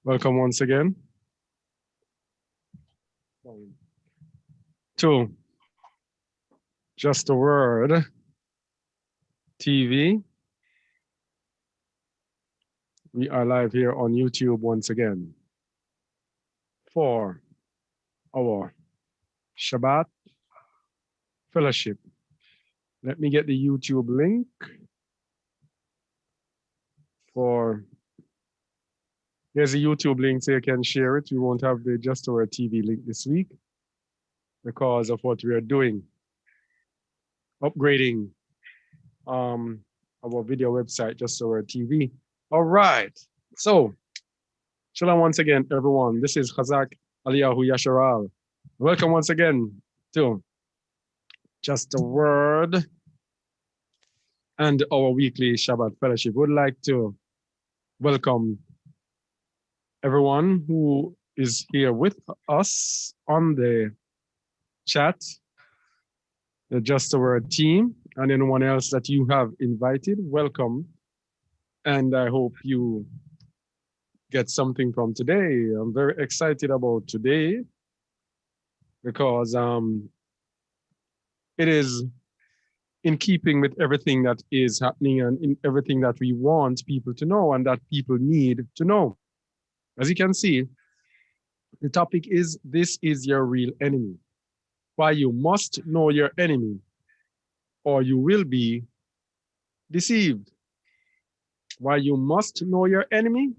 Welcome once again to Just a Word TV. We are live here on YouTube once again for our Shabbat Fellowship. Let me get the YouTube link for. Here's a YouTube link so you can share it. We won't have the Just a Word TV link this week because of what we are doing. Upgrading our video website, Just a Word TV. All right. So, shalom once again, everyone. This is Chazak Aliyahu Yasharal. Welcome once again to Just a Word and our weekly Shabbat Fellowship. Would like to welcome everyone who is here with us on the chat, the Just a Word team, and anyone else that you have invited. Welcome. And I hope you get something from today. I'm very excited about today because it is in keeping with everything that is happening and in everything that we want people to know and that people need to know. As you can see, the topic is, this is your real enemy. Why you must know your enemy or you will be deceived. Why you must know your enemy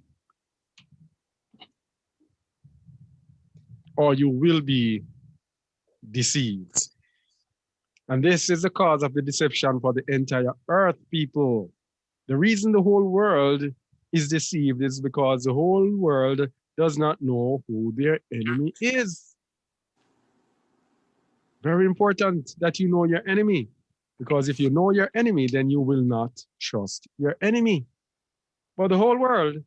or you will be deceived. And this is the cause of the deception for the entire earth, people. The reason the whole world is deceived is because the whole world does not know who their enemy is. Very important that you know your enemy, because if you know your enemy, then you will not trust your enemy. But the whole world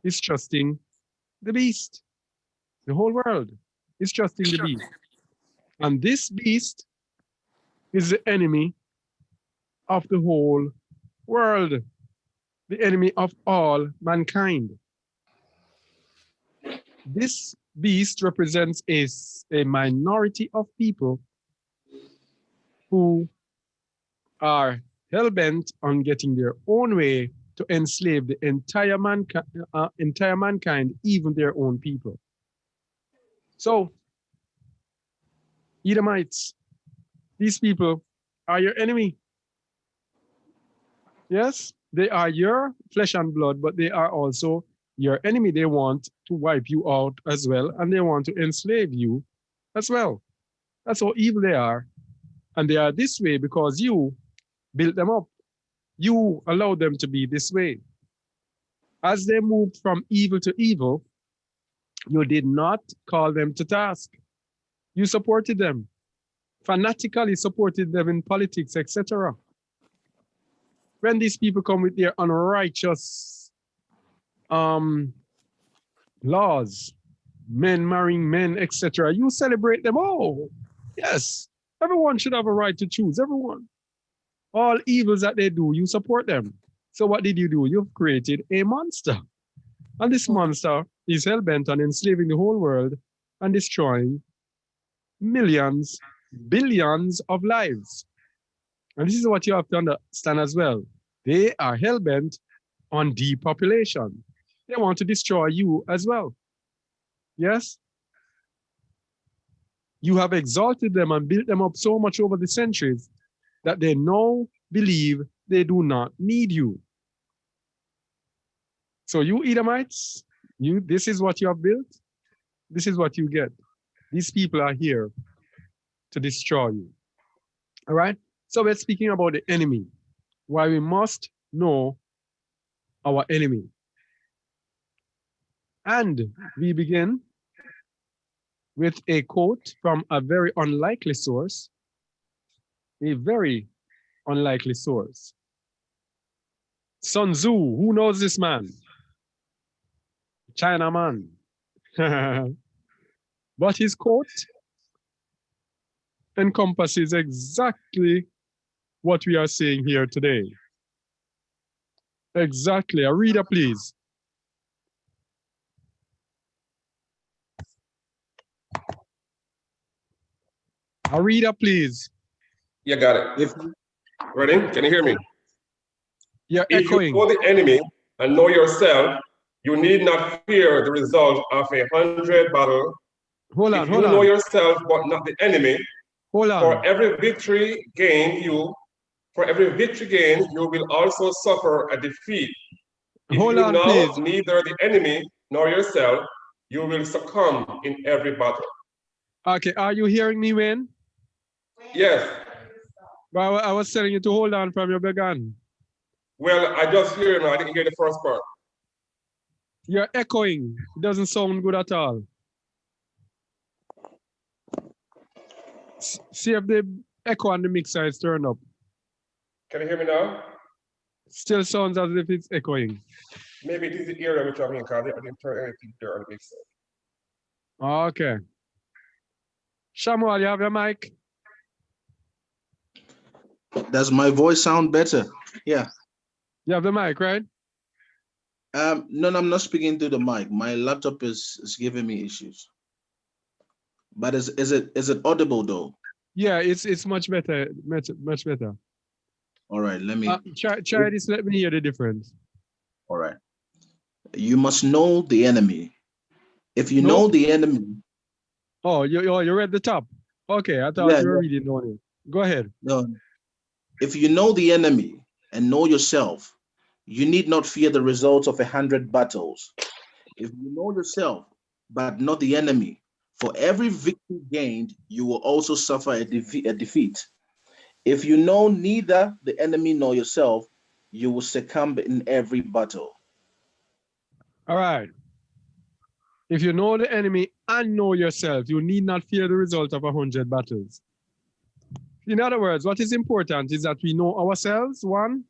is trusting the beast. The whole world is trusting the beast. And this beast is the enemy of the whole world, the enemy of all mankind. This beast represents a minority of people who are hell-bent on getting their own way to enslave the entire mankind, even their own people. So, Edomites, these people are your enemy. Yes, they are your flesh and blood, but they are also your enemy. They want to wipe you out as well, and they want to enslave you as well. That's how evil they are. And they are this way because you built them up. You allowed them to be this way. As they moved from evil to evil, you did not call them to task. You supported them, fanatically supported them in politics, etc. When these people come with their unrighteous laws, men marrying men, etc., you celebrate them. Oh, yes, everyone should have a right to choose, everyone. All evils that they do, you support them. So what did you do? You've created a monster. And this monster is hell-bent on enslaving the whole world and destroying millions, billions of lives. And this is what you have to understand as well. They are hell-bent on depopulation. They want to destroy you as well. Yes? You have exalted them and built them up so much over the centuries that they now believe they do not need you. So you Edomites, this is what you have built. This is what you get. These people are here to destroy you. All right? So we're speaking about the enemy, why we must know our enemy. And we begin with a quote from a very unlikely source, a very unlikely source. Sun Tzu, who knows this man? Chinaman. But his quote encompasses exactly what we are saying here today. Exactly. A reader, please. Arida, please. You got it. If Ready? Can you hear me? You're If you echoing. know the enemy and know yourself, you need not fear the result of 100 battle. Hold If on, you hold know on, yourself but not the enemy, hold for on. every victory gained, you will also suffer a defeat. If Hold you on, know please. neither the enemy nor yourself, you will succumb in every battle. Okay, are you hearing me, Wayne? Yes. Well, I was telling you to hold on from your began. Well, I just hear you now. I didn't hear the first part. You're echoing. It doesn't sound good at all. See if the echo on the mixer is turned up. Can you hear me now? Still sounds as if it's echoing. Maybe it is the area which I'm in, because I didn't turn anything there on the mixer. Okay. Shamuel, you have your mic? does my voice sound better? Yeah. You have the mic, right? No, I'm not speaking through the mic. My laptop is giving me issues. But is it audible though? Yeah, it's much better, much better. All right, let me try this. Let me hear the difference. all right. You must know the enemy. If you No? know the enemy. Oh, you read the top. Okay, I thought you were reading on it. Go ahead. No. If you know the enemy and know yourself, you need not fear the results of 100 battles. If you know yourself, but not the enemy, for every victory gained, you will also suffer a defeat. If you know neither the enemy nor yourself, you will succumb in every battle. All right. If you know the enemy and know yourself, you need not fear the result of 100 battles. In other words, what is important is that we know ourselves, one,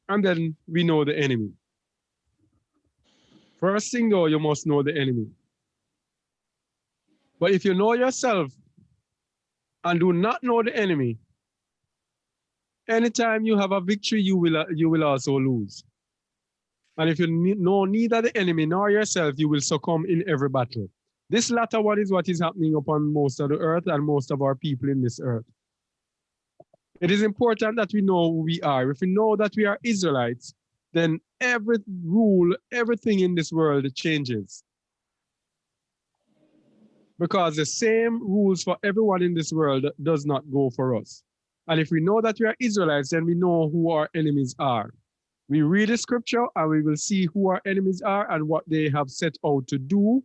and then we know the enemy. First thing though, you must know the enemy. But if you know yourself and do not know the enemy, anytime you have a victory, you will also lose. And if you know neither the enemy nor yourself, you will succumb in every battle. This latter one is what is happening upon most of the earth and most of our people in this earth. It is important that we know who we are. If we know that we are Israelites, then every rule, everything in this world changes. Because the same rules for everyone in this world does not go for us. And if we know that we are Israelites, then we know who our enemies are. We read the scripture and we will see who our enemies are and what they have set out to do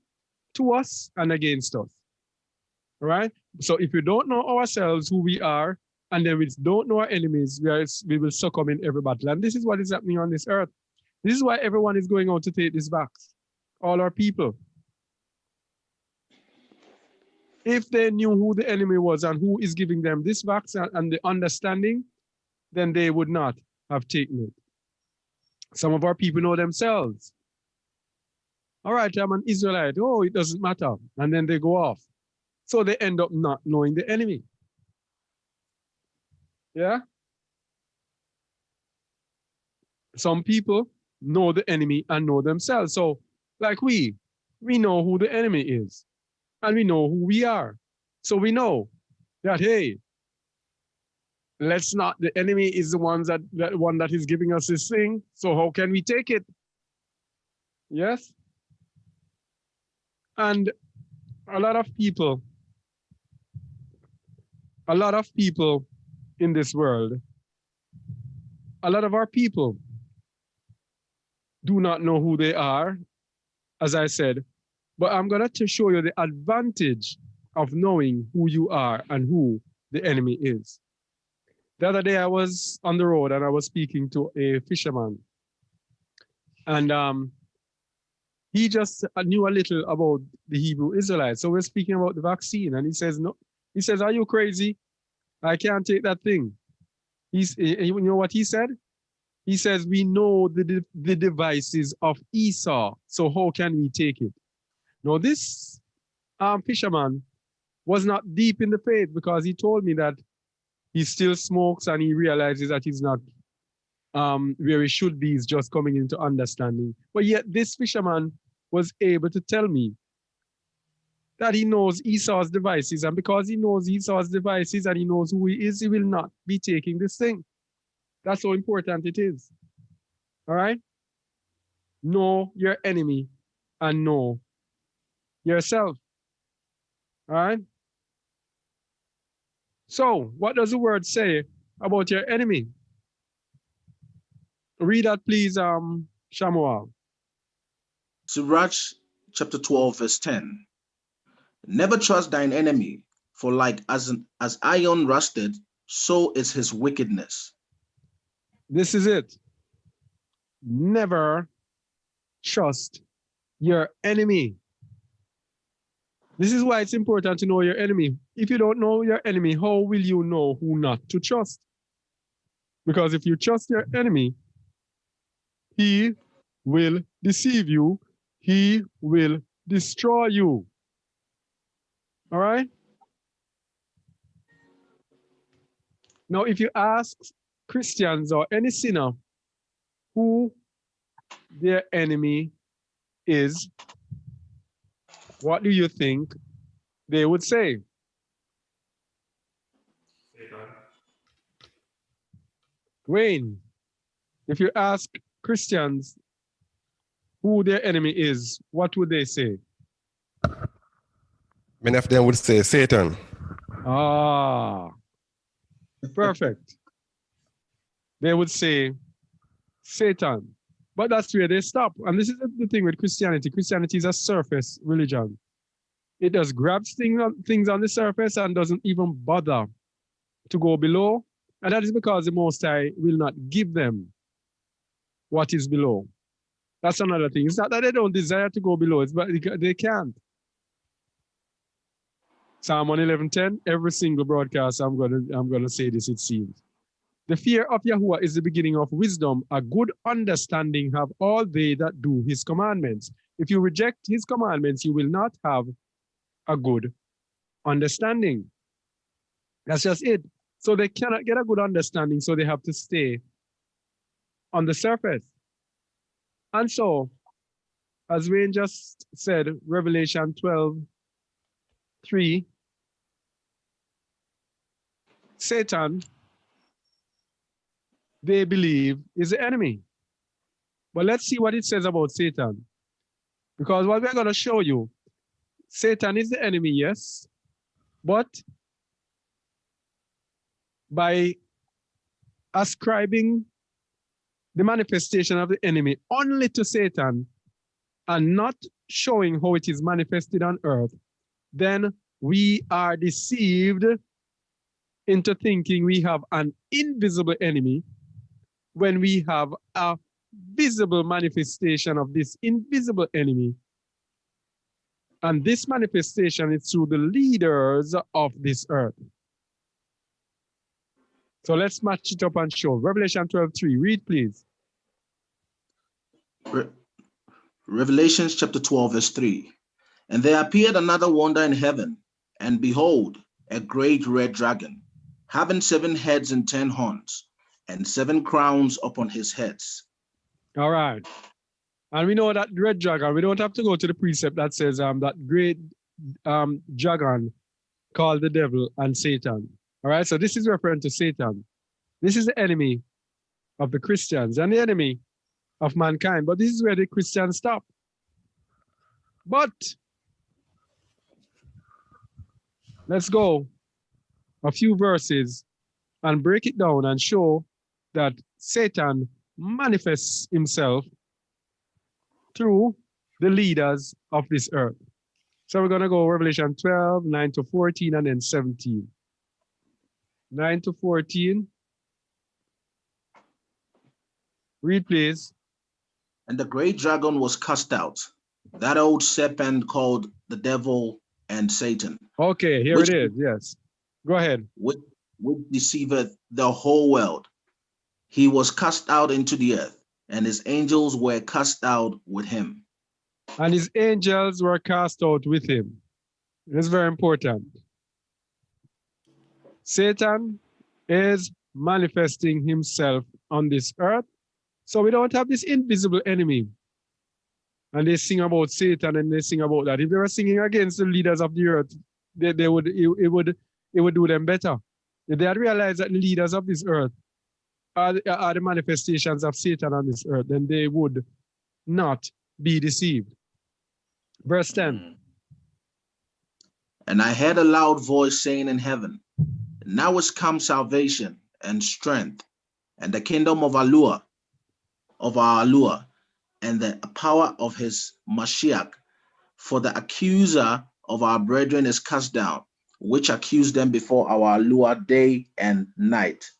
to us and against us. All right? So if we don't know ourselves, who we are, and then we don't know our enemies, we will succumb in every battle. And this is what is happening on this earth. This is why everyone is going out to take this vax. All our people. If they knew who the enemy was and who is giving them this vax and the understanding, then they would not have taken it. Some of our people know themselves. All right, I'm an Israelite. Oh, it doesn't matter. And then they go off. So they end up not knowing the enemy. Yeah? Some people know the enemy and know themselves. So, like we know who the enemy is and we know who we are. So we know that, hey, the enemy is the one that is giving us this thing. So how can we take it? Yes? And a lot of people in this world, a lot of our people do not know who they are, as I said, but I'm going to show you the advantage of knowing who you are and who the enemy is. The other day I was on the road and I was speaking to a fisherman, and he just knew a little about the Hebrew Israelites. So we're speaking about the vaccine, and he says, no. He says, are you crazy? I can't take that thing. You know what he said? He says, we know the devices of Esau, so how can we take it? Now this fisherman was not deep in the faith because he told me that he still smokes and he realizes that he's not where he should be, is just coming into understanding. But yet this fisherman was able to tell me that he knows Esau's devices. And because he knows Esau's devices and he knows who he is, he will not be taking this thing. That's how important it is. All right? Know your enemy and know yourself. All right? So, what does the word say about your enemy? Read that, please, Shamuel. Sirach chapter 12, verse 10. Never trust thine enemy, for like as iron rusted, so is his wickedness. This is it. Never trust your enemy. This is why it's important to know your enemy. If you don't know your enemy, how will you know who not to trust? Because if you trust your enemy, he will deceive you. He will destroy you. All right? Now, if you ask Christians or any sinner who their enemy is, what do you think they would say? Wayne, if you ask Christians who their enemy is, what would they say? Many of them would say Satan. Ah, perfect. They would say Satan. But that's where they stop. And this is the thing with Christianity. Christianity is a surface religion. It just grabs things on the surface and doesn't even bother to go below. And that is because the Most High will not give them what is below. That's another thing. It's not that they don't desire to go below, it's but they can't. Psalm 111:10, every single broadcast, I'm gonna say this, it seems. The fear of Yahuwah is the beginning of wisdom. A good understanding have all they that do his commandments. If you reject his commandments, you will not have a good understanding. That's just it. So they cannot get a good understanding, so they have to stay on the surface. And so, as Wayne just said, Revelation 12:3, Satan, they believe, is the enemy. But let's see what it says about Satan. Because what we're going to show you, Satan is the enemy, yes, but by ascribing the manifestation of the enemy only to Satan and not showing how it is manifested on earth, then we are deceived into thinking we have an invisible enemy when we have a visible manifestation of this invisible enemy. And this manifestation is through the leaders of this earth. So let's match it up and show. Revelation 12:3. Read, please. Revelations chapter 12, verse 3. And there appeared another wonder in heaven, and behold, a great red dragon, having 7 heads and 10 horns, and 7 crowns upon his heads. All right. And we know that red dragon, we don't have to go to the precept that says that great dragon called the devil and Satan. All right. So this is referring to Satan. This is the enemy of the Christians and the enemy of mankind. But this is where the Christians stop. But let's go a few verses and break it down and show that Satan manifests himself through the leaders of this earth. So we're going to go Revelation 12:9-14, and then 17. 9-14. Read, please. And the great dragon was cast out, that old serpent called the devil and Satan. Okay, here it is. Yes. Go ahead. Which deceiveth the whole world. He was cast out into the earth, and his angels were cast out with him. And his angels were cast out with him. It's very important. Satan is manifesting himself on this earth. So we don't have this invisible enemy. and they sing about Satan and they sing about that. If they were singing against the leaders of the earth, it would do them better. If they had realized that the leaders of this earth are the manifestations of Satan on this earth, then they would not be deceived. Verse 10. And I heard a loud voice saying in heaven, now is come salvation and strength and the kingdom of our Lord, and the power of his Mashiach. For the accuser of our brethren is cast down, which accused them before our Lord day and night.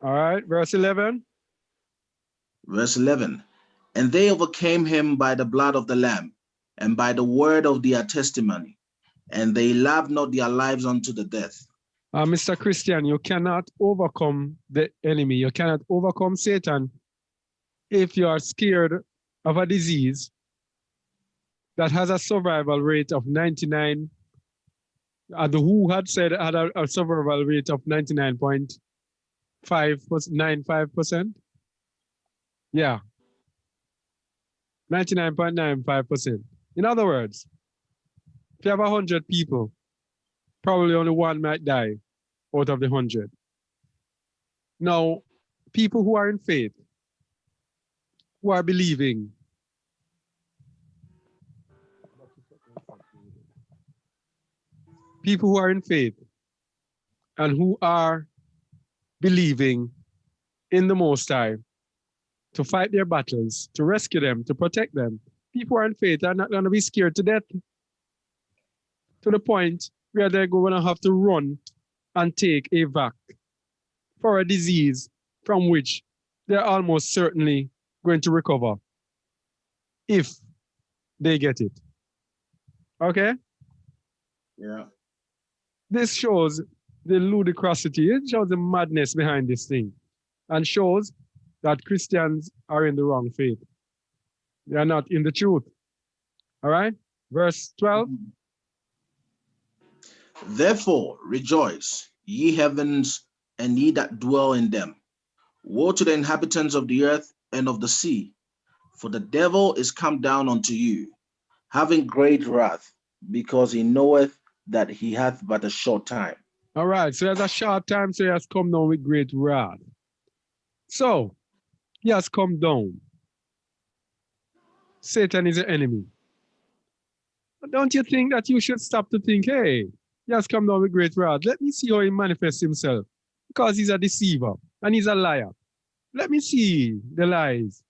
All right, verse 11. Verse 11. And they overcame him by the blood of the Lamb and by the word of their testimony, and they loved not their lives unto the death. Mr. Christian, you cannot overcome the enemy. You cannot overcome Satan if you are scared of a disease that has a survival rate of 99. The WHO had said it had a survival rate of 99.95%. Yeah. 99.95%. In other words, if you have 100 people, probably only one might die out of the 100. Now, people who are in faith, who are believing, people who are in faith and who are believing in the Most High to fight their battles, to rescue them, to protect them, people who are in faith are not going to be scared to death to the point where they're going to have to run and take a vac for a disease from which they're almost certainly going to recover if they get it. Okay? Yeah. This shows the ludicrosity, it shows the madness behind this thing, and shows that Christians are in the wrong faith. They are not in the truth. All right? Verse 12. Therefore rejoice, ye heavens, and ye that dwell in them. Woe to the inhabitants of the earth and of the sea, for the devil is come down unto you, having great wrath, because he knoweth that he hath but a short time. All right, so there's a short time, so he has come down with great wrath. So, he has come down. Satan is an enemy. But don't you think that you should stop to think, hey, he has come down with great wrath. Let me see how he manifests himself. Because he's a deceiver and he's a liar. Let me see the lies.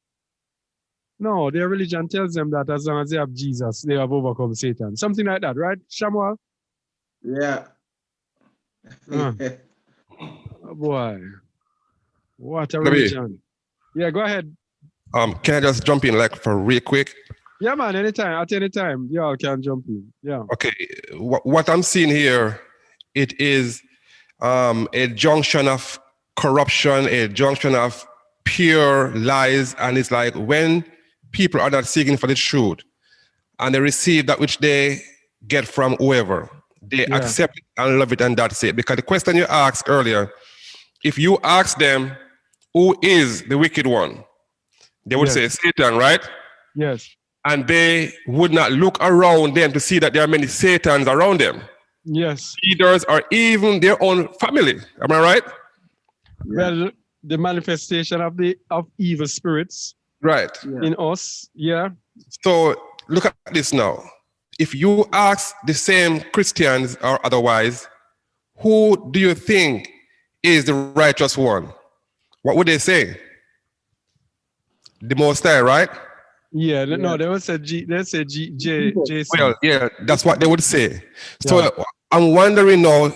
No, their religion tells them that as long as they have Jesus, they have overcome Satan. Something like that, right, Shamuel? Yeah. Oh, boy. What a religion. Yeah, go ahead. Can I just jump in like for real quick? Yeah, man, anytime, at any time, y'all can jump in. Yeah. Okay, what I'm seeing here, it is a junction of corruption, a junction of pure lies, and it's like when people are not seeking for the truth and they receive that which they get from whoever, they accept it and love it, and that's it. Because the question you asked earlier, if you ask them, who is the wicked one? They would say Satan, right? Yes. And they would not look around them to see that there are many Satans around them. Yes. Leaders or even their own family. Am I right? Well, the manifestation of evil spirits in us. Yeah. So look at this now. If you ask the same Christians or otherwise, who do you think is the righteous one? What would they say? The Most High, right? Yeah, no, they would say Jason. Well, yeah, that's what they would say. So I'm wondering now,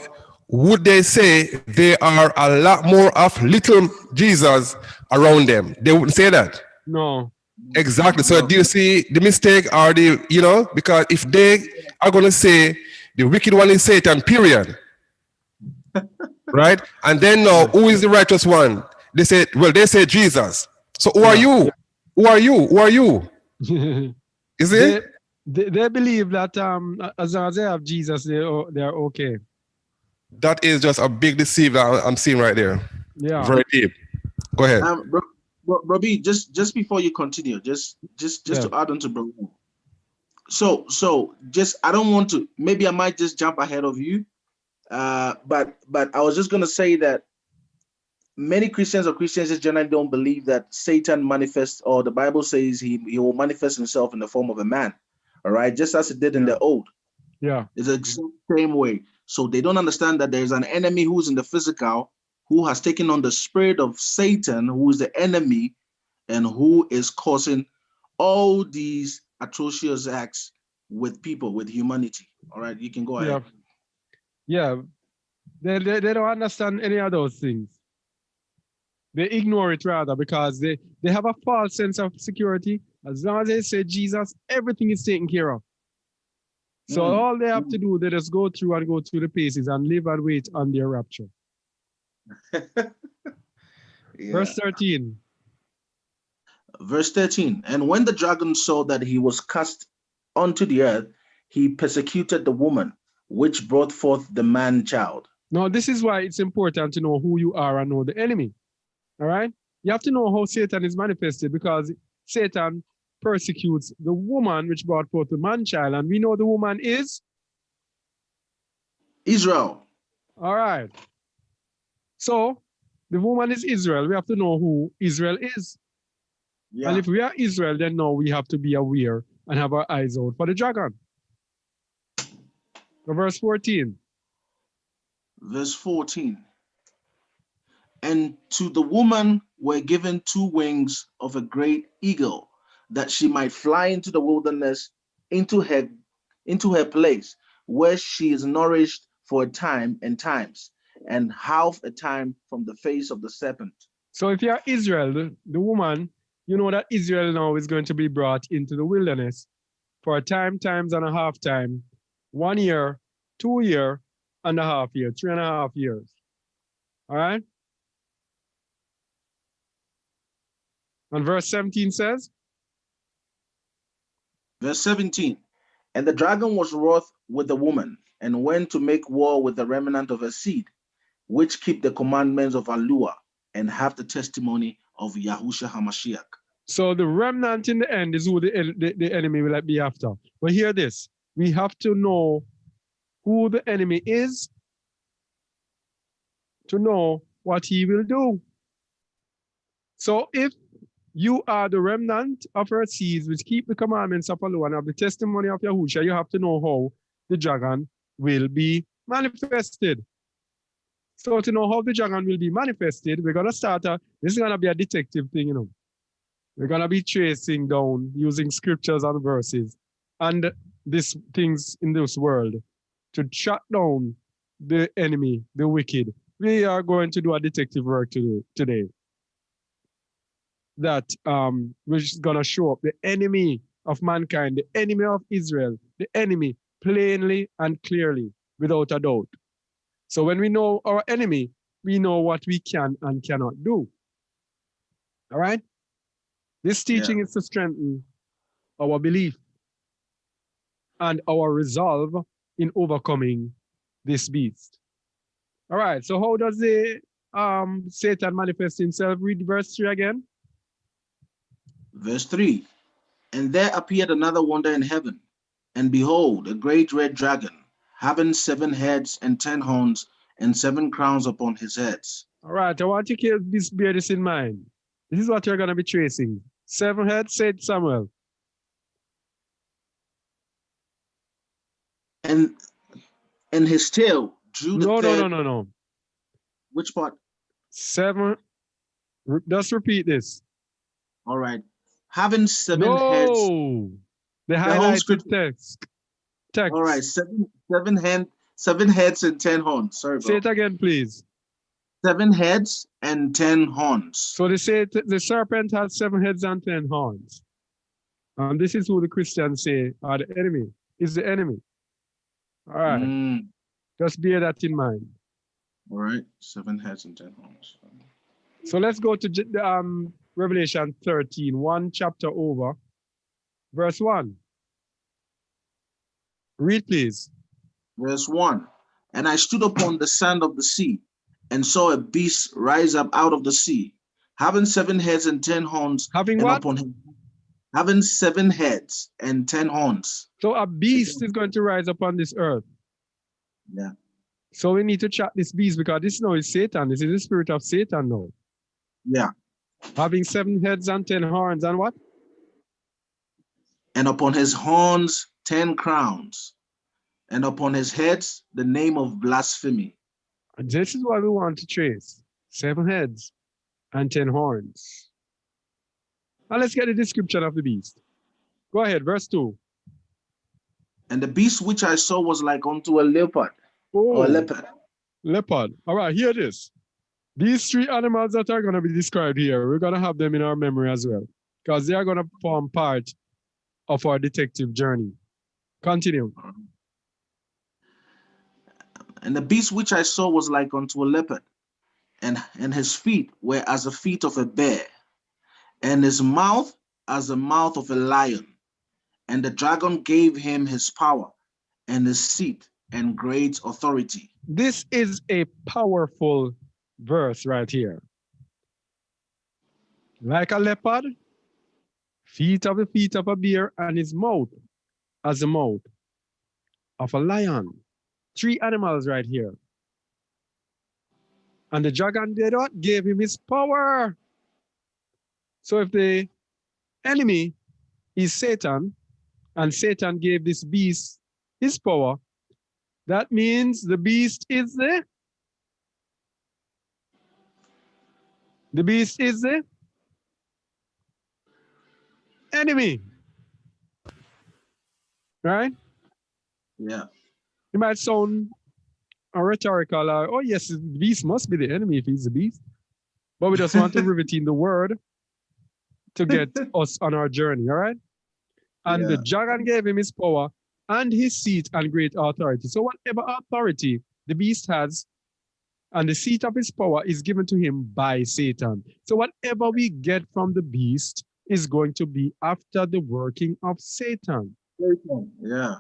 would they say there are a lot more of little Jesus around them? They wouldn't say that. No. Exactly. So do you see the mistake or because if they are going to say the wicked one is Satan, period. Right? And then now, who is the righteous one? They say Jesus. So who are you? Who are you? Who are you? Is it? They believe that as long as they have Jesus, they are okay. That is just a big deceiver I'm seeing right there. Yeah. Very deep. Go ahead. Robbie, just before you continue, just to add on to Bro, So just I don't want to. Maybe I might just jump ahead of you. But I was just gonna say that many Christians or Christians just generally don't believe that Satan manifests, or the Bible says he will manifest himself in the form of a man. All right, just as it did in the old. Yeah. It's the same way. So they don't understand that there's an enemy who's in the physical, who has taken on the spirit of Satan, who is the enemy, and who is causing all these atrocious acts with people, with humanity. All right, you can go ahead. Yeah. They don't understand any of those things. They ignore it rather because they have a false sense of security. As long as they say Jesus, everything is taken care of. So all they have to do, they just go through the paces and live and wait on their rapture. Verse 13. Verse 13. And when the dragon saw that he was cast onto the earth, he persecuted the woman, which brought forth the man child. Now, this is why it's important to know who you are and know the enemy. All right? You have to know how Satan is manifested, because Satan persecutes the woman which brought forth the man child. And we know the woman is Israel. All right. So the woman is Israel. We have to know who Israel is. Yeah. And if we are Israel, then now we have to be aware and have our eyes out for the dragon. So verse 14. Verse 14. And to the woman were given 2 wings of a great eagle, that she might fly into the wilderness, into her place, where she is nourished for a time and times, and half a time from the face of the serpent. So if you are Israel, the woman, you know that Israel now is going to be brought into the wilderness for a time, times and a half time, 1 year, 2 year and a half year, 3.5 years. All right? And verse 17 says? Verse 17. And the dragon was wroth with the woman, and went to make war with the remnant of her seed, which keep the commandments of Allah and have the testimony of Yahushua HaMashiach. So the remnant in the end is who the enemy will be after. But hear this, we have to know who the enemy is to know what he will do. So if you are the remnant of her seeds, which keep the commandments of Allah and have the testimony of Yahushua, you have to know how the dragon will be manifested. So to know how the dragon will be manifested, we're going to start this is going to be a detective thing, you know. We're going to be tracing down using scriptures and verses and these things in this world to track down the enemy, the wicked. We are going to do a detective work today. That which is going to show up the enemy of mankind, the enemy of Israel, the enemy plainly and clearly, without a doubt. So when we know our enemy, we know what we can and cannot do. All right? This teaching is to strengthen our belief and our resolve in overcoming this beast. All right, so how does the Satan manifest himself? Read verse 3 again. Verse 3. And there appeared another wonder in heaven, and behold, a great red dragon, having 7 heads and 10 horns, and 7 crowns upon his heads. All right, I want you to bear this in mind. This is what you're going to be tracing. 7 heads, said Samuel. And his tail drew the third. No. Which part? 7. Just repeat this. All right. Having 7 heads. No. The highlighted text. All right. 7 heads and 10 horns. Sorry, bro. Say it again, please. 7 heads and 10 horns. So they say the serpent has 7 heads and 10 horns. And this is who the Christians say are the enemy. Is the enemy. All right. Just bear that in mind. All right. 7 heads and 10 horns. So let's go to Revelation 13, 1 chapter over, verse 1. Read, please. Verse 1. And I stood upon the sand of the sea, and saw a beast rise up out of the sea, having 7 heads and 10 horns. Having and what? Upon him having 7 heads and 10 horns. So a beast is going to rise upon this earth. Yeah. So we need to track this beast because this now is Satan. This is the spirit of Satan now. Yeah. Having 7 heads and 10 horns and what? And upon his horns 10 crowns, and upon his heads the name of blasphemy. And this is what we want to trace. 7 heads and 10 horns. Now let's get the description of the beast. Go ahead, verse 2. And the beast which I saw was like unto a leopard, or a leopard. Leopard. All right, here it is. These 3 animals that are going to be described here, we're going to have them in our memory as well, because they are going to form part of our detective journey. Continue. And the beast which I saw was like unto a leopard, and his feet were as the feet of a bear, and his mouth as the mouth of a lion. And the dragon gave him his power and his seat and great authority. This is a powerful verse right here. Like a leopard, feet of a bear, and his mouth as the mouth of a lion. 3 animals right here. And the dragon did what? Gave him his power. So if the enemy is Satan, and Satan gave this beast his power, that means the beast is the beast is the enemy. Right? Yeah. It might sound rhetorical, oh yes, the beast must be the enemy if he's the beast. But we just want to rivet in the word to get us on our journey, all right? And the dragon gave him his power and his seat and great authority. So whatever authority the beast has and the seat of his power is given to him by Satan. So whatever we get from the beast is going to be after the working of Satan. Yeah.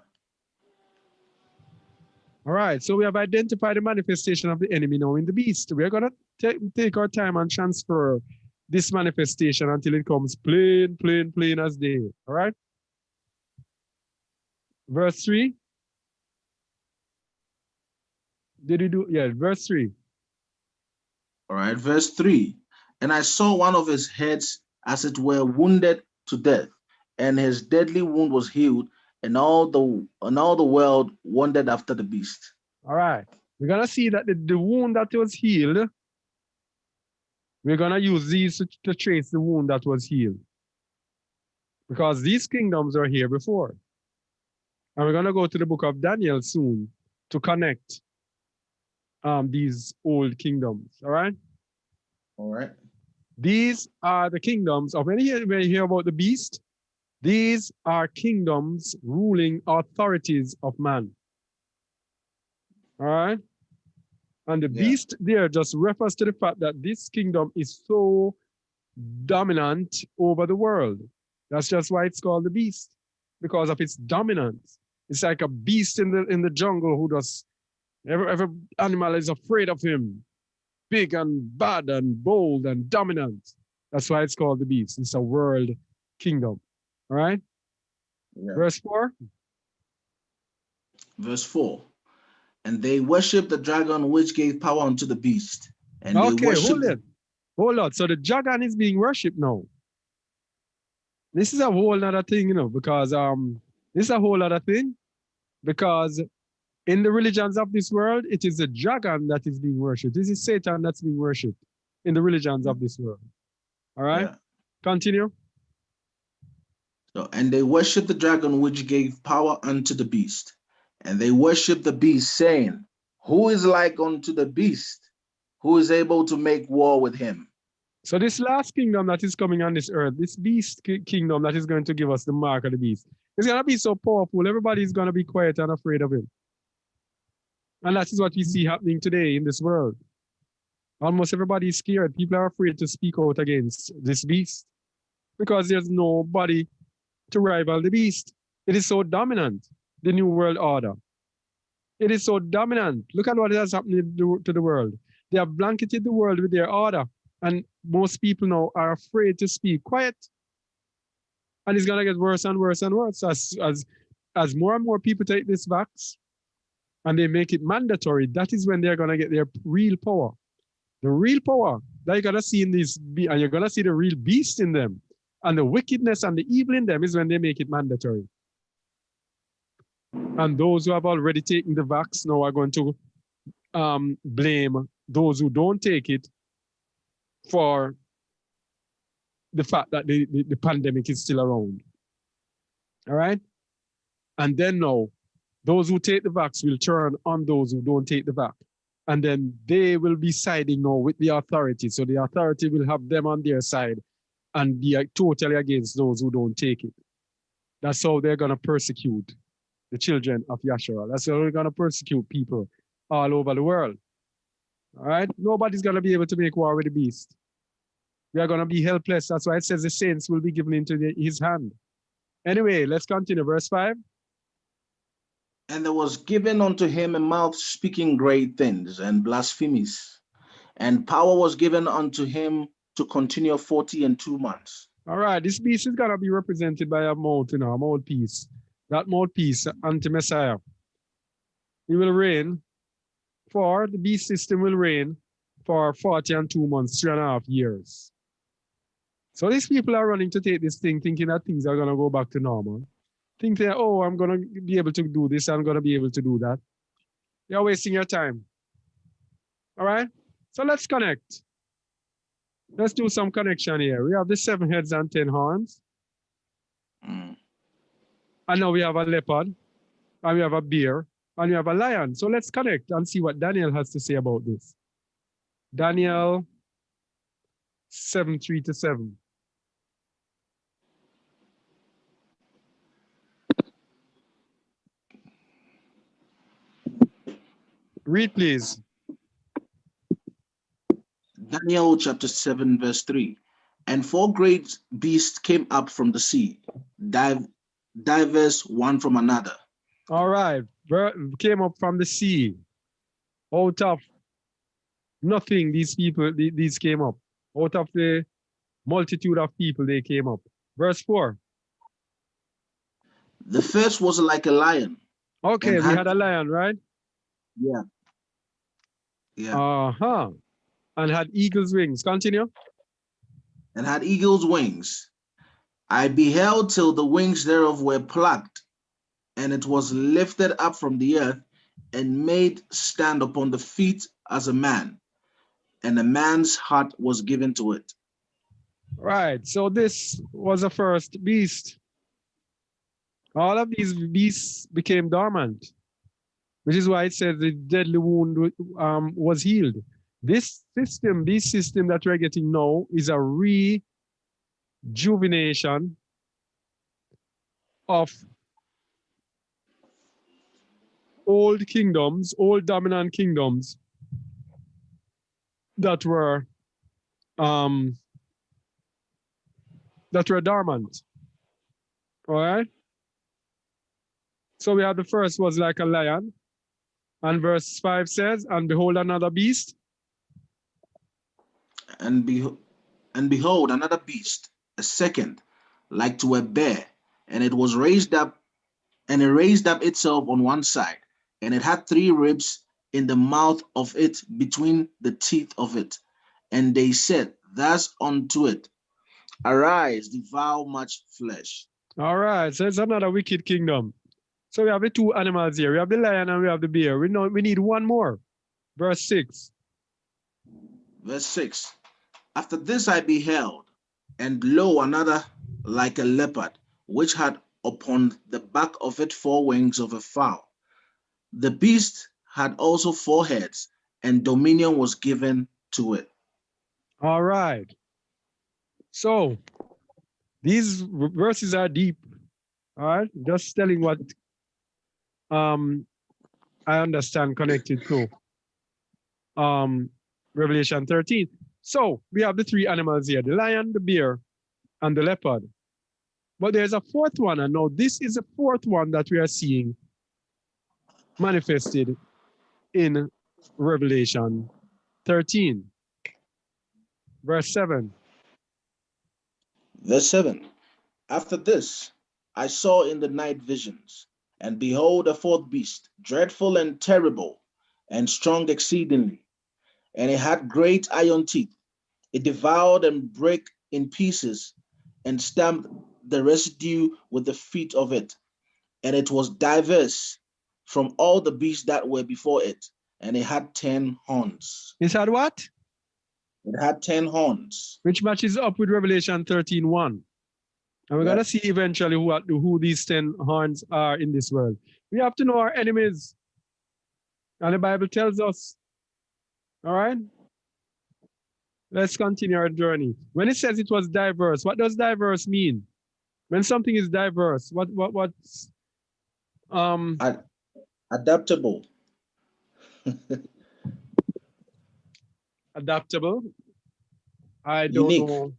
All right, so we have identified the manifestation of the enemy now in the beast. We're going to take our time and transfer this manifestation until it comes plain as day. All right? Verse 3. Did you do? Yeah, verse 3. All right, verse 3. And I saw one of his heads as it were wounded to death, and his deadly wound was healed, and all the world wondered after the beast. All right. We're going to see that the wound that was healed, we're going to use these to trace the wound that was healed. Because these kingdoms are here before. And we're going to go to the book of Daniel soon to connect these old kingdoms. All right? All right. These are the kingdoms of, when you hear about the beast, these are kingdoms ruling authorities of man. All right? And the beast there just refers to the fact that this kingdom is so dominant over the world. That's just why it's called the beast, because of its dominance. It's like a beast in the jungle who does, every animal is afraid of him. Big and bad and bold and dominant. That's why it's called the beast. It's a world kingdom. All right? Yeah. Verse 4. Verse 4. And they worship the dragon which gave power unto the beast. And okay, they worship hold on. So the dragon is being worshipped now. This is a whole other thing, because this is a whole other thing. Because in the religions of this world, it is the dragon that is being worshipped. This is Satan that's being worshipped in the religions of this world. All right? Yeah. Continue. So, and they worship the dragon which gave power unto the beast. And they worship the beast, saying, who is like unto the beast? Who is able to make war with him? So this last kingdom that is coming on this earth, this beast kingdom that is going to give us the mark of the beast, it's going to be so powerful. Everybody is going to be quiet and afraid of him. And that is what we see happening today in this world. Almost everybody is scared. People are afraid to speak out against this beast because there's nobody to rival the beast. It is so dominant, the New World Order. It is so dominant. Look at what has happened to the world. They have blanketed the world with their order. And most people now are afraid to speak quiet. And it's gonna get worse and worse and worse as more and more people take this vax and they make it mandatory. That is when they're gonna get their real power. The real power that you're gonna see in this, and you're gonna see the real beast in them, and the wickedness and the evil in them is when they make it mandatory. And those who have already taken the vax now are going to blame those who don't take it for the fact that the pandemic is still around. All right? And then now, those who take the vax will turn on those who don't take the vax. And then they will be siding now with the authority. So the authority will have them on their side and be totally against those who don't take it. That's how they're going to persecute the children of Yashua. That's how they're going to persecute people all over the world. All right? Nobody's going to be able to make war with the beast. We are going to be helpless. That's why it says the saints will be given into his hand. Anyway, let's continue. Verse 5. And there was given unto him a mouth speaking great things and blasphemies. And power was given unto him to continue 42 months. All right, this beast is going to be represented by a mouth, a mouthpiece. That mouthpiece, anti-Messiah. He will reign the beast system will reign for 42 months, 3.5 years. So these people are running to take this thing, thinking that things are going to go back to normal. Thinking, oh, I'm going to be able to do this, I'm going to be able to do that. You're wasting your time. All right? So let's connect. Let's do some connection here. We have the 7 heads and 10 horns. And now we have a leopard, and we have a bear, and we have a lion. So let's connect and see what Daniel has to say about this. Daniel 7:3-7. Read, please. Daniel chapter 7, verse 3. And 4 great beasts came up from the sea, diverse one from another. All right. Came up from the sea. Out of nothing, these came up. Out of the multitude of people, they came up. Verse 4. The first was like a lion. Okay, we had a lion, right? Yeah. Yeah. Uh-huh. And had eagle's wings. Continue. And had eagle's wings. I beheld till the wings thereof were plucked, and it was lifted up from the earth and made stand upon the feet as a man, and a man's heart was given to it. Right. So this was the first beast. All of these beasts became dormant, which is why it says the deadly wound was healed. This system that we're getting now is a rejuvenation of old kingdoms, old dominant kingdoms that were dormant. All right. So we have the first was like a lion, and verse 5 says, and behold another beast. And behold another beast, a second, like to a bear, and it was raised up, and it raised up itself on one side, and it had 3 ribs in the mouth of it between the teeth of it. And they said thus unto it, arise, devour much flesh. All right, so it's another wicked kingdom. So we have the 2 animals here. We have the lion and we have the bear. We need one more. Verse 6. Verse 6. After this I beheld, and lo, another like a leopard, which had upon the back of it 4 wings of a fowl. The beast had also 4 heads, and dominion was given to it. All right. So these verses are deep. All right. Just telling what I understand connected to Revelation 13. So we have the 3 animals here, the lion, the bear, and the leopard. But there's a 4th one, and now this is the 4th one that we are seeing manifested in Revelation 13. Verse 7. Verse 7. After this, I saw in the night visions, and behold, a fourth beast, dreadful and terrible, and strong exceedingly. And it had great iron teeth. It devoured and brake in pieces, and stamped the residue with the feet of it. And it was diverse from all the beasts that were before it, and it had 10 horns. Is that what? It had 10 horns. Which matches up with Revelation 13:1. And we're Yeah. going to see eventually who these 10 horns are in this world. We have to know our enemies. And the Bible tells us. All right? Let's continue our journey. When it says it was diverse, what does diverse mean? When something is diverse, what's Adaptable. adaptable? I don't Unique. know.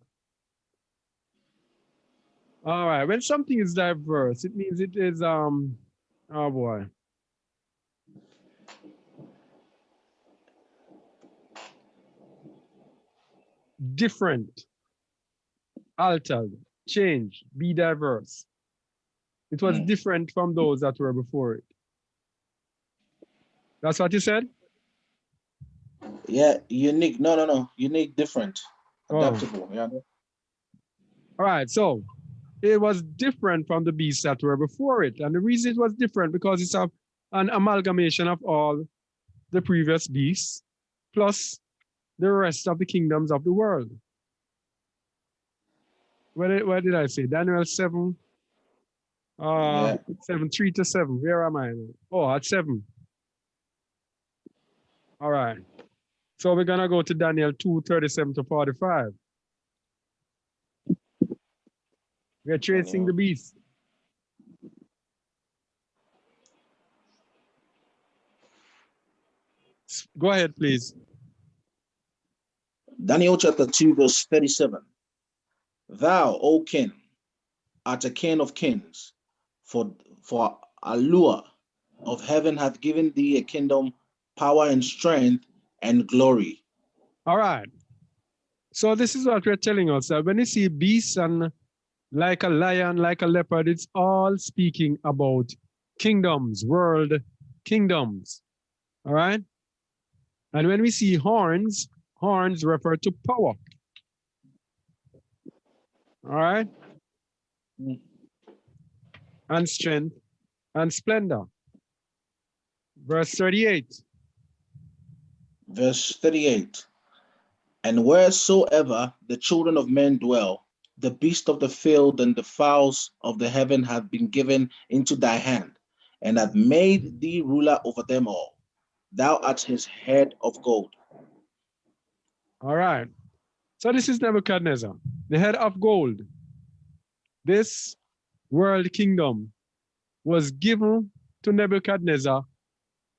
All right. When something is diverse, it means it is oh boy. Different, altered, changed, be diverse. It was different from those that were before it. That's what you said? Yeah, unique. No. Unique, different. Oh. Adaptable. Yeah. All right, so it was different from the beasts that were before it. And the reason it was different because it's an amalgamation of all the previous beasts plus the rest of the kingdoms of the world. Where did I say? Daniel 7, Yeah. 7, 3 to 7. Where am I? Oh, at 7. All right. So we're going to go to Daniel 2, 37 to 45. We're tracing the beast. Go ahead, please. Daniel chapter 2, verse 37. Thou, O king, art a king of kings, for Allah of heaven hath given thee a kingdom, power and strength and glory. All right. So this is what we're telling us, that when you see beasts and like a lion, like a leopard, it's all speaking about kingdoms, world kingdoms. All right. And when we see horns, horns refer to power. All right. And strength and splendor. Verse 38. Verse 38. And wheresoever the children of men dwell, the beast of the field and the fowls of the heaven have been given into thy hand, and have made thee ruler over them all. Thou art his head of gold. All right. So this is Nebuchadnezzar, the head of gold. This world kingdom was given to Nebuchadnezzar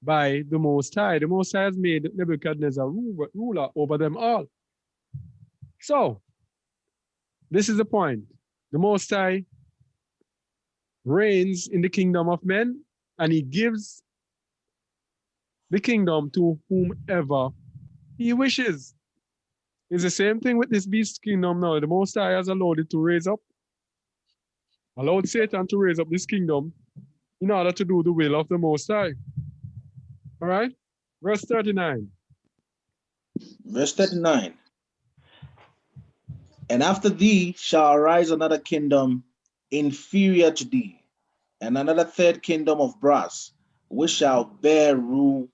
by the Most High. The Most High has made Nebuchadnezzar ruler over them all. So, this is the point. The Most High reigns in the kingdom of men, and he gives the kingdom to whomever he wishes. It's the same thing with this beast kingdom now. The Most High has allowed it to raise up, allowed Satan to raise up this kingdom in order to do the will of the Most High. All right? Verse 39. Verse 39. And after thee shall arise another kingdom inferior to thee, and another third kingdom of brass, which shall bear rule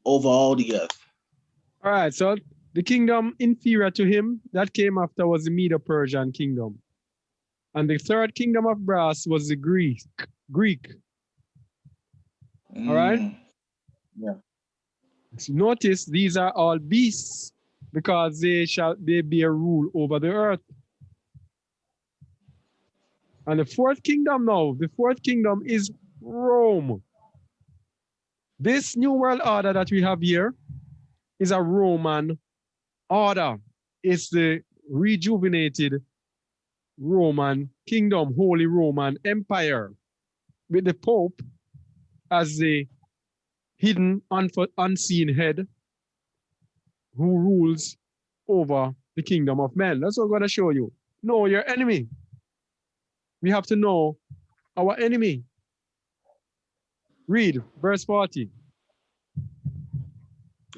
over all the earth. All right, so the kingdom inferior to him that came after was the Medo-Persian kingdom. And the third kingdom of brass was the Greek. All right? Yeah. So notice these are all beasts because they bear rule over the earth. And the fourth kingdom now, the fourth kingdom is Rome. This new world order that we have here is a Roman order. It's the rejuvenated Roman kingdom, Holy Roman Empire, with the Pope as the hidden, unseen head who rules over the kingdom of men. That's what I'm going to show you. Know your enemy. we have to know our enemy. Read verse 40.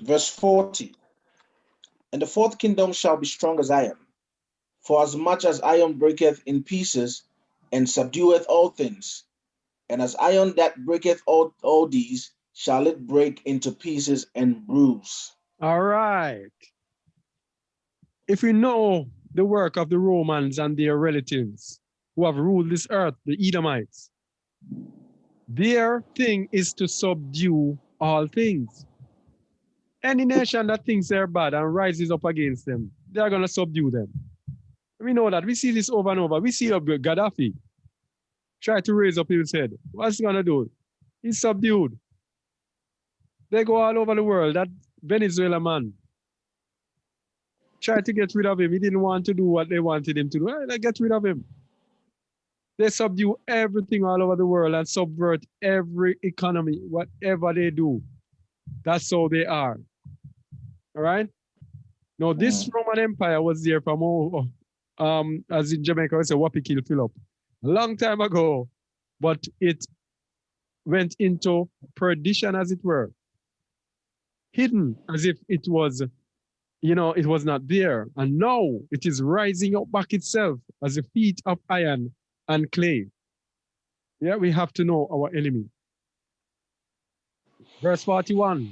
Verse 40. And the fourth kingdom shall be strong as iron, for as much as iron breaketh in pieces and subdueth all things, and as iron that breaketh all these, shall it break into pieces and bruise. All right. If we know the work of the Romans and their relatives who have ruled this earth, the Edomites, their thing is to subdue all things. Any nation that thinks they're bad and rises up against them, they're going to subdue them. We know that. We see this over and over. We see Gaddafi try to raise up his head. What's he going to do? He's subdued. They go all over the world. That Venezuela man tried to get rid of him. He didn't want to do what they wanted him to do. They get rid of him. They subdue everything all over the world and subvert every economy, whatever they do. That's how they are. All right? Now, this Roman Empire was there from, as in Jamaica, we say, Wapikil Philip, a long time ago, but it went into perdition, as it were, hidden as if it was, it was not there. And now it is rising up back itself as a feat of iron and clay. Yeah, we have to know our enemy. Verse 41.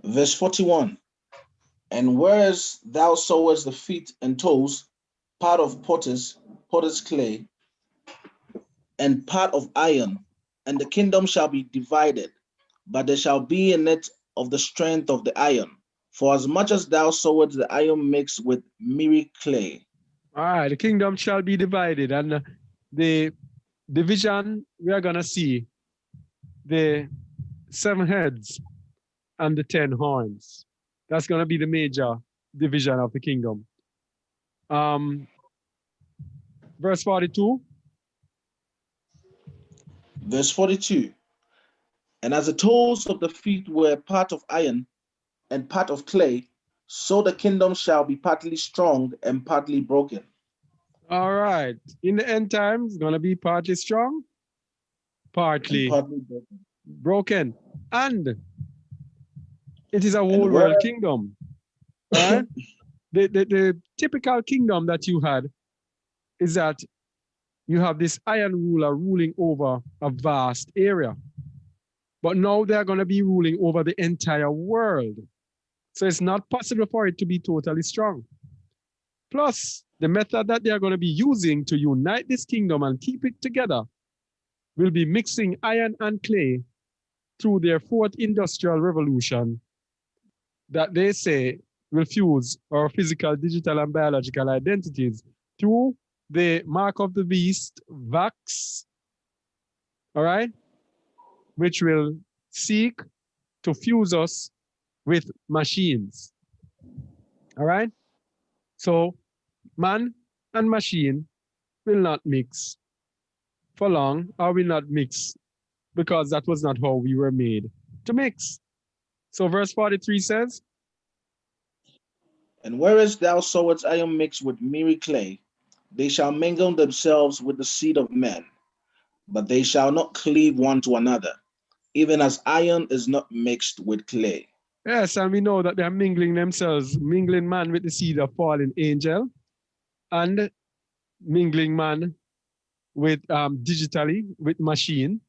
Verse 41. And whereas thou sawest the feet and toes, part of potter's clay, and part of iron, and the kingdom shall be divided, but there shall be in it of the strength of the iron. For as much as thou sawest the iron mixed with miry clay. All right, the kingdom shall be divided, and the division, we are going to see the 7 heads and the 10 horns. That's going to be the major division of the kingdom. Verse 42. Verse 42. And as the toes of the feet were part of iron and part of clay, so the kingdom shall be partly strong and partly broken. All right. In the end times, it's going to be partly strong, partly broken. And it is a whole world kingdom. All right? The typical kingdom that you had is that you have this iron ruler ruling over a vast area. But now they're going to be ruling over the entire world. So it's not possible for it to be totally strong. Plus, the method that they're going to be using to unite this kingdom and keep it together will be mixing iron and clay through their 4th industrial revolution that they say will fuse our physical, digital, and biological identities through the mark of the beast, Vax, all right, which will seek to fuse us with machines. All right? So man and machine will not mix for long, or will not mix because that was not how we were made to mix. So verse 43 says, And whereas thou sawest iron mixed with miry clay, they shall mingle themselves with the seed of men, but they shall not cleave one to another, even as iron is not mixed with clay. Yes, and we know that they are mingling themselves, mingling man with the seed of fallen angel, and mingling man with digitally with machine.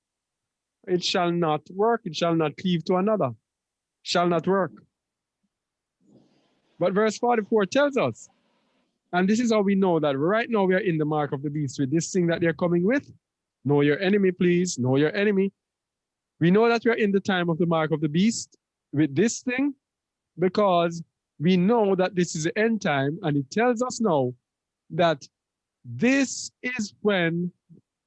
It shall not work. It shall not cleave to another. Shall not work. But verse 44 tells us, and this is how we know that right now we are in the mark of the beast with this thing that they're coming with. Know your enemy, please. Know your enemy. We know that we are in the time of the mark of the beast with this thing because we know that this is the end time, and it tells us now that this is when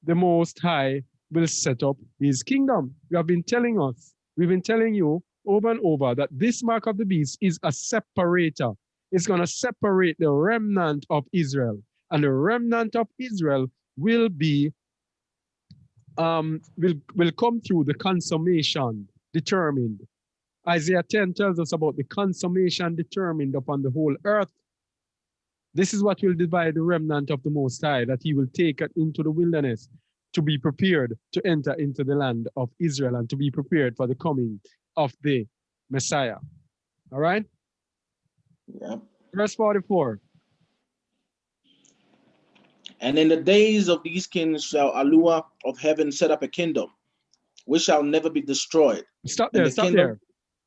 the Most High will set up his kingdom. We have been telling us, we've been telling you over and over that this mark of the beast is a separator. It's going to separate the remnant of Israel, and the remnant of Israel will be will come through the consummation determined. Isaiah 10 tells us about the consummation determined upon the whole earth. This is what will divide the remnant of the Most High, that he will take it into the wilderness to be prepared to enter into the land of Israel and to be prepared for the coming of the Messiah. All right? Yeah. Verse 44. And in the days of these kings shall Allah of heaven set up a kingdom, which shall never be destroyed. Stop And there, the stop kingdom- there.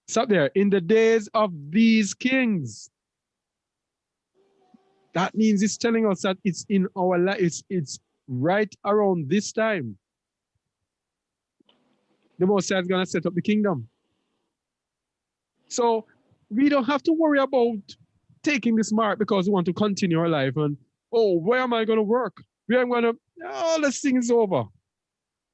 Stop there. In the days of these kings. That means it's telling us that it's in our life, it's right around this time. The Most High is going to set up the kingdom. So we don't have to worry about taking this mark because we want to continue our life and, oh, where am I going to work? Where am I going to, all this thing is over.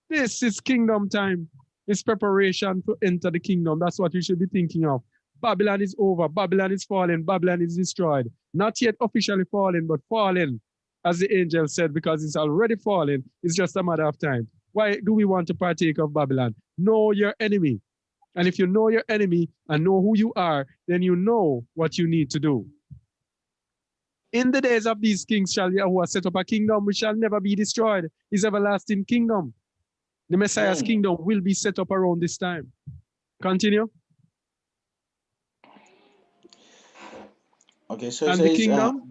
This is kingdom time. It's preparation to enter the kingdom. That's what you should be thinking of. Babylon is over. Babylon is fallen. Babylon is destroyed. Not yet officially fallen, but fallen, as the angel said, because it's already fallen. It's just a matter of time. Why do we want to partake of Babylon? Know your enemy. And if you know your enemy and know who you are, then you know what you need to do. In the days of these kings shall Yahuwah set up a kingdom which shall never be destroyed. His everlasting kingdom. The Messiah's kingdom will be set up around this time. Continue. Okay, so it And says, the kingdom?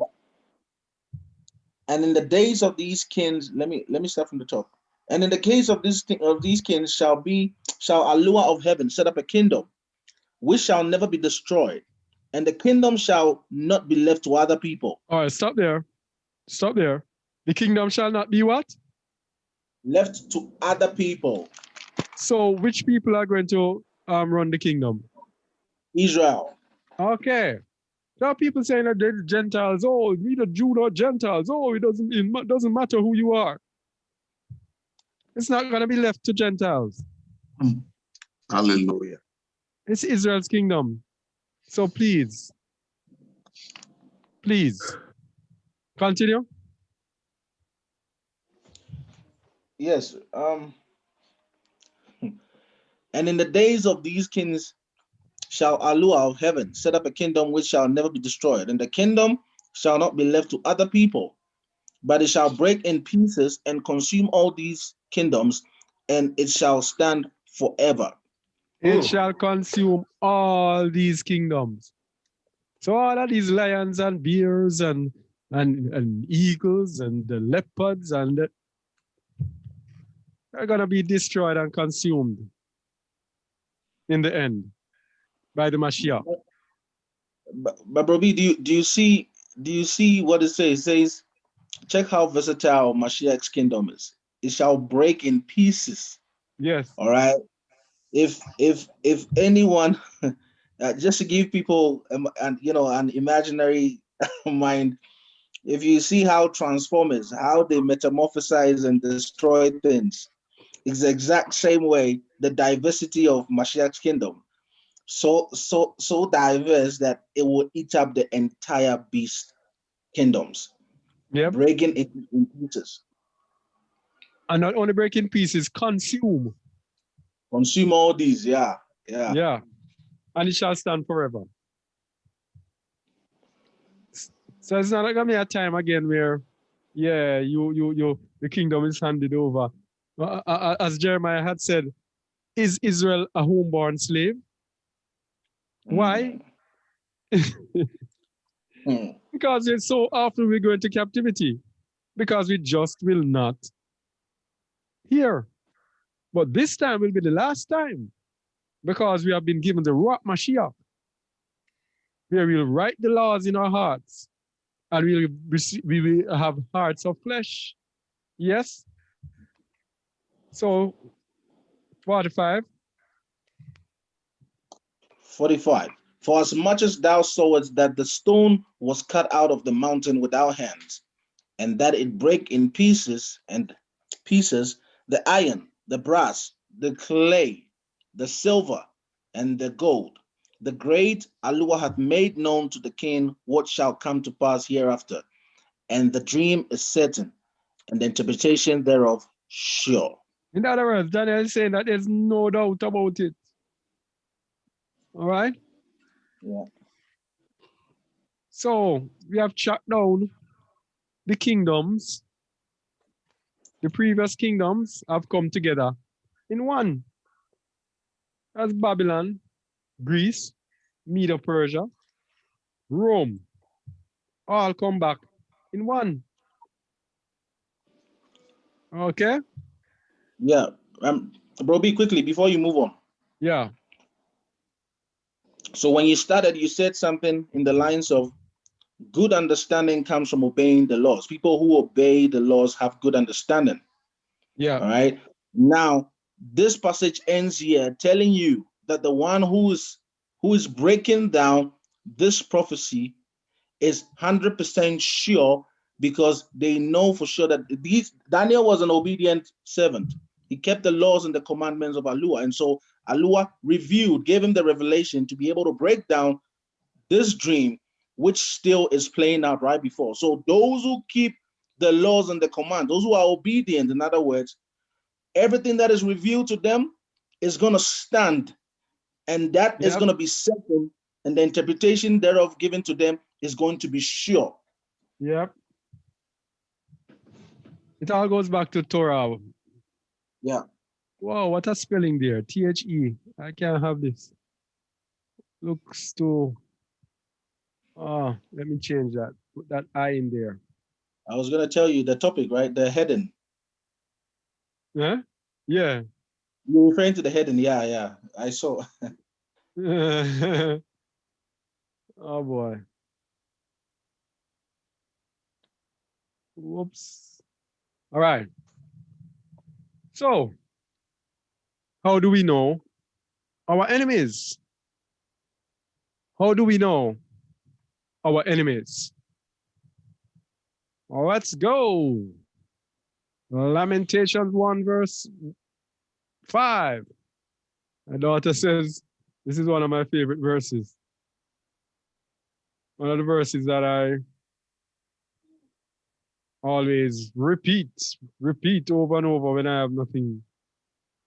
and in the days of these kings, let me start from the top. And in the case of these kings shall Allah of heaven set up a kingdom which shall never be destroyed, and the kingdom shall not be left to other people. All right, stop there. Stop there. The kingdom shall not be what? Left to other people. So which people are going to run the kingdom? Israel. Okay. There are people saying that they're Gentiles. Oh, neither Jew nor Gentiles. Oh, it doesn't matter who you are. It's not going to be left to Gentiles. Hallelujah. It's Israel's kingdom. So please, continue. Yes. And in the days of these kings shall Allah of heaven set up a kingdom which shall never be destroyed, and the kingdom shall not be left to other people, but it shall break in pieces and consume all these kingdoms, and it shall stand forever. It shall consume all these kingdoms. So all of these lions and bears and eagles and the leopards they're going to be destroyed and consumed in the end by the Mashiach. But Broby, do you see what it says? It says, check how versatile Mashiach's kingdom is. It shall break in pieces. Yes. All right. If anyone, just to give people an imaginary mind, if you see how Transformers, how they metamorphosize and destroy things, it's the exact same way the diversity of Mashiach's kingdom, so diverse that it will eat up the entire beast kingdoms, breaking it in pieces. And not only break in pieces, consume all these, yeah. And it shall stand forever. So it's not gonna be a time again where, the kingdom is handed over. As Jeremiah had said, is Israel a homeborn slave? Why? Because it's so often we go into captivity. Because we just will not hear. But this time will be the last time. Because we have been given the Ruach Mashiach. Where we'll write the laws in our hearts. And we will have hearts of flesh. Yes? So, 45. 45. For as much as thou sawest that the stone was cut out of the mountain without hands, and that it brake in pieces, the iron, the brass, the clay, the silver, and the gold, the great Allah hath made known to the king what shall come to pass hereafter, and the dream is certain, and the interpretation thereof sure. In other words, Daniel is saying that there's no doubt about it. All right? Yeah. So we have shut down the kingdoms. The previous kingdoms have come together in one. As Babylon, Greece, Medo-Persia, Rome, all come back in one. Okay? Yeah. Bro, be quickly before you move on. Yeah. So when you started, you said something in the lines of good understanding comes from obeying the laws. People who obey the laws have good understanding. Yeah. All right. Now, this passage ends here telling you that the one who is breaking down this prophecy is 100% sure, because they know for sure that Daniel was an obedient servant. He kept the laws and the commandments of Allah. And so Allah gave him the revelation to be able to break down this dream, which still is playing out right before. So those who keep the laws and the commands, those who are obedient, in other words, everything that is revealed to them is going to stand, and that is Yep. going to be certain, and the interpretation thereof given to them is going to be sure. Yep. It all goes back to Torah. Yeah. Wow, what a spelling there. THE. I can't have this. Looks too. Oh, let me change that. Put that I in there. I was going to tell you the topic, right? The heading. Huh? Yeah. You're referring to the heading. Yeah. I saw. Oh boy. Whoops. All right. So, how do we know our enemies? How do we know our enemies? Well, let's go. Lamentations 1 verse 5. My daughter says, this is one of my favorite verses. One of the verses that I always repeat over and over when I have nothing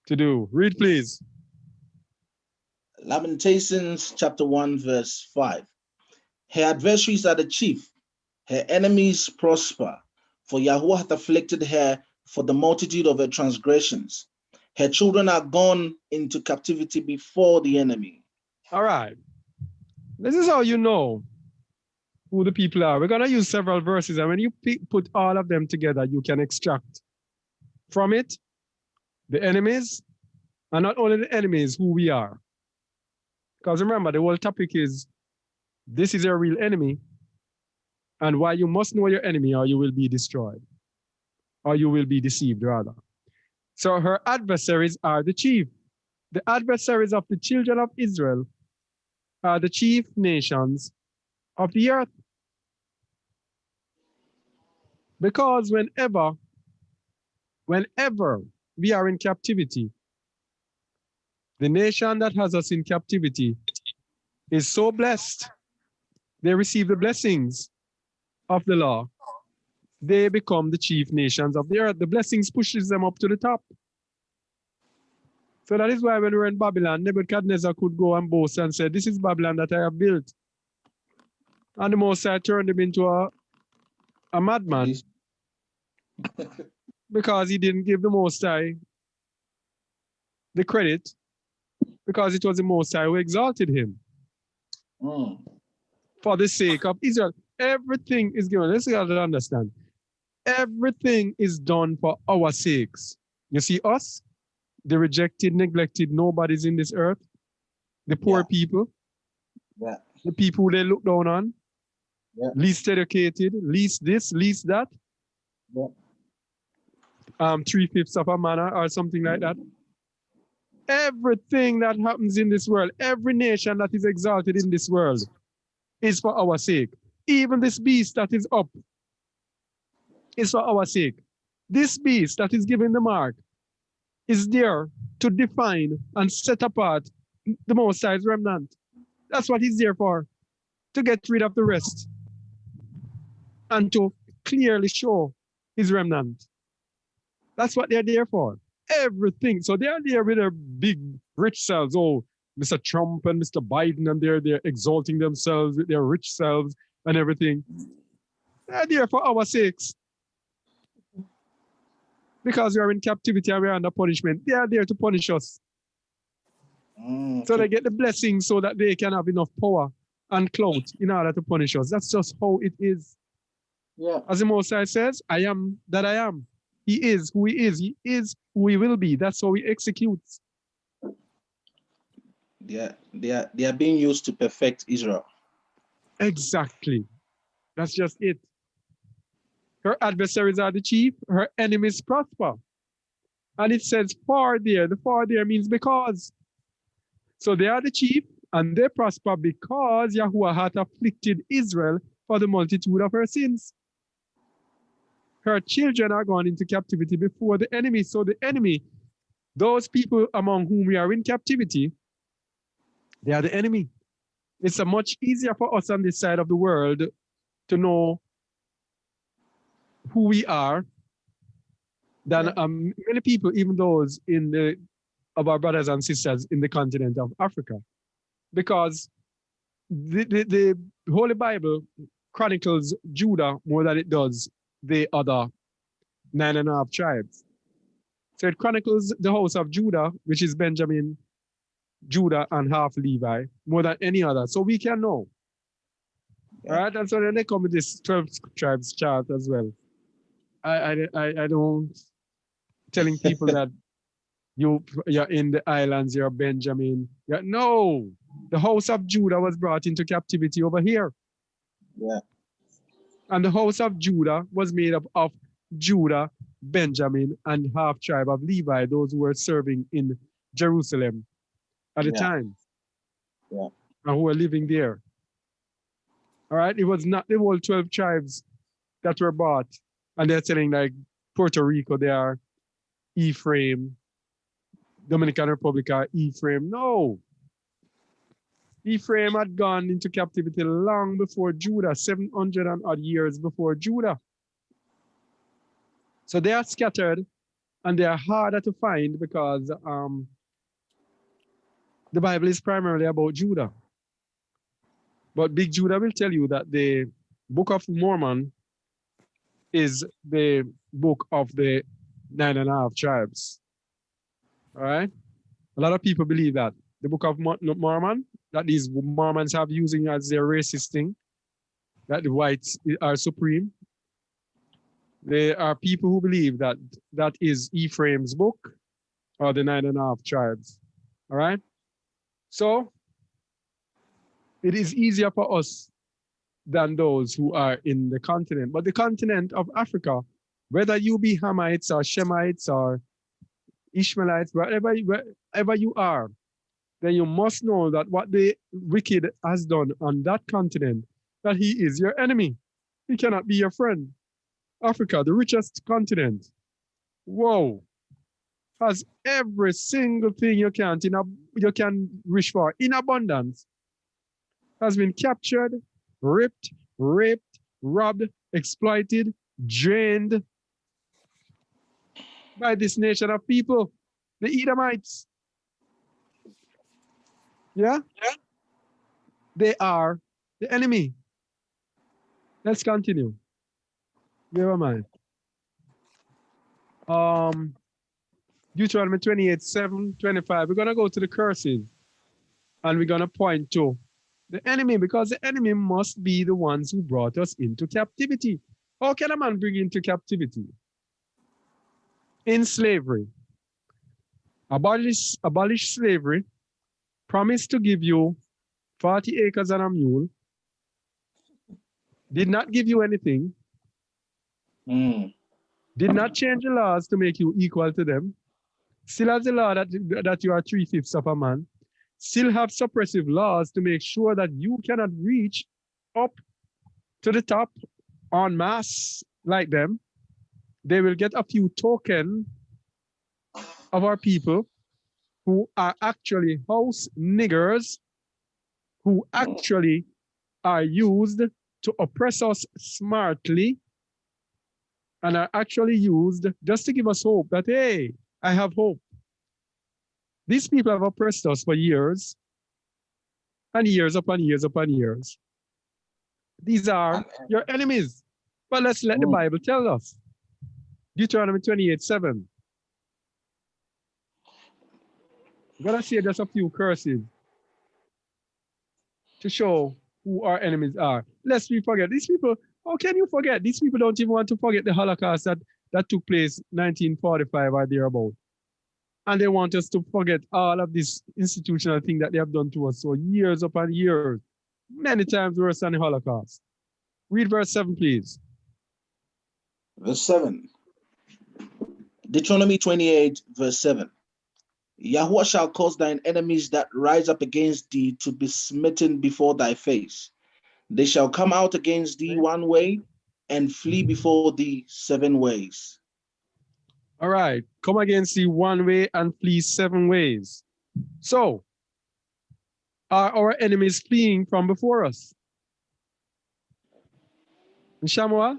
to do. Read, please. Lamentations chapter 1 verse 5. Her adversaries are the chief, her enemies prosper, for Yahweh hath afflicted her for the multitude of her transgressions. Her children are gone into captivity before the enemy. All right. This is how you know who the people are. We're going to use several verses, and when you put all of them together, you can extract from it the enemies, and not only the enemies, who we are. Because remember, the whole topic is, this is your real enemy, and why you must know your enemy, or you will be destroyed, or you will be deceived, rather. So her adversaries are the chief. The adversaries of the children of Israel are the chief nations of the earth. Because whenever we are in captivity, the nation that has us in captivity is so blessed. They receive the blessings of the law. They become the chief nations of the earth. The blessings pushes them up to the top. So that is why when we were in Babylon, Nebuchadnezzar could go and boast and say, this is Babylon that I have built. And the Most High turned him into a madman because he didn't give the Most High the credit, because it was the Most High who exalted him. For the sake of Israel. Everything is given. Let's understand. Everything is done for our sakes. You see us, the rejected, neglected, nobody's in this earth, the poor people, the people they look down on, least educated, least this, least that, 3/5 of a manner or something like that. Everything that happens in this world, every nation that is exalted in this world is for our sake. Even this beast that is up is for our sake. This beast that is given the mark is there to define and set apart the Most High's remnant. That's what he's there for, to get rid of the rest and to clearly show his remnant. That's what they're there for. Everything. So they are there with their big rich selves. Oh, Mr. Trump and Mr. Biden, and they're exalting themselves with their rich selves. and everything. They're there for our sakes. Because we are in captivity and we are under punishment. They are there to punish us. So they get the blessings so that they can have enough power and clout in order to punish us. That's just how it is. Yeah. As the Most High says, I am that I am. He is who he is. He is who he will be. That's how he executes. They are being used to perfect Israel. Exactly. That's just it. Her adversaries are the chief, her enemies prosper. And it says for there. The for there means because. So they are the chief and they prosper because Yahuwah hath afflicted Israel for the multitude of her sins. Her children are gone into captivity before the enemy. So the enemy, those people among whom we are in captivity, they are the enemy. It's a much easier for us on this side of the world to know who we are than many people, even those of our brothers and sisters in the continent of Africa. Because the Holy Bible chronicles Judah more than it does the other 9.5 tribes. So it chronicles the house of Judah, which is Benjamin, Judah, and half Levi, more than any other. So we can know. All right, and so then they come with this 12 tribes chart as well. I don't telling people that you're in the islands, you're Benjamin. No, the house of Judah was brought into captivity over here. Yeah. And the house of Judah was made up of Judah, Benjamin, and half tribe of Levi, those who were serving in Jerusalem at the time. Yeah. And who were living there. All right, it was not the whole 12 tribes that were bought. And they're telling like Puerto Rico, they are Ephraim, Dominican Republic are Ephraim. No. Ephraim had gone into captivity long before Judah, 700 and odd years before Judah. So they are scattered and they are harder to find because the Bible is primarily about Judah. But Big Judah will tell you that the Book of Mormon is the book of the 9.5 tribes. All right? A lot of people believe that. The Book of Mormon, that these Mormons have using as their racist thing, that the whites are supreme. There are people who believe that that is Ephraim's book or the 9.5 tribes. All right? So, it is easier for us than those who are in the continent. But the continent of Africa, whether you be Hamites or Shemites or Ishmaelites, wherever you are, then you must know that what the wicked has done on that continent, that he is your enemy. He cannot be your friend. Africa, the richest continent, whoa, has every single thing you can wish for in abundance, has been captured, ripped, raped, robbed, exploited, drained by this nation of people, the Edomites. Yeah? They are the enemy. Let's continue. Never mind. Deuteronomy 28:7-25. We're going to go to the curses and we're going to point to the enemy, because the enemy must be the ones who brought us into captivity. How can a man bring you into captivity? In slavery. Abolish slavery. Promise to give you 40 acres and a mule. Did not give you anything. Did not change the laws to make you equal to them. Still has the law that you are 3/5 of a man. Still have suppressive laws to make sure that you cannot reach up to the top en masse like them. They will get a few tokens of our people who are actually house niggers, who actually are used to oppress us smartly and are actually used just to give us hope that, hey, I have hope. These people have oppressed us for years and years upon years upon years. These are your enemies. But let's let the Mm. Bible tell us. Deuteronomy 28:7. I'm going to say just a few curses to show who our enemies are. Lest we forget. These people, how can you forget? These people don't even want to forget the Holocaust that took place 1945 or thereabout. And they want us to forget all of this institutional thing that they have done to us. So years upon years, many times worse than the Holocaust. Read verse 7, please. Verse 7. Deuteronomy 28, verse 7. Yahweh shall cause thine enemies that rise up against thee to be smitten before thy face. They shall come out against thee one way and flee before thee 7 ways. All right, come against thee one way and flee 7 ways. So, are our enemies fleeing from before us? Shamuel?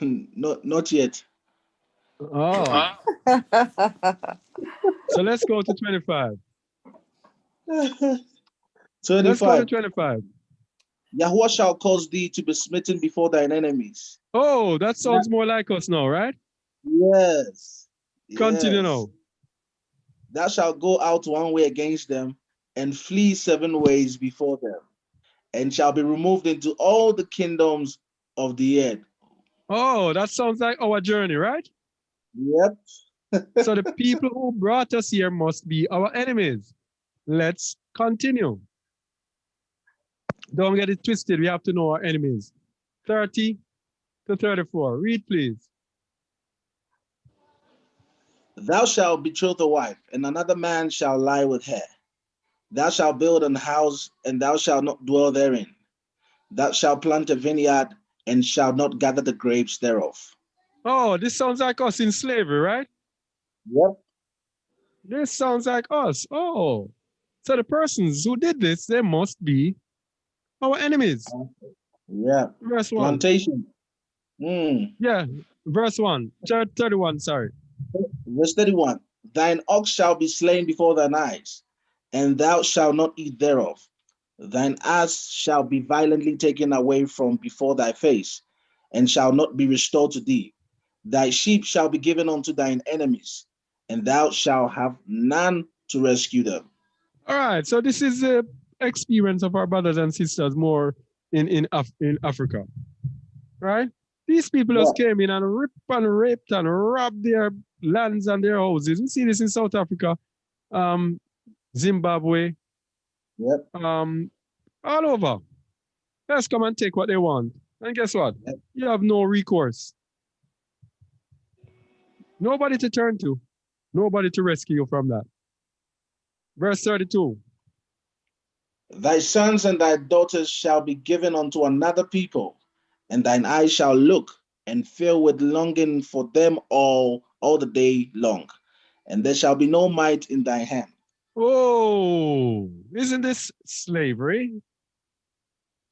Not yet. Oh, so let's go to 25. Let's go to 25. 25. Yahweh shall cause thee to be smitten before thine enemies. Oh, that sounds more like us now, right? Yes. Continue Yes. now. Thou shalt go out one way against them and flee 7 ways before them, and shall be removed into all the kingdoms of the earth. Oh, that sounds like our journey, right? Yep. So the people who brought us here must be our enemies. Let's continue. Don't get it twisted. We have to know our enemies. 30 to 34. Read, please. Thou shalt betroth a wife, and another man shall lie with her. Thou shalt build an house, and thou shalt not dwell therein. Thou shalt plant a vineyard, and shalt not gather the grapes thereof. Oh, this sounds like us in slavery, right? Yep. This sounds like us. Oh, so the persons who did this, they must be our enemies. Yeah. Verse 1. Plantation. Yeah, verse 1. 31, sorry. Verse 31. Thine ox shall be slain before thine eyes, and thou shalt not eat thereof. Thine ass shall be violently taken away from before thy face, and shall not be restored to thee. Thy sheep shall be given unto thine enemies, and thou shalt have none to rescue them. All right, so this is the experience of our brothers and sisters more in Africa, right? These people just came in and ripped and raped and robbed their lands and their houses. We see this in South Africa, Zimbabwe, Yep. all over. Let's come and take what they want. And guess what? Yep. You have no recourse. Nobody to turn to. Nobody to rescue you from that. Verse 32. Thy sons and thy daughters shall be given unto another people, and thine eyes shall look and fill with longing for them all the day long, and there shall be no might in thy hand. Oh, isn't this slavery?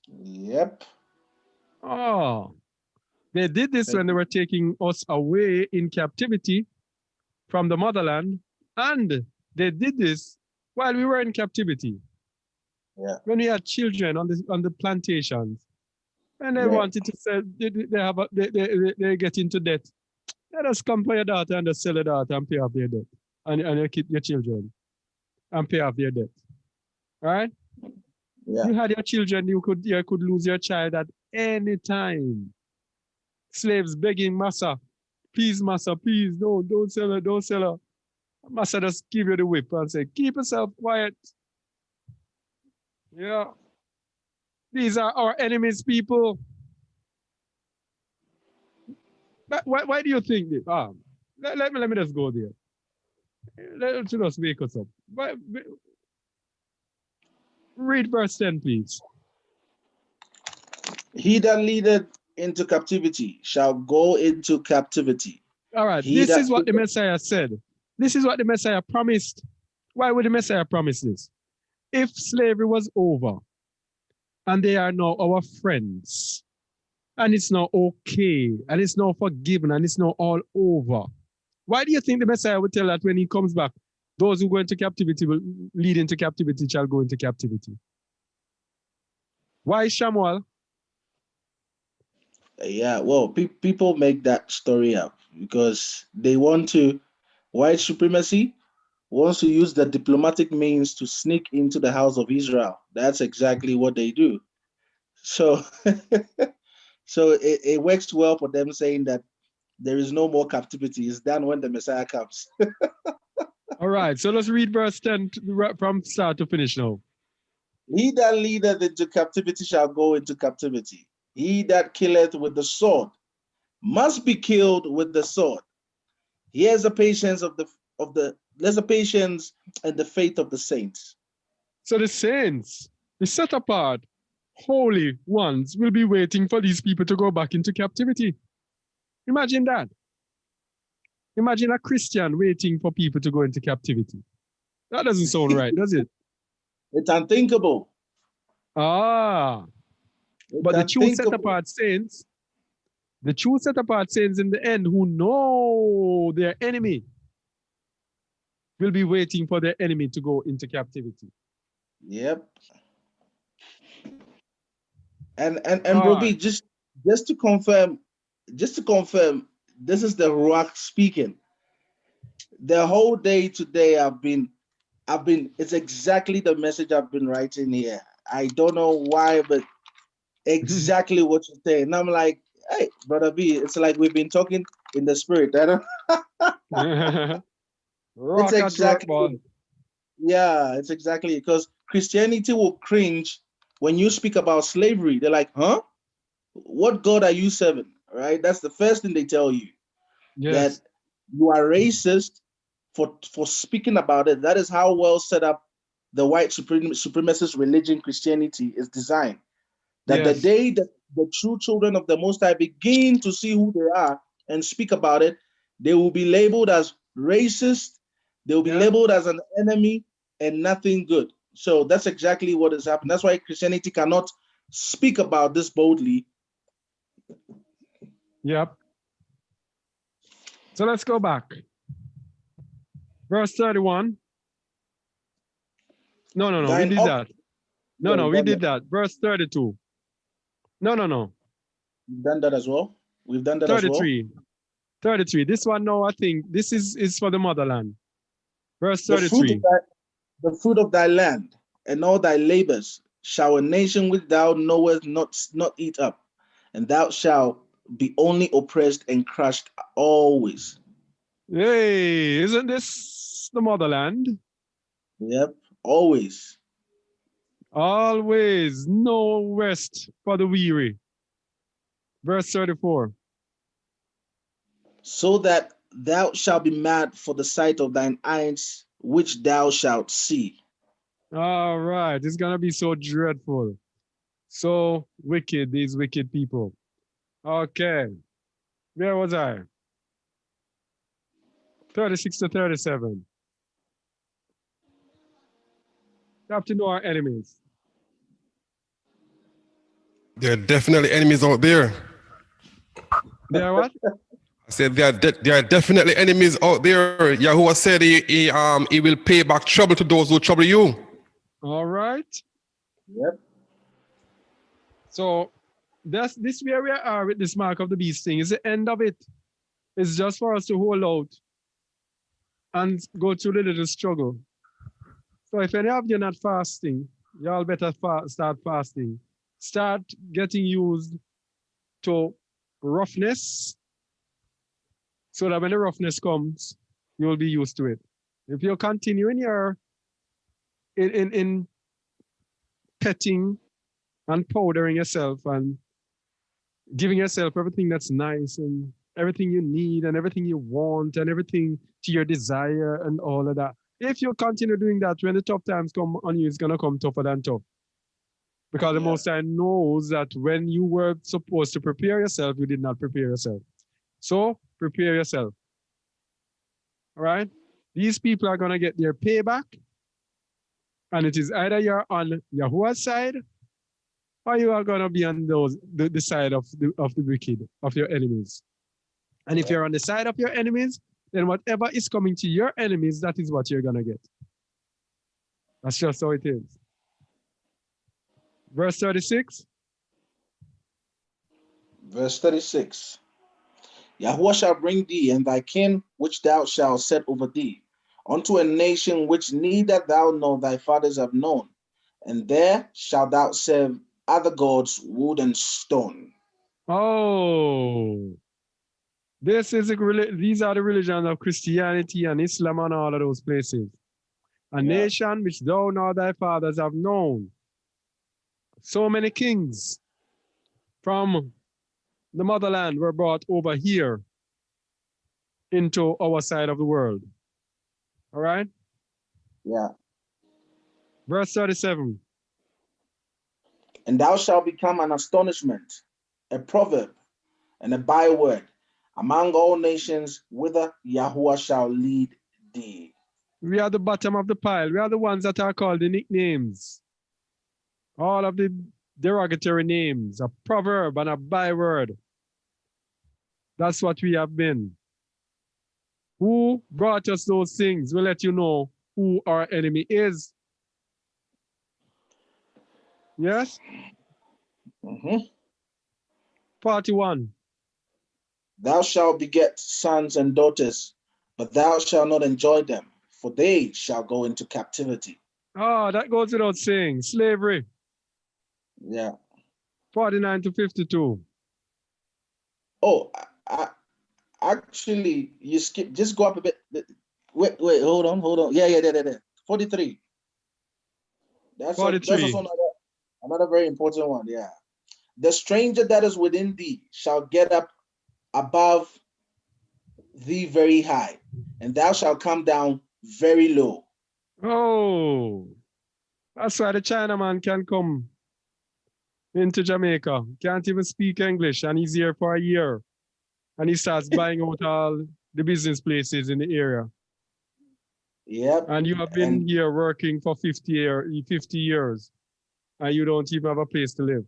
Yep. Oh, they did this when they were taking us away in captivity from the motherland, and they did this while we were in captivity. Yeah. When we had children on the plantations, and they wanted to sell, they get into debt. Let us come for your daughter and just sell your daughter and pay off their debt, and you keep your children and pay off their debt. All right? Yeah. You had your children, you could lose your child at any time. Slaves begging massa, please, massa, please, no, don't sell her, don't sell her. Massa just give you the whip and say, keep yourself quiet. Yeah. These are our enemies, people. But why do you think this? Let me just go there. Let us wake us up. Read verse 10, please. He that leadeth into captivity shall go into captivity. All right, this is what the Messiah said. This is what the Messiah promised. Why would the Messiah promise this? If slavery was over and they are now our friends, and it's now okay, and it's now forgiven, and it's now all over, why do you think the Messiah would tell that when he comes back, those who go into captivity will lead into captivity shall go into captivity? Why Shamuel? Yeah, well, people make that story up because they want to, white supremacy wants to use the diplomatic means to sneak into the house of Israel. That's exactly what they do. So, so it works well for them saying that there is no more captivity. It's done when the Messiah comes. All right, so let's read verse 10 from start to finish now. He that leadeth into captivity shall go into captivity. He that killeth with the sword must be killed with the sword. Here's the patience there's a patience and the faith of the saints. So the saints, the set apart, holy ones, will be waiting for these people to go back into captivity. Imagine that. Imagine a Christian waiting for people to go into captivity. That doesn't sound right, does it? It's unthinkable. Ah, It's but the true set unthinkable. apart saints, the true set apart saints in the end who know their enemy will be waiting for their enemy to go into captivity. Yep. And All Bro right. B, just to confirm, this is the Ruach speaking. The whole day today it's exactly the message I've been writing here. I don't know why, but exactly what you're saying. And I'm like, hey, Brother B, it's like we've been talking in the spirit. I don't it's Rock at work, exactly boy. yeah, it's exactly because Christianity will cringe when you speak about slavery. They're like, huh? What God are you serving? Right? That's the first thing they tell you. That Yes. you are racist for speaking about it. That is how well set up the white supremacist religion Christianity is designed. That the Yes. day that the true children of the Most High begin to see who they are and speak about it, they will be labeled as racist, they will be Yeah. labeled as an enemy and nothing good. So that's exactly what has happened. That's why Christianity cannot speak about this boldly. Yep. So let's go back. Verse 31. No, we Thine did ox, that. yeah, No, we did that. Verse 32. No. we've done that as well. We've done that as well. 33. 33. This one, no, I think this is for the motherland. Verse The fruit of 33. the fruit of thy land and all thy labors shall a nation which thou knowest not eat up, and thou shalt be only oppressed and crushed always. Hey, isn't this the motherland? Yep, always. Always no rest for the weary. Verse 34. So that thou shalt be mad for the sight of thine eyes, which thou shalt see. All right, it's gonna be so dreadful. So wicked, these wicked people. Okay, where was I? 36 to 37. We have to know our enemies. There are definitely enemies out there. They are what? I said there are definitely enemies out there. Yahuwah said he will pay back trouble to those who trouble you. All right. Yep. So that's this where we are with this mark of the beast thing. Is the end of it. It's just for us to hold out and go through the little struggle. So if any of you are not fasting, y'all better start fasting. Start getting used to roughness so that when the roughness comes, you will be used to it. If you continue in your in petting and powdering yourself and giving yourself everything that's nice and everything you need and everything you want and everything to your desire and all of that. If you continue doing that, when the tough times come on you, it's going to come tougher than tough. Because the Most High knows that when you were supposed to prepare yourself, you did not prepare yourself. So prepare yourself. All right? These people are going to get their payback. And it is either you're on Yahuwah's side or you are going to be on the side of the wicked, of your enemies. And if you're on the side of your enemies, then whatever is coming to your enemies, that is what you're going to get. That's just how it is. Verse 36. Verse 36. Yahuwah shall bring thee and thy kin, which thou shalt set over thee, unto a nation which neither thou nor thy fathers have known, and there shalt thou serve other gods, wood and stone. Oh, these are the religions of Christianity and Islam and all of those places. A nation which thou nor thy fathers have known. So many kings from the motherland were brought over here into our side of the world. All right? Yeah. Verse 37. And thou shalt become an astonishment, a proverb, and a byword among all nations whither Yahuwah shall lead thee. We are the bottom of the pile. We are the ones that are called the nicknames. All of the derogatory names, a proverb and a byword. That's what we have been. Who brought us those things will let you know who our enemy is. Yes? 41. Thou shalt beget sons and daughters, but thou shalt not enjoy them, for they shall go into captivity. Oh, that goes without saying. Slavery. Yeah. 49 to 52. Oh, actually, you skip. Just go up a bit. Wait, hold on. Yeah. 43. That's 43. Also another very important one. Yeah. The stranger that is within thee shall get up above thee very high, and thou shalt come down very low. Oh, that's why the Chinaman can come into Jamaica. Can't even speak English, and he's here for a year. And he starts buying out all the business places in the area. Yep. And you have been here working for 50 years, and you don't even have a place to live.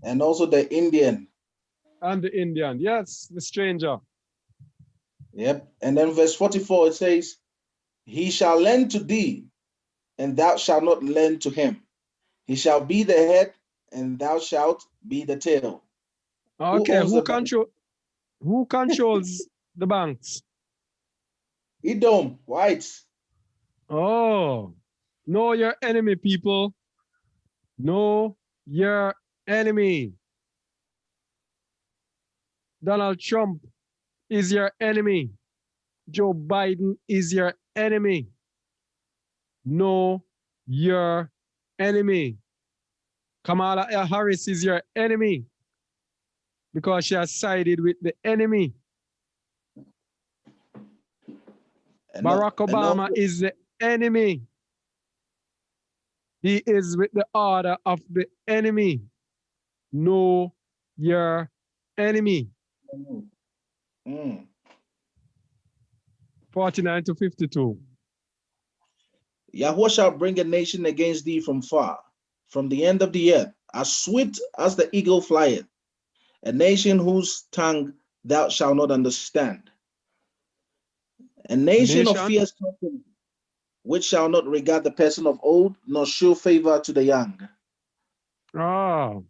And also the Indian. And the Indian, yes, the stranger. Yep. And then verse 44, it says, he shall lend to thee, and thou shalt not lend to him. He shall be the head, and thou shalt be the tail. Okay, who controls the banks? Edom, whites. Oh, know your enemy, people. Know your enemy. Donald Trump is your enemy. Joe Biden is your enemy. Know your enemy. Kamala Harris is your enemy because she has sided with the enemy. Barack Obama is the enemy. He is with the order of the enemy. Know your enemy. 49 to 52. Yahuwah shall bring a nation against thee from far, from the end of the earth, as swift as the eagle flieth, a nation whose tongue thou shalt not understand. A nation of fierce company, which shall not regard the person of old, nor show favor to the young. Oh,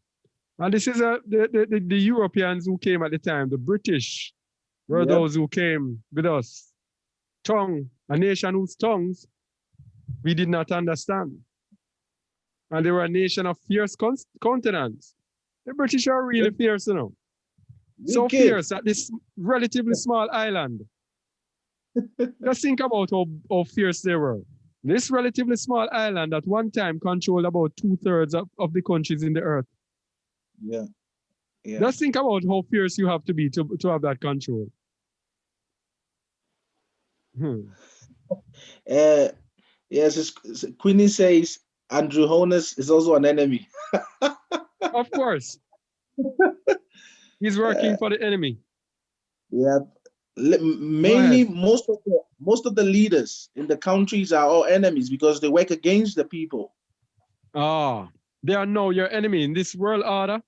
and this is the Europeans who came at the time. The British were those who came with us. A nation whose tongues we did not understand. And they were a nation of fierce continents. The British are really fierce, you know. So fierce at this relatively small island. Just think about how fierce they were. This relatively small island at one time controlled about 2/3 of the countries in the earth. Yeah. Just think about how fierce you have to be to have that control. Yes, Queenie says Andrew Holness is also an enemy. Of course. He's working for the enemy. Yeah. Mainly most of the leaders in the countries are all enemies because they work against the people. They are now your enemy in this world order.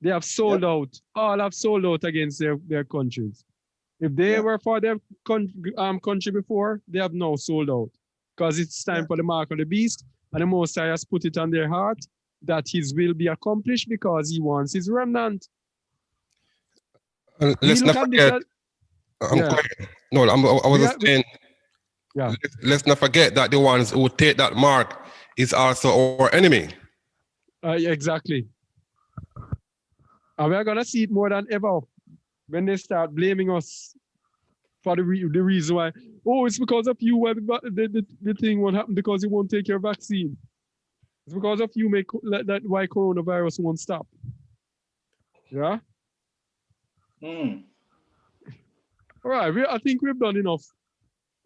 They have sold out. All have sold out against their countries. If they were for their country before, they have now sold out because it's time for the mark of the beast, and the Most High has put it on their heart that his will be accomplished because he wants his remnant. And We let's look not at this forget. as, I'm yeah, quiet. No, I was we just are, saying. yeah, Let's not forget that the ones who take that mark is also our enemy. exactly. And we're gonna see it more than ever when they start blaming us for the reason why. Oh, it's because of you why the thing won't happen because you won't take your vaccine. It's because of you that why coronavirus won't stop. Yeah. Mm. All right. I think we've done enough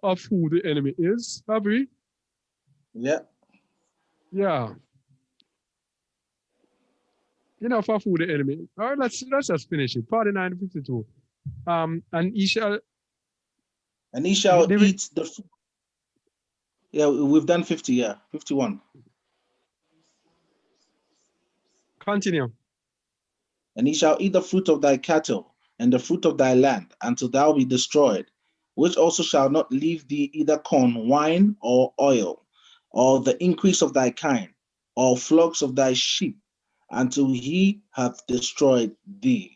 of who the enemy is, have we? Yeah. Yeah. Enough of who the enemy is. All right, let's just finish it. 49:52. And he shall And he shall Did we- eat the fruit. Yeah, we've done 50, yeah. 51. continue. And he shall eat the fruit of thy cattle and the fruit of thy land until thou be destroyed, which also shall not leave thee either corn, wine, or oil, or the increase of thy kind, or flocks of thy sheep, until he hath destroyed thee.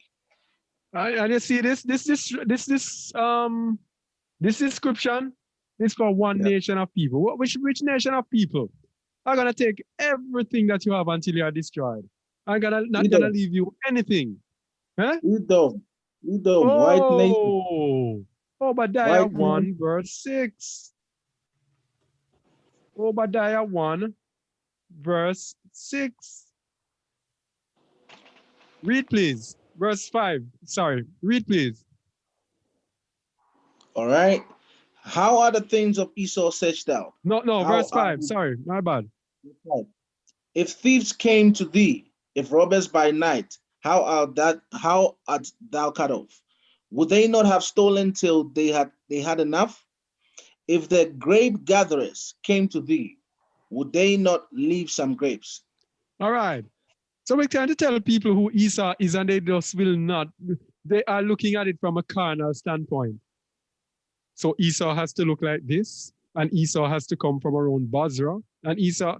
And you see this description is for one Yeah. nation of people. Which nation of people are gonna take everything that you have until you are destroyed? I'm not gonna Edom, leave you anything. Huh? Edom, white nation, Oh, Obadiah white nation. 1, verse 6. Obadiah 1, verse 6. Read, please. Verse 5. Sorry. Read, please. All right. How are the things of Esau searched out? No, How verse are 5. Sorry, my bad. If thieves came to thee, if robbers by night, how art thou cut off? Would they not have stolen till they had enough? If the grape gatherers came to thee, would they not leave some grapes? All right. So we're trying to tell people who Esau is, and they just will not. They are looking at it from a carnal standpoint. So Esau has to look like this, and Esau has to come from around Basra, and Esau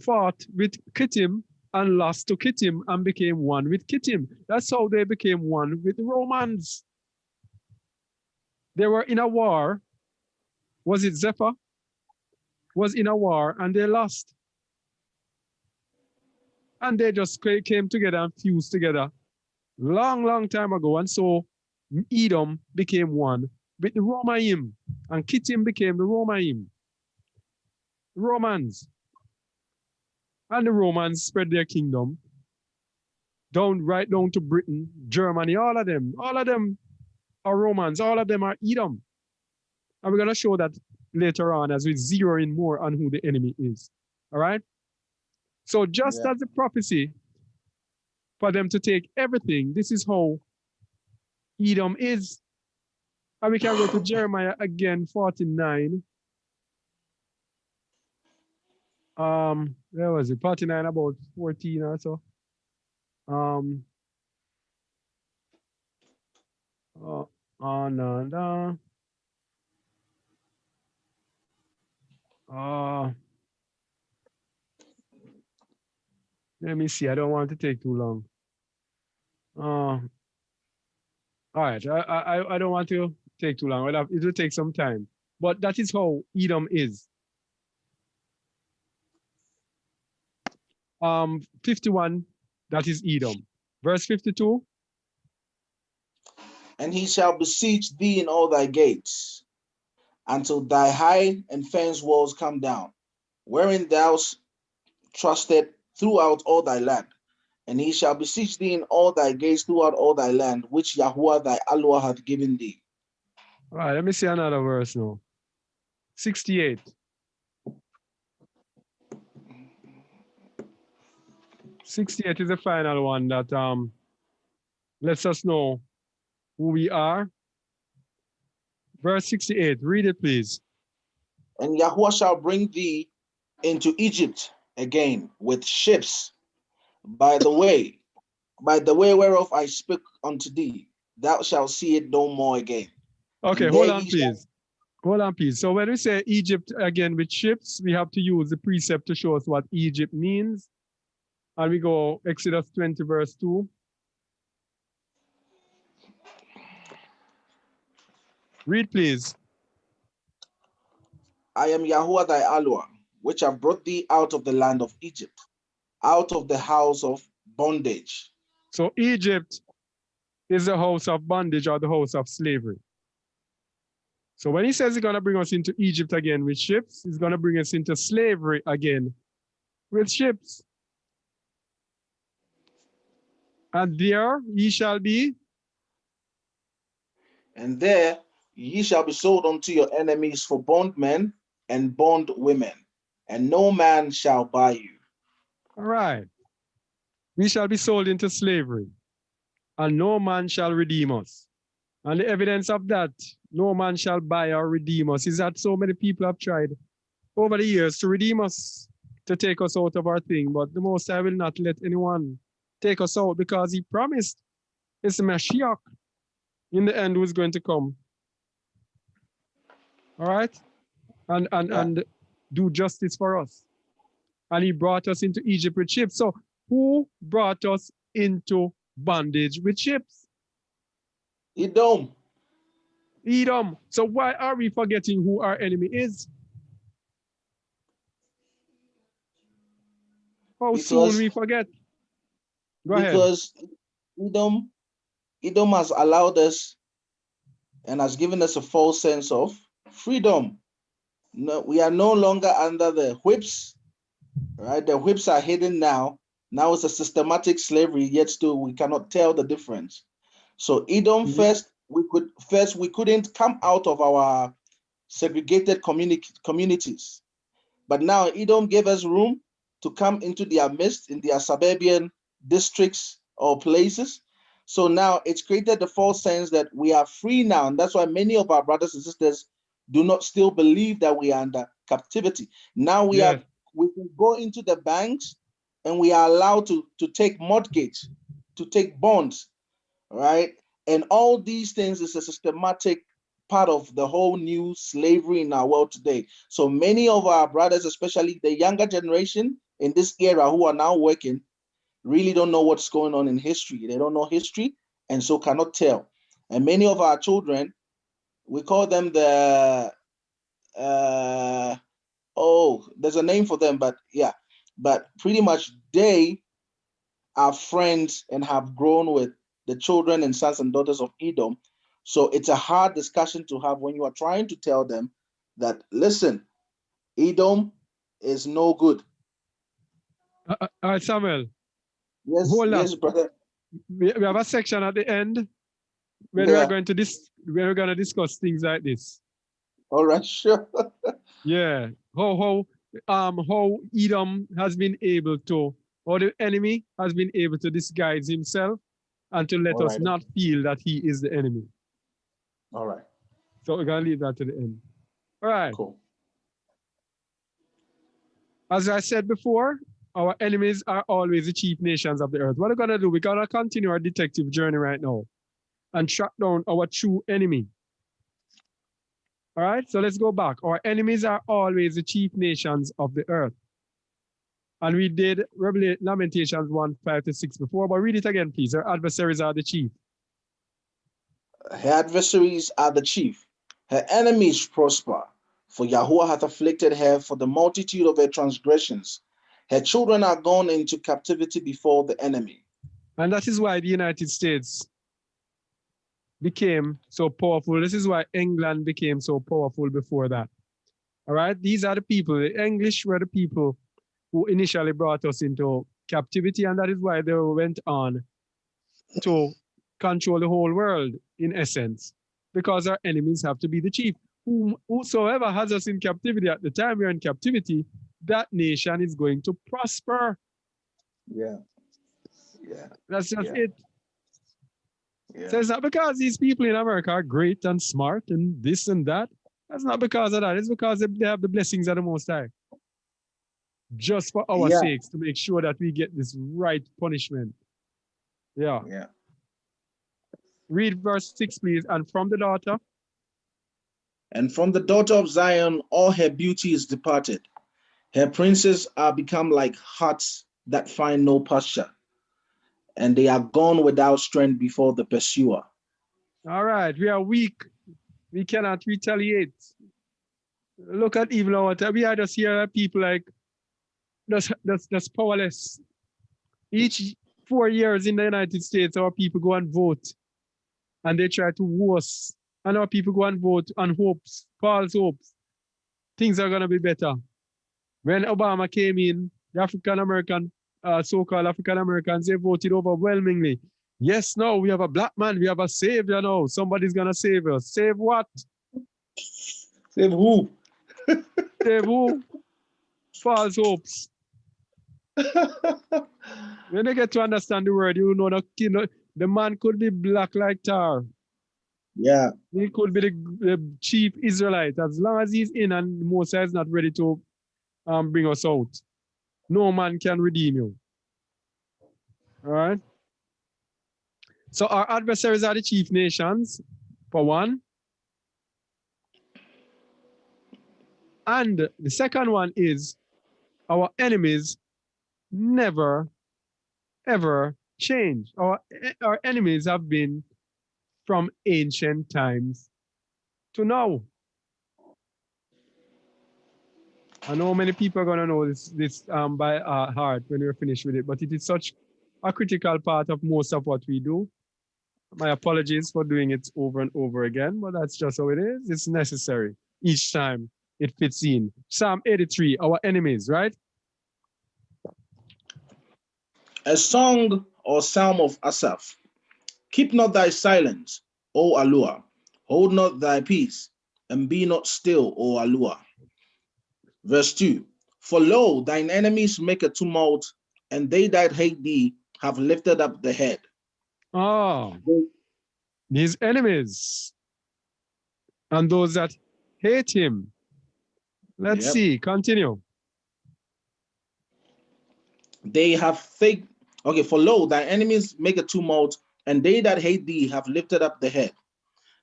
fought with Kittim and lost to Kittim and became one with Kittim. That's how they became one with the Romans. They were in a war. Was it Zephyr? Was in a war and they lost. And they just came together and fused together long time ago. And so Edom became one with the Romaim, and Kittim became the Romaim. Romans. And the Romans spread their kingdom right down to Britain, Germany, all of them are Romans, all of them are Edom. And we're going to show that later on as we zero in more on who the enemy is. All right? So just as the prophecy for them to take everything, this is how Edom is. And we can go to Jeremiah again, 49. Where was it? 49, about 14 or so. No. Let me see. I don't want to take too long. All right. I don't want to take too long. It will take some time. But that is how Edom is. 51, that is Edom. Verse 52. And he shall besiege thee in all thy gates, until thy high and fenced walls come down, wherein thou trusted throughout all thy land. And he shall besiege thee in all thy gates throughout all thy land, which Yahuwah thy Allah hath given thee. All right, let me see another verse now. 68. 68 is the final one that lets us know who we are. Verse 68, read it, please. And Yahuwah shall bring thee into Egypt again with ships by the way whereof I speak unto thee. Thou shalt see it no more again. Okay, And hold there on, ye shall- please. Hold on, please. So when we say Egypt again with ships, we have to use the precept to show us what Egypt means. And we go Exodus 20, verse 2. Read, please. I am Yahuwah thy Alua, which have brought thee out of the land of Egypt, out of the house of bondage. So Egypt is the house of bondage or the house of slavery. So when he says he's going to bring us into Egypt again with ships, he's going to bring us into slavery again with ships. And there ye shall be. And there ye shall be sold unto your enemies for bondmen and bondwomen, and no man shall buy you. All right. We shall be sold into slavery, and no man shall redeem us. And the evidence of that, no man shall buy or redeem us, is that so many people have tried over the years to redeem us, to take us out of our thing. But the Most High will not let anyone take us out because he promised it's the Mashiach in the end who's going to come. All right? And do justice for us. And he brought us into Egypt with ships. So who brought us into bondage with ships? Edom. Edom. So why are we forgetting who our enemy is? How soon we forget? Go ahead. Because Edom has allowed us and has given us a false sense of freedom. No, we are no longer under the whips, right? The whips are hidden now. Now it's a systematic slavery, yet still we cannot tell the difference. So Edom, first we couldn't come out of our segregated communities. But now Edom gave us room to come into their midst in their suburban districts or places. So now it's created the false sense that we are free now. And that's why many of our brothers and sisters do not still believe that we are under captivity. Now we can go into the banks and we are allowed to take mortgage, to take bonds, right? And all these things is a systematic part of the whole new slavery in our world today. So many of our brothers, especially the younger generation in this era who are now working, really don't know what's going on in history. They don't know history and so cannot tell. And many of our children, we call them the, there's a name for them, but yeah. But pretty much they are friends and have grown with the children and sons and daughters of Edom. So it's a hard discussion to have when you are trying to tell them that, listen, Edom is no good. Samuel. Yes, yes, brother. We have a section at the end where we are going to discuss things like this. All right, sure. Yeah. How Edom has been able to, or the enemy has been able to disguise himself and to let us not feel that he is the enemy. All right. So we're going to leave that to the end. All right. Cool. As I said before, our enemies are always the chief nations of the earth. What we're going to do, we're going to continue our detective journey right now and track down our true enemy. All right, so let's go back. Our enemies are always the chief nations of the earth. And we did Lamentations 1:5-6 before, but read it again, please. Our adversaries are the chief. Her adversaries are the chief. Her enemies prosper, for Yahuwah hath afflicted her for the multitude of her transgressions. Her children are gone into captivity before the enemy. And that is why the United States became so powerful. This is why England became so powerful before that. All right, these are the people. The English were the people who initially brought us into captivity, and that is why they went on to control the whole world, in essence, because our enemies have to be the chief. Whosoever has us in captivity at the time we're in captivity, that nation is going to prosper. Yeah. That's just it. Yeah. So it's not because these people in America are great and smart and this and that. That's not because of that. It's because they have the blessings of the Most High. Just for our sakes, to make sure that we get this right punishment. Yeah. Read verse 6, please. And from the daughter. And from the daughter of Zion, all her beauty is departed. Her princes are become like harts that find no pasture, and they are gone without strength before the pursuer. All right, we are weak. We cannot retaliate. Look at even our time. We are just here people like that's powerless. Each 4 years in the United States, our people go and vote, and they try to worse. And our people go and vote on hopes, false hopes. Things are gonna be better. When Obama came in, the African American, so-called African Americans, they voted overwhelmingly. Yes, no, we have a black man, we have a savior now. Somebody's gonna save us. Save what? Save who? Save who? False hopes. When they get to understand the word, you know that the man could be black like tar. Yeah. He could be the chief Israelite. As long as he's in and Moses is not ready to bring us out, no man can redeem you. All right? So our adversaries are the chief nations, for one. And the second one is our enemies never, ever change. Our enemies have been from ancient times to now. I know many people are going to know this by heart when we're finished with it, but it is such a critical part of most of what we do. My apologies for doing it over and over again, but that's just how it is. It's necessary each time it fits in. Psalm 83, our enemies, right? A song or psalm of Asaph. Keep not thy silence, O Alua. Hold not thy peace, and be not still, O Alua. Verse 2. For lo, thine enemies make a tumult, and they that hate thee have lifted up the head. Oh, his enemies and those that hate him. Let's see, continue. They have faked. Okay, for lo, thy enemies make a tumult, and they that hate thee have lifted up the head.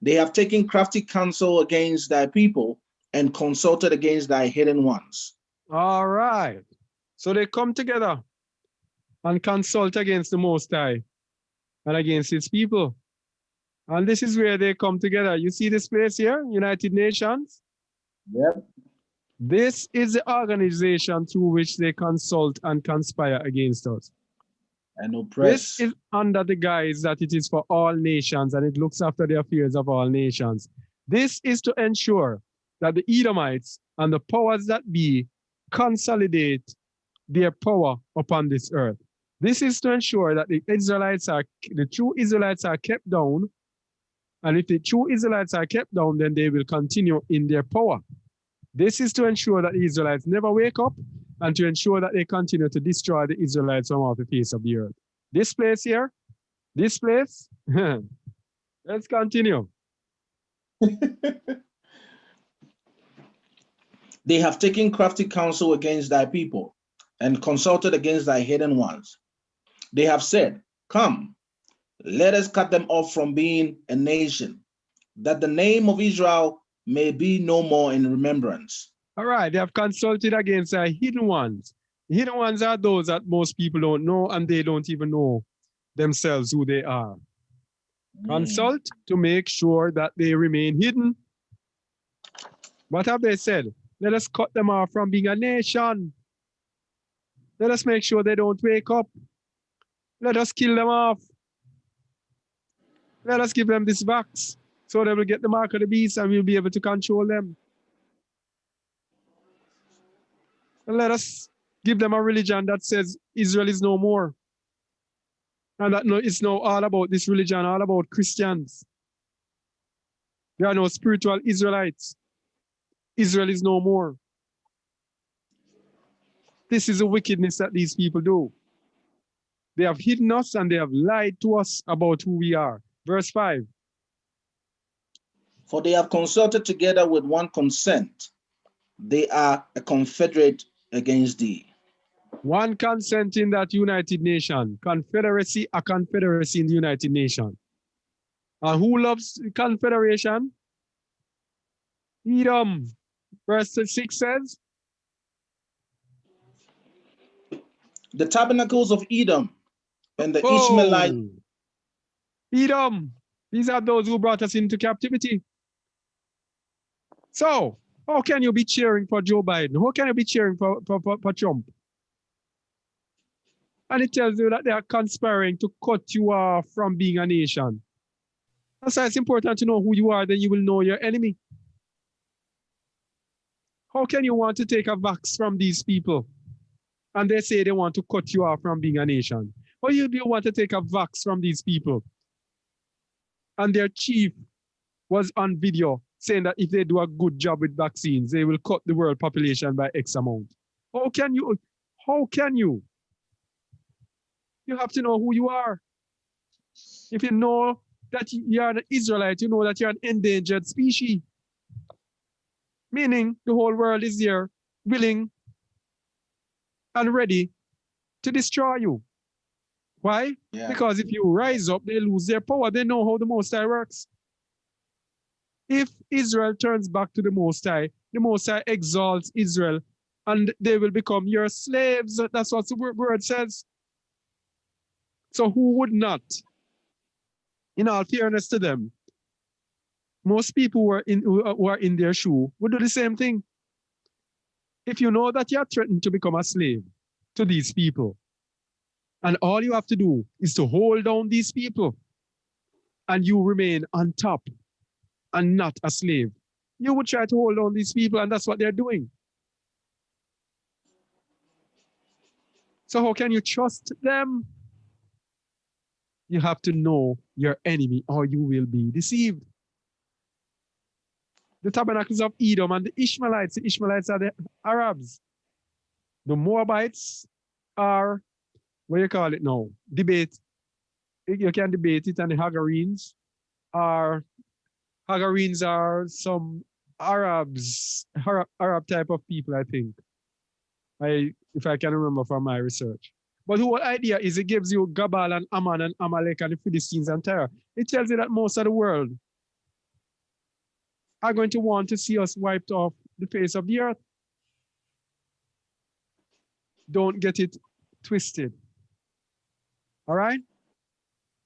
They have taken crafty counsel against thy people and consulted against thy hidden ones. All right. So they come together and consult against the Most High and against his people. And this is where they come together. You see this place here, United Nations? Yep. This is the organization through which they consult and conspire against us. And oppress. This is under the guise that it is for all nations and it looks after the affairs of all nations. This is to ensure that the Edomites and the powers that be consolidate their power upon this earth. This is to ensure that the true Israelites are kept down. And if the true Israelites are kept down, then they will continue in their power. This is to ensure that the Israelites never wake up and to ensure that they continue to destroy the Israelites from off the face of the earth. This place here, this place, let's continue. They have taken crafty counsel against thy people and consulted against thy hidden ones. They have said, come, let us cut them off from being a nation, that the name of Israel may be no more in remembrance. All right, they have consulted against the hidden ones. The hidden ones are those that most people don't know and they don't even know themselves who they are. Consult to make sure that they remain hidden. What have they said? Let us cut them off from being a nation. Let us make sure they don't wake up. Let us kill them off. Let us give them this vax so they will get the mark of the beast and we'll be able to control them. And let us give them a religion that says Israel is no more. And that it's now all about this religion, all about Christians. There are no spiritual Israelites. Israel is no more. This is the wickedness that these people do. They have hidden us and they have lied to us about who we are. Verse 5. For they have consulted together with one consent. They are a confederate against thee. One consent in that United Nation. Confederacy, a confederacy in the United Nation. And who loves confederation? Edom. Verse 6 says, The tabernacles of Edom and the oh, Ishmaelite. Edom. These are those who brought us into captivity. So, how can you be cheering for Joe Biden? How can you be cheering for Trump? And it tells you that they are conspiring to cut you off from being a nation. That's why it's important to know who you are, then you will know your enemy. How can you want to take a vax from these people? And they say they want to cut you off from being a nation. Or do you want to take a vax from these people? And their chief was on video saying that if they do a good job with vaccines, they will cut the world population by X amount. How can you? How can you? You have to know who you are. If you know that you are an Israelite, you know that you're an endangered species. Meaning the whole world is there, willing and ready to destroy you. Why? Yeah. Because if you rise up, they lose their power. They know how the Most High works. If Israel turns back to the Most High exalts Israel and they will become your slaves. That's what the word says. So who would not? In all fairness to them, most people who are in their shoe would do the same thing. If you know that you are threatened to become a slave to these people, and all you have to do is to hold down these people, and you remain on top and not a slave, you would try to hold on these people, and that's what they're doing. So how can you trust them? You have to know your enemy or you will be deceived. The tabernacles of Edom and the Ishmaelites are the Arabs. The Moabites are, what do you call it now? Debate. You can debate it, and the Hagarenes are some Arabs, Arab type of people, I think. If I can remember from my research. But the whole idea is it gives you Gabal and Ammon and Amalek and the Philistines and Tyre. It tells you that most of the world are going to want to see us wiped off the face of the earth. Don't get it twisted. All right?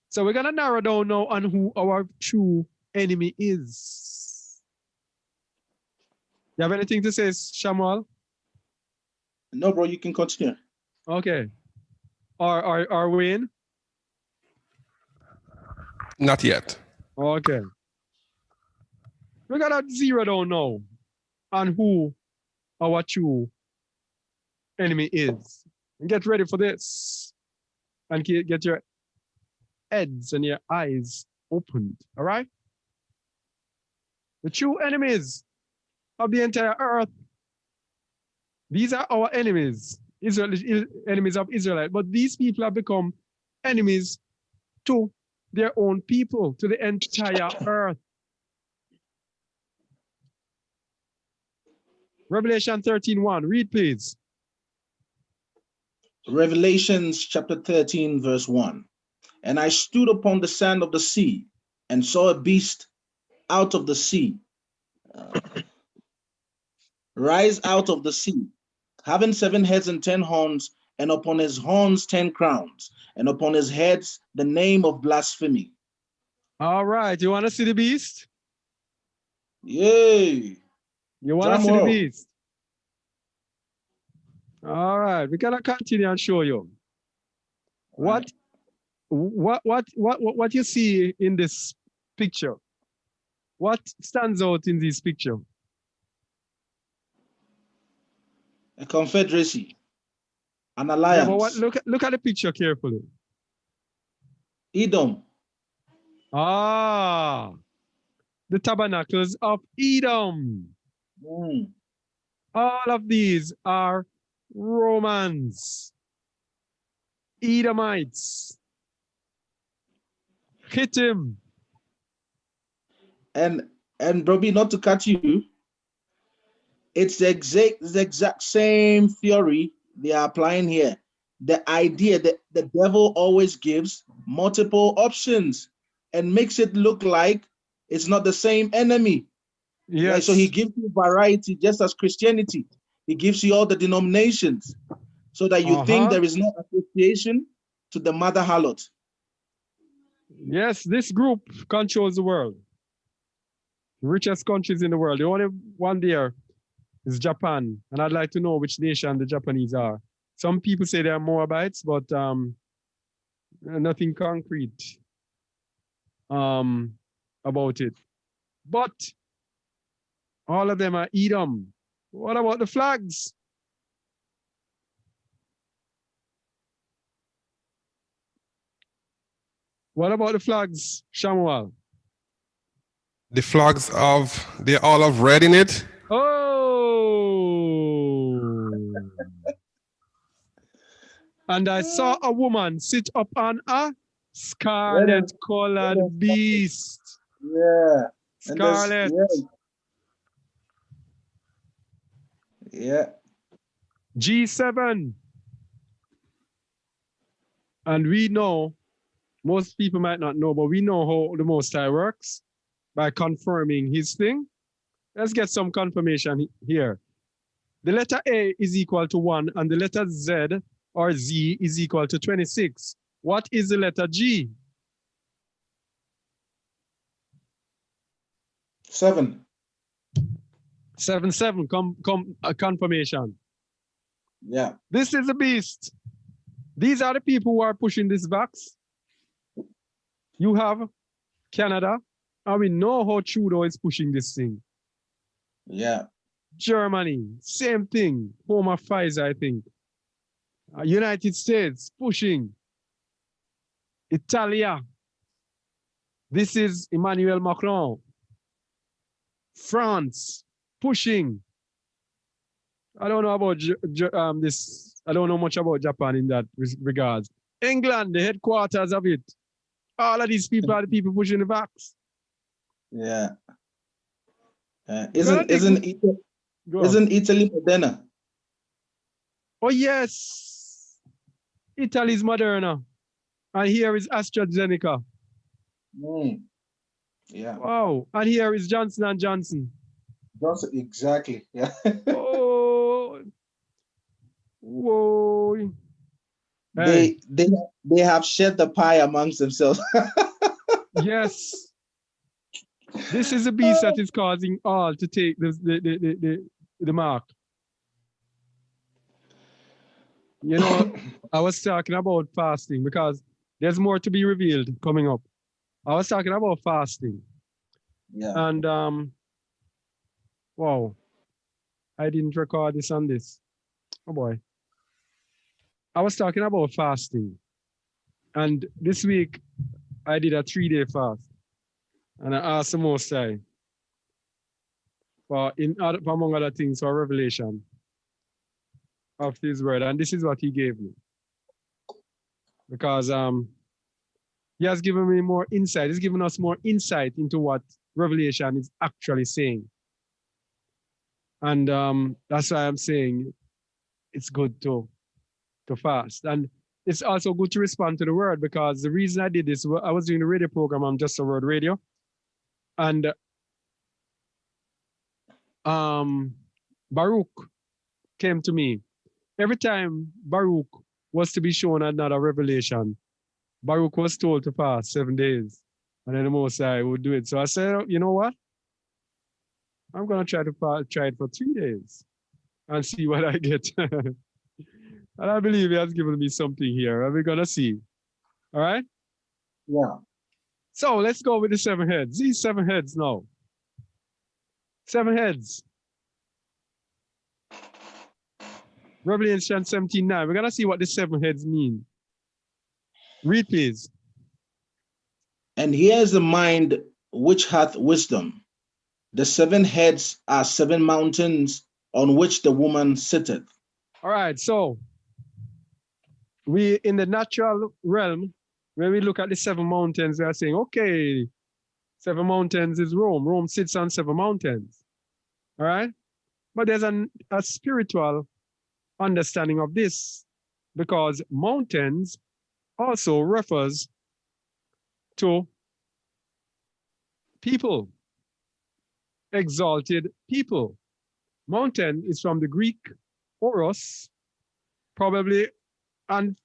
So we're going to narrow down now on who our true enemy is. You have anything to say, Shamuel? No, bro, you can continue. Okay. Or Wayne? Not yet. Okay. We're going to zero down now on who our true enemy is. And get ready for this. And get your heads and your eyes opened. All right? The true enemies of the entire earth. These are our enemies. Enemies of Israelite. But these people have become enemies to their own people, to the entire earth. Revelation 13:1. Read, please. Revelations chapter 13, verse 1. And I stood upon the sand of the sea and saw a beast out of the sea, rise out of the sea, having 7 heads and 10 horns, and upon his horns 10 crowns, and upon his heads the name of blasphemy. All right. You want to see the beast? Yay! You want to see the beast? All right. We're going to continue and show you. What you see in this picture? What stands out in this picture? A confederacy, an alliance. Yeah, but look at the picture carefully. Edom. Ah, the tabernacles of Edom. All of these are Romans, Edomites, Hittim. And Broby, not to cut you, it's the exact same theory they are applying here. The idea that the devil always gives multiple options and makes it look like it's not the same enemy. Yeah, Yes. so he gives you variety, just as Christianity. He gives you all the denominations so that you think there is no association to the mother harlot. Yes, this group controls the world. Richest countries in the world. The only one there is Japan. And I'd like to know which nation the Japanese are. Some people say they're Moabites, but nothing concrete about it. But all of them are Edom. What about the flags? What about the flags, Shamuel? The flags of the olive red in it. Oh. And I saw a woman sit up on a scarlet colored beast. Yeah. Scarlet. Yeah. G7. And we know, most people might not know, but we know how the Most High works by confirming his thing. Let's get some confirmation here. The letter A is equal to 1 and the letter Z or Z is equal to 26. What is the letter G? 7. 7, confirmation. Yeah. This is a beast. These are the people who are pushing this vax. You have Canada, and we know how Trudeau is pushing this thing. Yeah. Germany, same thing. Home of Pfizer, I think. United States, pushing. Italia. This is Emmanuel Macron. France, pushing. I don't know about this. I don't know much about Japan in that regards. England, the headquarters of it. All of these people are the people pushing the vax. Yeah. Isn't Italy Moderna? Oh yes, Italy's Moderna, and here is AstraZeneca. Yeah. Wow, and here is Johnson and Johnson. Johnson, exactly. Yeah. Oh, whoa. They have shared the pie amongst themselves. Yes. This is a beast that is causing all to take the mark. You know, I was talking about fasting because there's more to be revealed coming up. I was talking about fasting. Yeah. And wow, I didn't record this on this. Oh boy. I was talking about fasting. And this week I did a 3-day fast. And I asked the Most High for among other things for revelation of his word. And this is what he gave me. Because he has given me more insight. He's given us more insight into what Revelation is actually saying. And that's why I'm saying it's good to fast. And it's also good to respond to the word, because the reason I did this, I was doing a radio program on Just a Word Radio. And Baruch came to me. Every time Baruch was to be shown another revelation, Baruch was told to fast 7 days. And then the Most High would do it. So I said, you know what? I'm going to try it for 3 days and see what I get. And I believe he has given me something here. And we're going to see. All right? Yeah. So let's go with the 7 heads. These 7 heads now. 7 heads. Revelation 17:9. We're going to see what the 7 heads mean. Read, please. And here is the mind which hath wisdom. The 7 heads are 7 mountains on which the woman sitteth. All right, so we in the natural realm, when we look at the 7 mountains, we are saying, okay, 7 mountains is Rome. Rome sits on 7 mountains. All right? But there's a spiritual understanding of this, because mountains also refers to people. exalted people. Mountain is from the Greek oros, probably and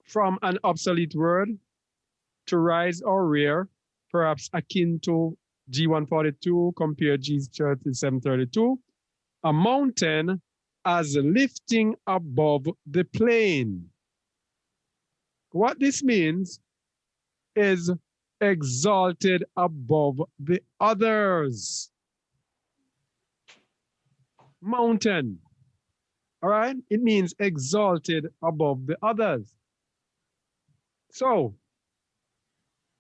from an obsolete word, to rise or rear, perhaps akin to G142 compared G3732. A mountain as lifting above the plain. What this means is exalted above the others. Mountain, all right? It means exalted above the others. So,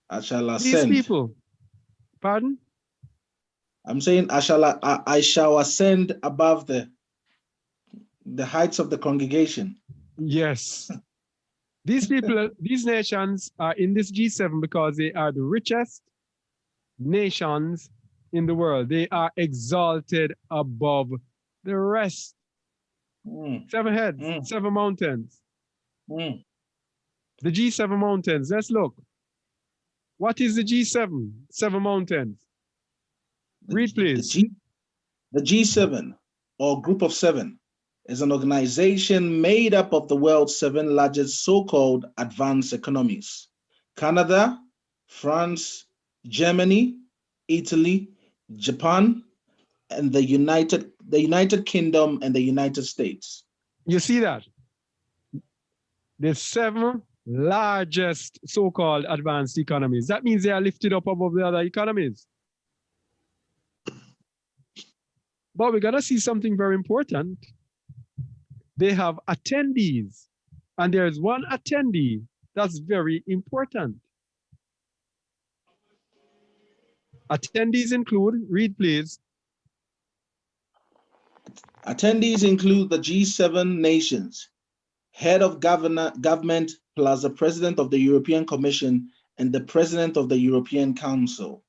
I shall these ascend. people, pardon? I'm saying I shall ascend above the heights of the congregation. Yes. These people, these nations are in this G7 because they are the richest nations in the world. They are exalted above the rest. Mm, 7 heads, Mm. 7 mountains. mm. The G7 mountains. Let's look. What is the G7? 7 mountains. Read, please. The G7, or Group of Seven, is an organization made up of the world's 7 largest so-called advanced economies: Canada, France, Germany, Italy, Japan, and the United Kingdom and the United States. You see that? The 7 largest so-called advanced economies. That means they are lifted up above the other economies. But we're going to see something very important. They have attendees, and there's one attendee that's very important. Attendees include, read please. Attendees include the G7 nations, head of government, plus the president of the European Commission and the president of the European Council.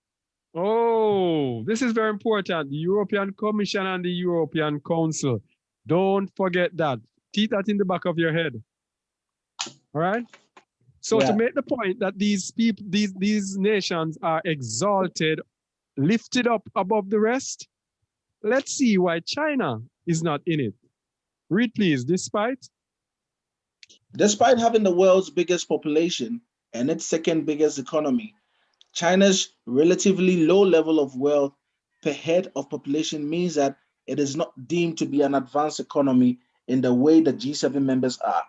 Oh, this is very important. The European Commission and the European Council. Don't forget that. Keep that in the back of your head. All right? So to make the point that these people, these nations are exalted, lifted up above the rest, let's see why China is not in it. Read please. Despite having the world's biggest population and its second biggest economy, China's relatively low level of wealth per head of population means that it is not deemed to be an advanced economy in the way the G7 members are,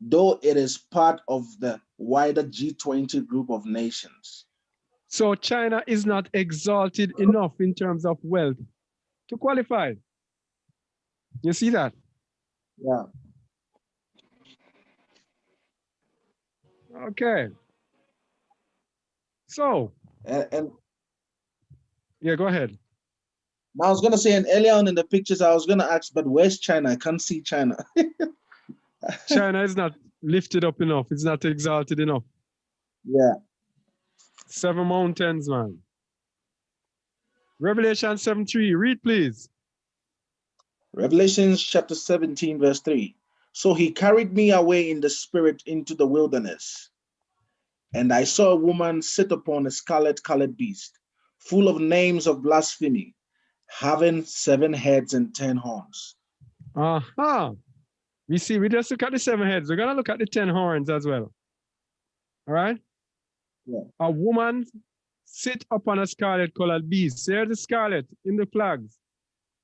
though it is part of the wider G20 group of nations. So China is not exalted enough in terms of wealth to qualify. You see that? Yeah. Okay. So, And yeah, go ahead. I was going to say, and earlier on in the pictures, I was going to ask, but where's China? I can't see China. China is not lifted up enough. It's not exalted enough. Yeah. 7 mountains, man. Revelation 7:3. Read, please. Revelation chapter 17, verse 3. So he carried me away in the spirit into the wilderness, and I saw a woman sit upon a scarlet-colored beast, full of names of blasphemy, having 7 heads and 10 horns. Uh-huh. We just look at the 7 heads. We're going to look at the 10 horns as well. All right? Yeah. A woman sit upon a scarlet-colored beast. There's the scarlet in the flags.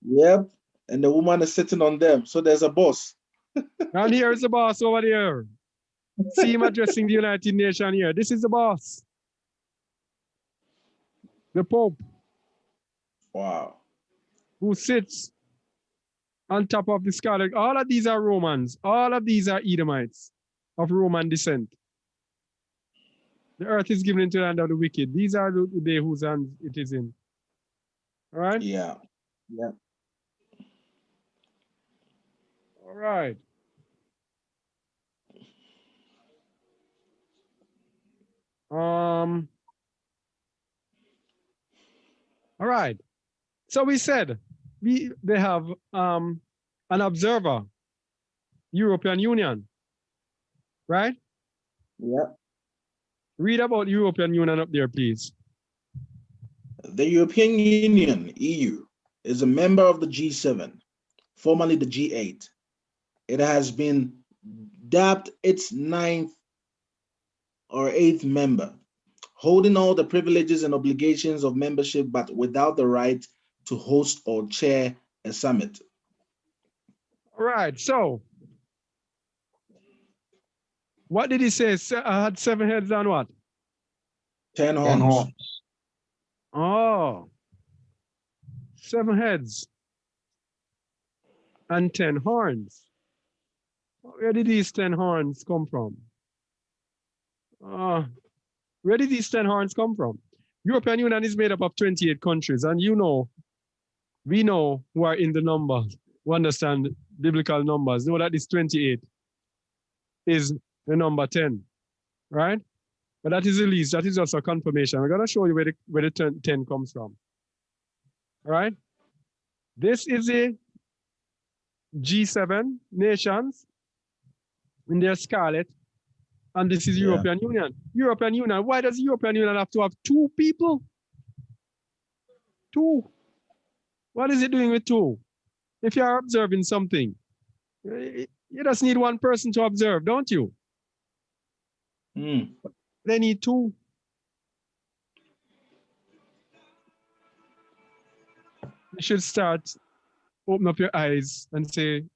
Yep. And the woman is sitting on them. So there's a boss. And here's the boss over there. See him addressing the United Nations here. This is the boss. The Pope. Wow. Who sits on top of the scarlet. All of these are Romans. All of these are Edomites of Roman descent. The earth is given into the hand of the wicked. These are they whose hands it is in. All right? Yeah. Yeah. All right. All right. So we said they have an observer, European Union, right? Yeah. Read about European Union up there, please. The European Union, EU, is a member of the G7, formerly the G8. It has been dubbed its 9th or 8th member, holding all the privileges and obligations of membership, but without the right to host or chair a summit. All right, so what did he say? I had 7 heads on what? 10 10 horns. horns. Oh, 7 heads and 10 horns. Where did these 10 horns come from? Where did these 10 horns come from? European Union is made up of 28 countries, and we know who are in the numbers, who understand biblical numbers, know that this 28 is the number 10, right? But that is the least, that is just a confirmation. We're gonna show you where the 10 comes from. All right? This is a G7 nations in their scarlet, and this is Yeah. European Union. European Union, why does European Union have to have 2 people? 2. What is it doing with 2? If you are observing something, you just need 1 person to observe, don't you? Mm. They need 2. You should start, open up your eyes and say,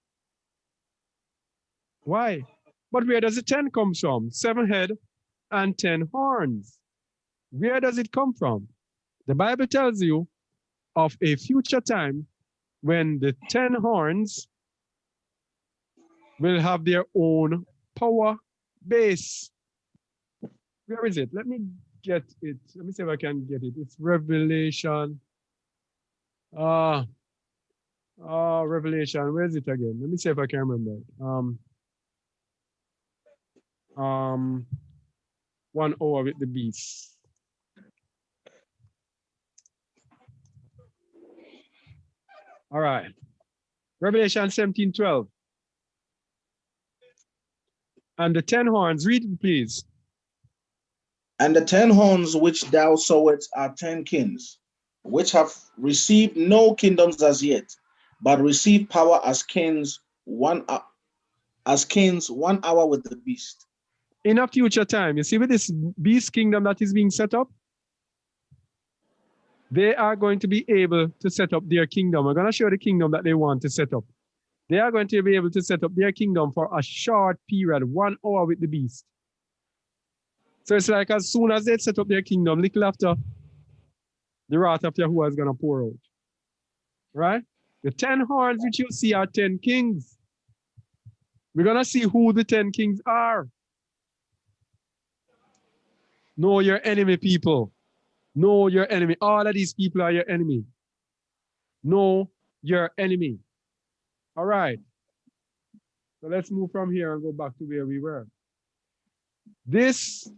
why? But where does the 10 come from? 7 head and 10 horns. Where does it come from? The Bible tells you of a future time when the 10 horns will have their own power base. Where is it? Let me get it. Let me see if I can get it. It's Revelation. Revelation. Where is it again? Let me see if I can remember it. 1 hour with the beast. All right. Revelation 17:12. And the 10 horns, read it, please. And the 10 horns which thou sawest are 10 kings, which have received no kingdoms as yet, but receive power as kings 1 hour with the beast. In a future time, you see, with this beast kingdom that is being set up, they are going to be able to set up their kingdom. I'm going to show you the kingdom that they want to set up. They are going to be able to set up their kingdom for a short period, 1 hour with the beast. So it's like as soon as they set up their kingdom, little after, the wrath of Yahuwah is going to pour out. Right? The 10 horns which you see are 10 kings. We're going to see who the 10 kings are. Know your enemy, people. Know your enemy. All of these people are your enemy. Know your enemy. All right. So let's move from here and go back to where we were. These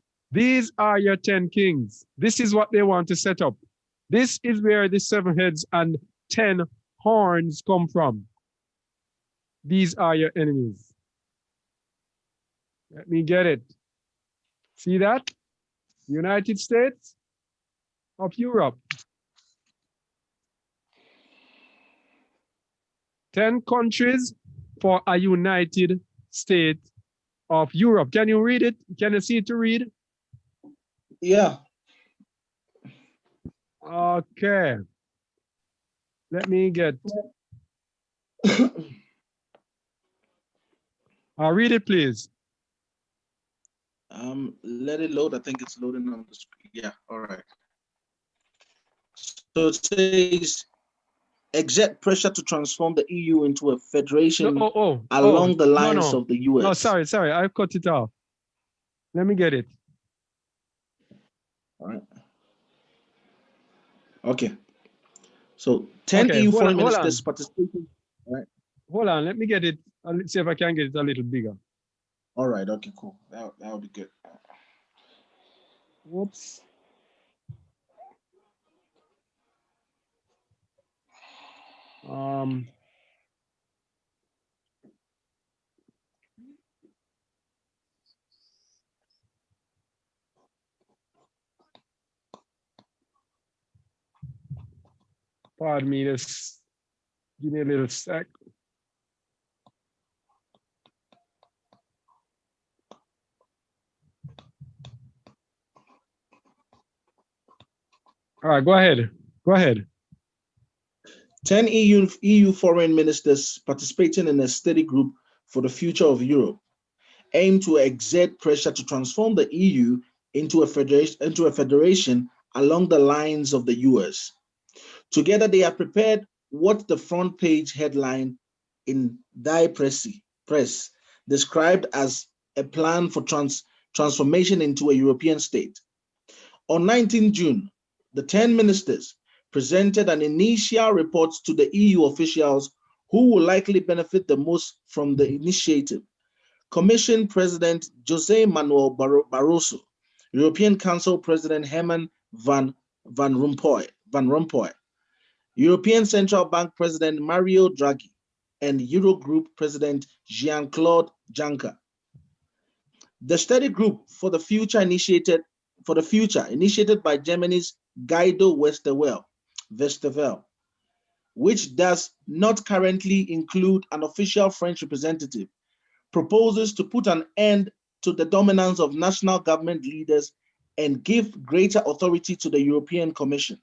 are your 10 kings. This is what they want to set up. This is where the 7 heads and 10 horns come from. These are your enemies. Let me get it. See that? United States of Europe. 10 countries for a United States of Europe. Can you read it? Can you see it to read? Yeah. Okay. Let me get. Read it, please. Let it load. I think it's loading on the screen. Yeah, all right. So it says, exert pressure to transform the EU into a federation along the lines of the US. No, sorry, I cut it off. Let me get it. All right. Okay. So 10 EU foreign ministers participating. All right. Hold on, let me get it. Let's see if I can get it a little bigger. All right, okay, cool. That would be good. Whoops. Pardon me, just give me a little sec. All right, go ahead. Go ahead. 10 EU foreign ministers participating in a study group for the future of Europe aim to exert pressure to transform the EU into a federation along the lines of the US. Together, they have prepared what the front page headline in Die Press described as a plan for transformation into a European state. On 19 June, the 10 ministers presented an initial report to the EU officials who will likely benefit the most from the initiative. Commission President Jose Manuel Barroso, European Council President Herman Van Rompuy, European Central Bank President Mario Draghi, and Eurogroup President Jean-Claude Juncker. The study group for the future initiated by Germany's Guido Westerwelle, which does not currently include an official French representative, proposes to put an end to the dominance of national government leaders and give greater authority to the European Commission.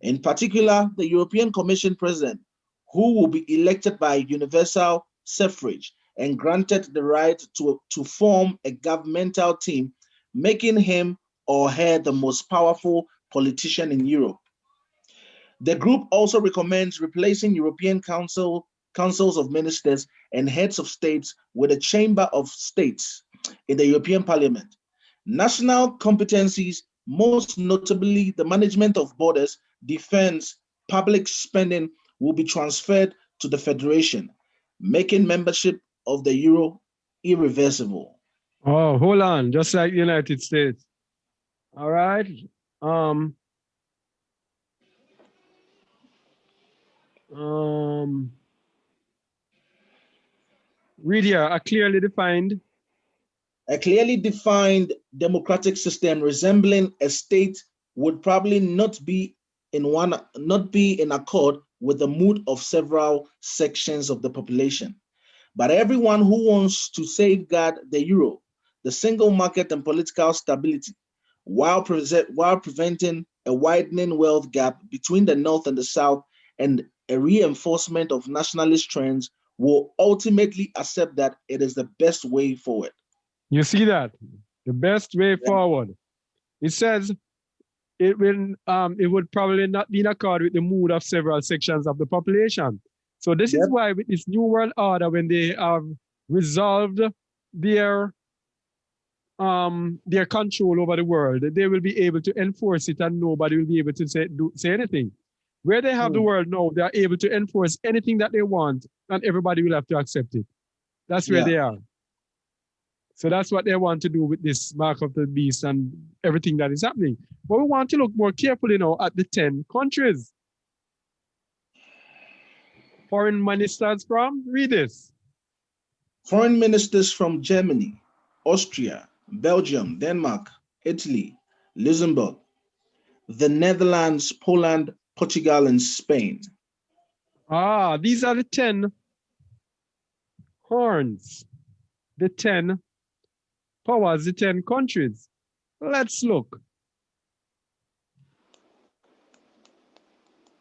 In particular, the European Commission President, who will be elected by universal suffrage and granted the right to form a governmental team, making him or her the most powerful politician in Europe. The group also recommends replacing European councils of ministers and heads of states with a chamber of states in the European Parliament. National competencies, most notably the management of borders, defense, public spending, will be transferred to the Federation, making membership of the Euro irreversible. Oh, hold on, just like the United States. All right. Read here, a clearly defined democratic system resembling a state would probably not be in accord with the mood of several sections of the population. But everyone who wants to safeguard the euro, the single market, and political stability, while preventing a widening wealth gap between the North and the South and a reinforcement of nationalist trends, will ultimately accept that it is the best way forward. You see that? The best way forward. It says it would probably not be in accord with the mood of several sections of the population. So this is why with this New World Order, when they have resolved their control over the world, they will be able to enforce it and nobody will be able to say anything. Where they have the world now, they are able to enforce anything that they want and everybody will have to accept it. That's where they are. So that's what they want to do with this mark of the beast and everything that is happening. But we want to look more carefully now at the 10 countries. Foreign ministers from, read this. Foreign ministers from Germany, Austria, Belgium, Denmark, Italy, Luxembourg, the Netherlands, Poland, Portugal, and Spain. These are the 10 horns, the 10 powers, the 10 countries. Let's look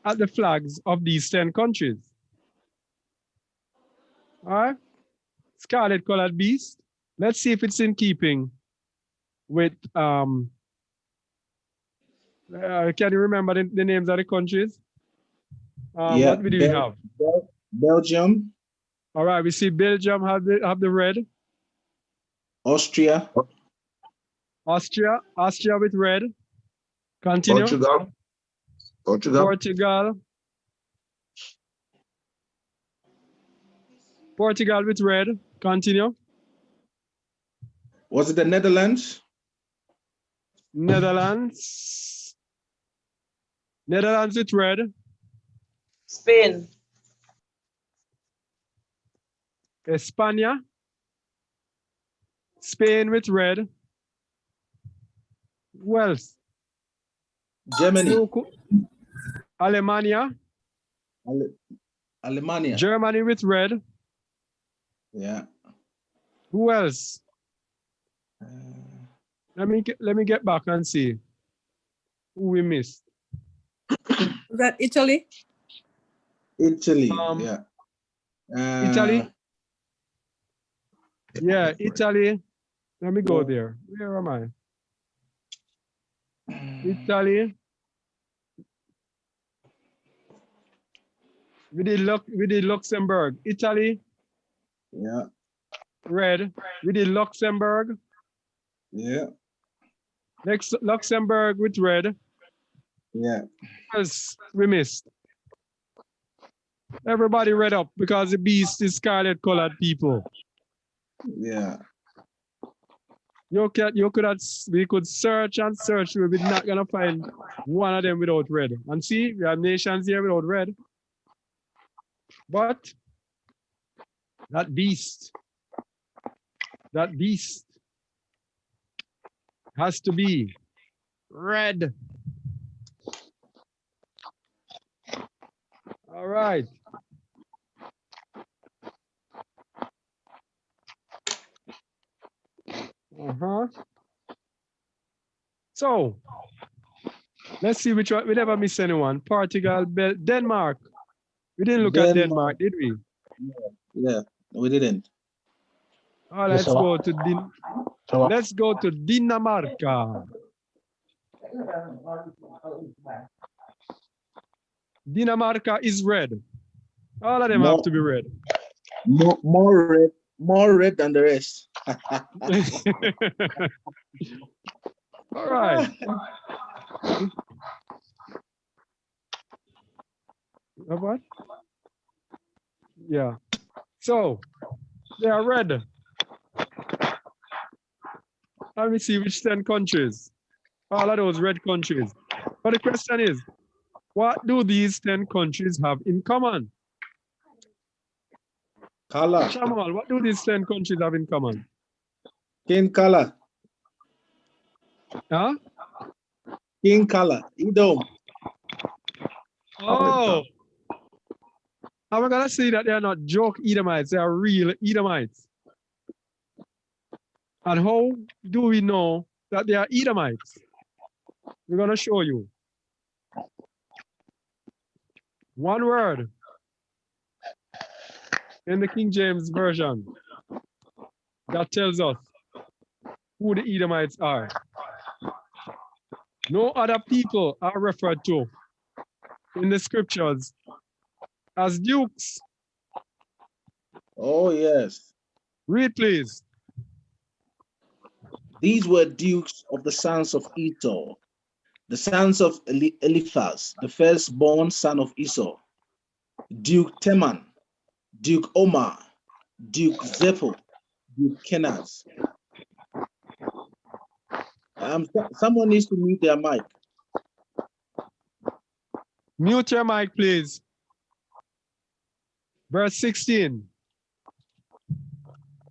at the flags of these 10 countries. All right, scarlet colored beast. Let's see if it's in keeping with, can you remember the names of the countries? What do we have? Belgium. All right, we see Belgium have the red. Austria with red. Continue. Portugal with red. Continue. Was it the Netherlands? Netherlands with red. Spain. España. Spain with red. Who else? Germany. Alemania. Alemania. Germany with red. Yeah. Who else? Let me get back and see who we missed. Is that Italy? Italy. Um, Yeah. Italy. Yeah, Italy. Let me go there. Where am I? Italy. We did Luxembourg. Italy, Yeah. red. We did Luxembourg. Yeah. Next, Luxembourg with red. Yeah. Else we missed. Everybody red up because the beast is scarlet colored people. Yeah. We could search and search. We're not gonna find one of them without red. And see, we have nations here without red. But that beast has to be red. All right. So let's see which one. We never miss anyone. Portugal, Denmark. We didn't look at Denmark, did we? Yeah. We didn't. Oh, let's go to Dinamarca. Dinamarca is red. All of them have to be red. More red than the rest. All right. What? Yeah. So they are red. Let me see which 10 countries. All of those red countries. But the question is, what do these 10 countries have in common? Color. Shamal, what do these 10 countries have in common? King color. Huh? King color. Edom. Oh. How am I gonna say that they are not joke Edomites, they are real Edomites? And how do we know that they are Edomites? We're gonna show you. One word in the King James Version that tells us who the Edomites are. No other people are referred to in the scriptures as dukes. Oh, yes. Read, please. These were dukes of the sons of Esau, the sons of Eliphaz, the firstborn son of Esau, Duke Teman, Duke Omar, Duke Zepho, Duke Kenaz. Someone needs to mute their mic. Mute your mic, please. Verse 16.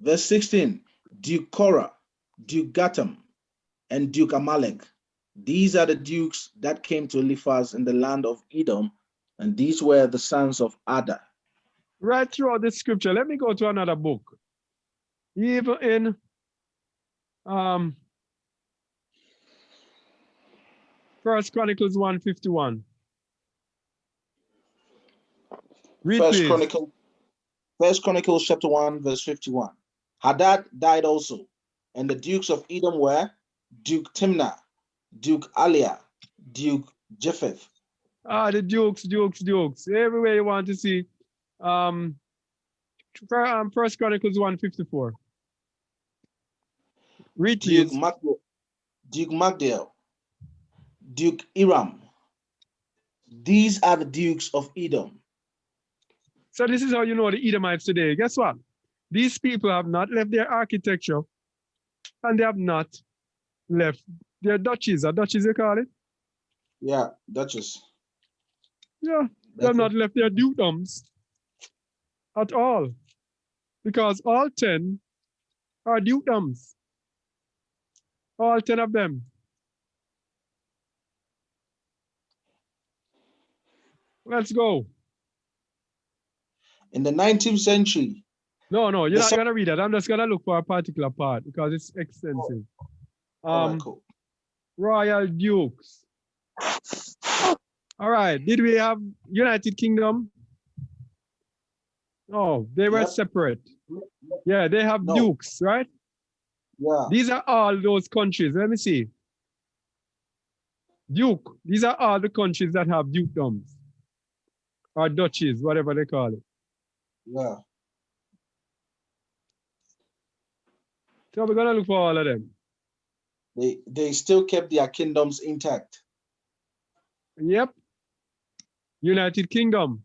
Verse 16, Duke Korah, Duke Gatam, and Duke Amalek. These are the dukes that came to Eliphaz in the land of Edom, and these were the sons of Ada. Right throughout the scripture, let me go to another book. Even in First Chronicles 1:51. Read, please. First Chronicles chapter 1, verse 51. Hadad died also, and the dukes of Edom were Duke Timnah, Duke Aliah, Duke Jephthah. Ah, the dukes. Everywhere you want to see. First Chronicles 1:54. Read, please. Duke Magdiel, Duke Iram. These are the dukes of Edom. So this is how you know the Edomites today. Guess what? These people have not left their architecture, and they have not left their duchies. Or duchies, they call it? Yeah, duchess. Yeah, they have not left their dukedoms at all, because all 10 are dukedoms. All 10 of them. Let's go. In the 19th century, No, you're The not sec- gonna read that. I'm just gonna look for a particular part because it's extensive. all right, cool. Royal Dukes. All right. Did we have United Kingdom? Oh, they were Yep. separate. Yeah, they have No. dukes, right? Yeah, These are all those countries. Let me see. Duke. These are all the countries that have dukedoms or duchies, whatever they call it. yeah. So we're gonna look for all of them. They still kept their kingdoms intact. Yep. United Kingdom.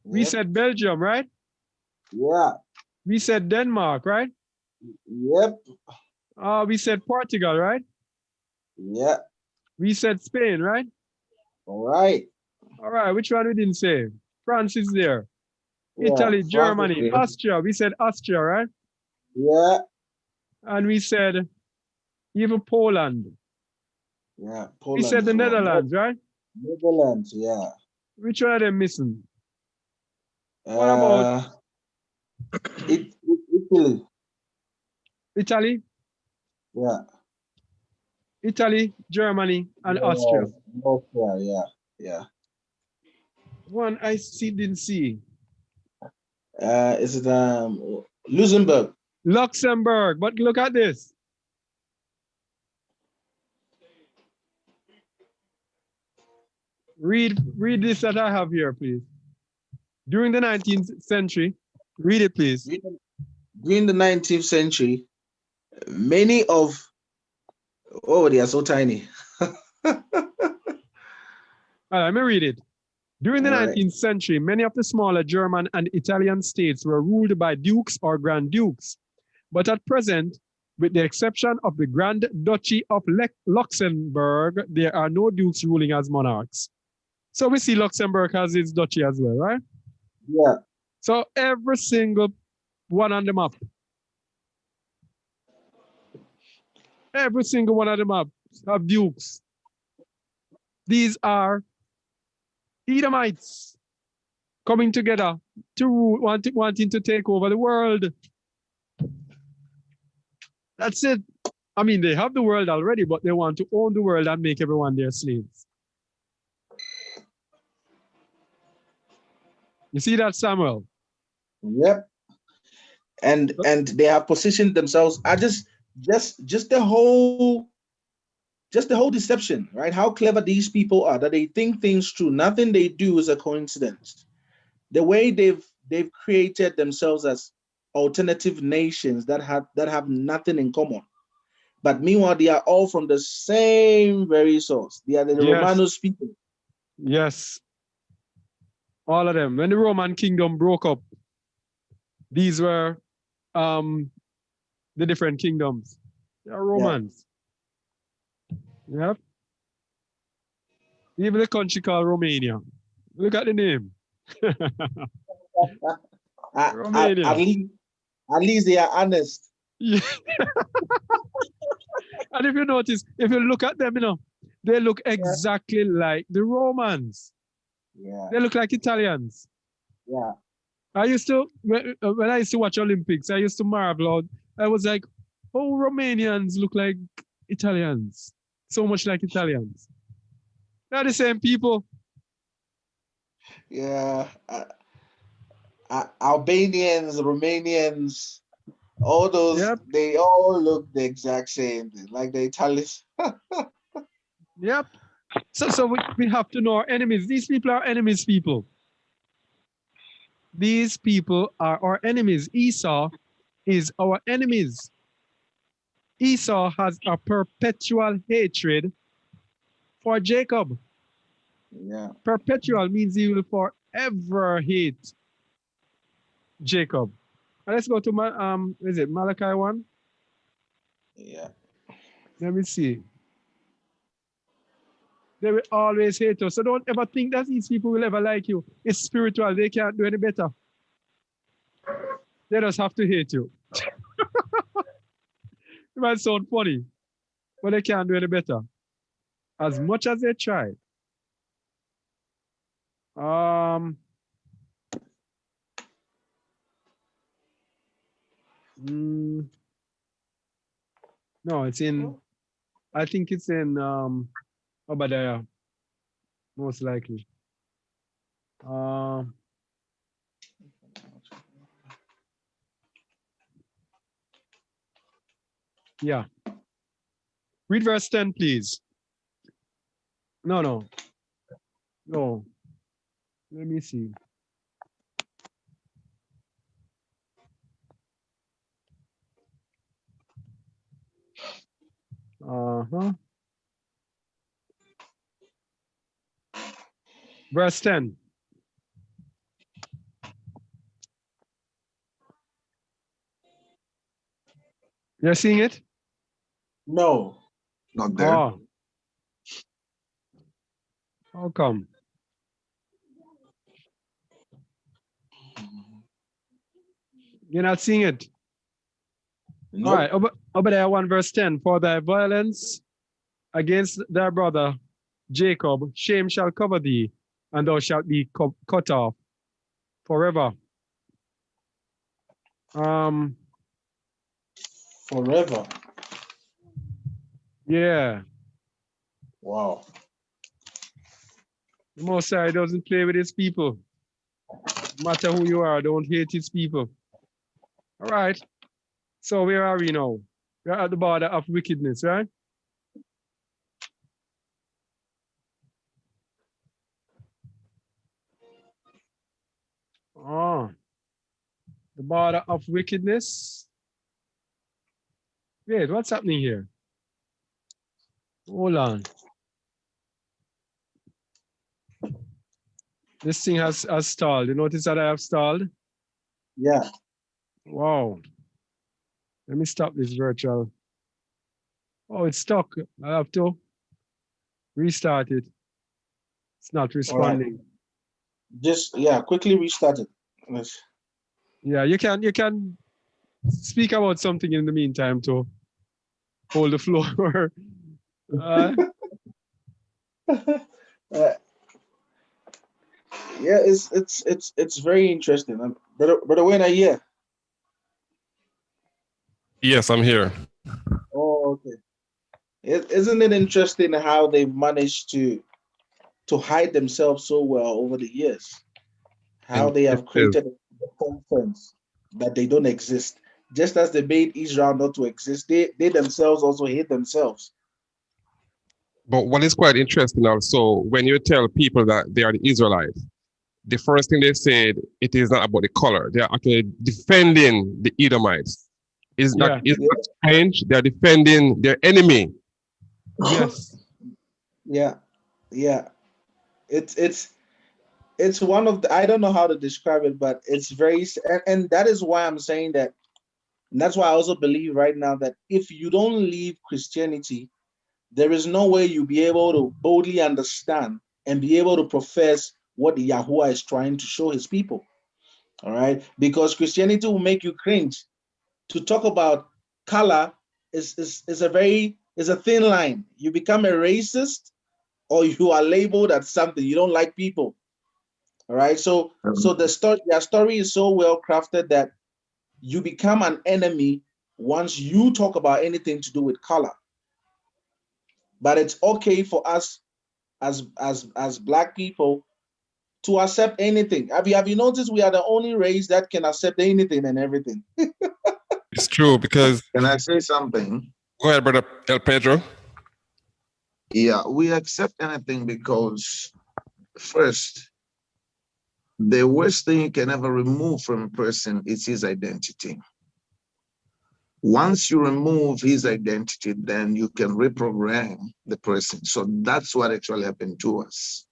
We Yep. said Belgium, right? Yeah. We said Denmark, right? Yep. We said Portugal, right? Yeah. We said Spain, right? All right. All right, which one we didn't say? France is there. Yeah, Italy, France is Germany, there. Austria. We said Austria, right? Yeah. And we said even Poland. Yeah. We Poland said the as well. Netherlands, right? Netherlands. Yeah. Which one are they missing? What about- Italy? Italy, Yeah. Italy, Germany, and Yeah, Austria. Austria. Yeah. Yeah. One I didn't see. Is it Luxembourg? Luxembourg, but look at this. Read this that I have here, please. During the 19th century, read it, please. During the 19th century, many of they are so tiny. All right, let me read it. During the All right. 19th century, many of the smaller German and Italian states were ruled by dukes or grand dukes. But at present, with the exception of the Grand Duchy of Luxembourg, there are no dukes ruling as monarchs. So we see Luxembourg has its duchy as well, right? Yeah. So every single one on the map, every single one on the map have dukes. These are Edomites coming together to rule, wanting to take over the world. That's it. I mean, they have the world already, but they want to own the world and make everyone their slaves. You see that, Samuel? Yep. And they have positioned themselves. I just the whole deception, right? How clever these people are that they think things through. Nothing they do is a coincidence. The way they've created themselves as alternative nations that have nothing in common. But meanwhile, they are all from the same very source. They are the Yes. Romanos people. Yes. All of them. When the Roman kingdom broke up, these were the different kingdoms. They are Romans. Yep. Even the country called Romania. Look at the name. Romania. At least they are honest. Yeah. And if you notice, if you look at them, they look exactly like the Romans. Yeah. They look like Italians. Yeah. I used to, when I used to watch Olympics, I used to marvel out. I was like, oh, Romanians look like Italians. So much like Italians. They're the same people. Yeah. Albanians, Romanians, all those, Yep. they all look the exact same, like the Italians. Yep. So we have to know our enemies. These people are enemies, people. These people are our enemies. Esau is our enemies. Esau has a perpetual hatred for Jacob. Yeah. Perpetual means he will forever hate Jacob. And let's go to is it Malachi 1? Yeah. Let me see. They will always hate us. So don't ever think that these people will ever like you. It's spiritual. They can't do any better. They just have to hate you. It might sound funny, but they can't do any better. As much as they try. Um, mm, no, it's in, I think it's in Obadiah, most likely. Um, yeah. Read verse 10, please. No, no, no. Let me see. Uh-huh. Verse 10. You're seeing it? No. Not there. Oh. How come? You're not seeing it? Nope. All right. Obadiah 1 verse 10. For thy violence against thy brother Jacob, shame shall cover thee, and thou shalt be cut off forever. Forever. Yeah. Wow. The Most High doesn't play with his people. No matter who you are, don't hate his people. All right. So where are we now? We're at the border of wickedness, right? Oh, the border of wickedness. Wait, what's happening here? Hold on. This thing has stalled. You notice that I have stalled? Yeah. Wow. Let me stop this virtual. Oh, it's stuck. I have to restart it. It's not All right. responding. Just quickly restart it. Let's- Yeah, you can speak about something in the meantime to hold the floor. uh, Uh, yeah, it's very interesting. Brother Wayne, are you here? Yes, I'm here. Oh, okay. Isn't it interesting how they've managed to hide themselves so well over the years? How And they it have is. created a conference that they don't exist. Just as they made Israel not to exist, they themselves also hate themselves. But what is quite interesting also, when you tell people that they are the Israelites, the first thing they said, it is not about the color. They are actually defending the Edomites. It's yeah. not strange. They are defending their enemy. Yes. Yeah, yeah. It's one of the, I don't know how to describe it, but it's very, and that is why I'm saying that. And that's why I also believe right now that if you don't leave Christianity, there is no way you'll be able to boldly understand and be able to profess what Yahuwah is trying to show his people. All right. Because Christianity will make you cringe. To talk about color is a thin line. You become a racist or you are labeled as something. You don't like people. All right. So their story is so well crafted that you become an enemy once you talk about anything to do with color. But it's okay for us as Black people to accept anything. Have you noticed we are the only race that can accept anything and everything? It's true because, Can I say something? go ahead, brother El Pedro. Yeah, we accept anything because first, the worst thing you can ever remove from a person is his identity. Once you remove his identity, then you can reprogram the person. So that's what actually happened to us.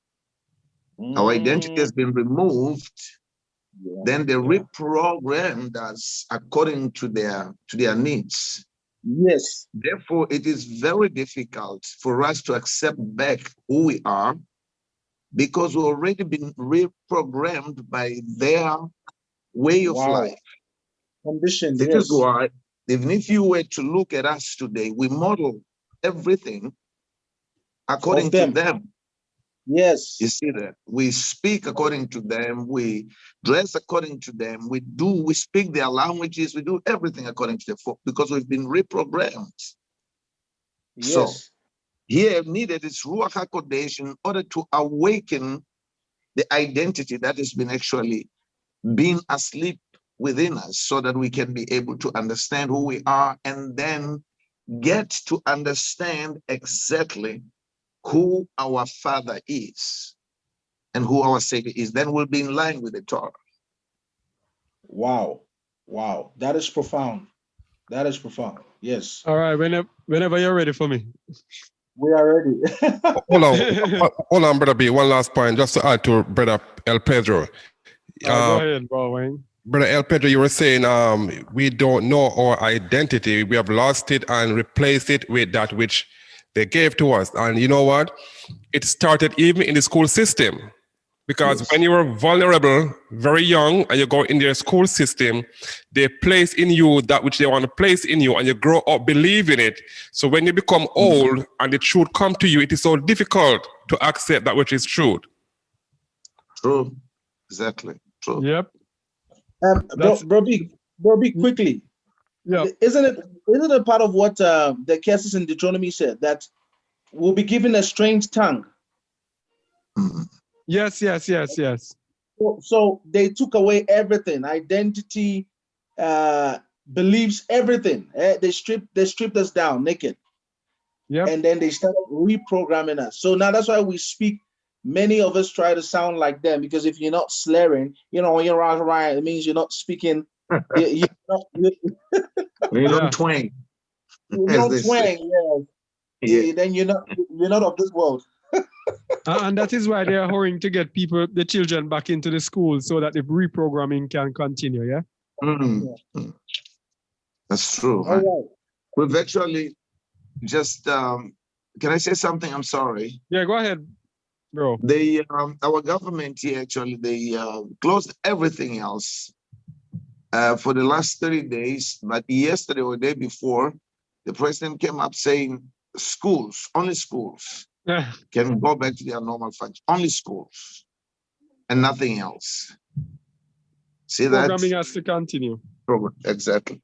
Our identity has been removed, then they reprogrammed us according to their needs. Yes. Therefore, it is very difficult for us to accept back who we are because we've already been reprogrammed by their way of life. Conditioned, This yes. is why, even if you were to look at us today, we model everything according to them. Yes. You see that? We speak according to them, we dress according to them, we speak their languages, we do everything according to them because we've been reprogrammed. So Yes. here needed is Ruach HaKodesh in order to awaken the identity that has been actually being asleep within us so that we can be able to understand who we are and then get to understand exactly who our Father is and who our Savior is. Then we'll be in line with the Torah. Wow. Wow. That is profound. That is profound. Yes. All right, whenever you're ready for me. We are ready. Hold on, Brother B. One last point, just to add to Brother El Pedro. Go ahead, bro, Wayne. Brother El Pedro, you were saying we don't know our identity. We have lost it and replaced it with that which they gave to us. And you know what? It started even in the school system. Because Yes. when you were vulnerable, very young, and you go in their school system, they place in you that which they want to place in you, and you grow up believing it. So when you become old and the truth come to you, it is so difficult to accept that which is truth. True. Exactly. True. Yep. Bro, B, quickly. Yeah. Isn't it a part of what the cases in Deuteronomy said that we'll be given a strange tongue? Mhm. Yes. So they took away everything, identity, beliefs, everything. They stripped us down naked. Yep. And then they started reprogramming us. So now that's why we speak. Many of us try to sound like them because if you're not slurring, when you're right, it means you're not speaking. You You don't twang, as don't they say. twang. Yeah. Then you're not of this world. And that is why they are hurrying to get the children back into the school so that the reprogramming can continue, yeah? Mhm. That's true. All right. We've actually just, can I say something? I'm sorry. Yeah, go ahead, bro. Our government here actually, they closed everything else for the last 30 days. But yesterday or the day before, the president came up saying schools, only schools can go back to their normal function. Only schools and nothing else. See that? Programming has to continue. Exactly.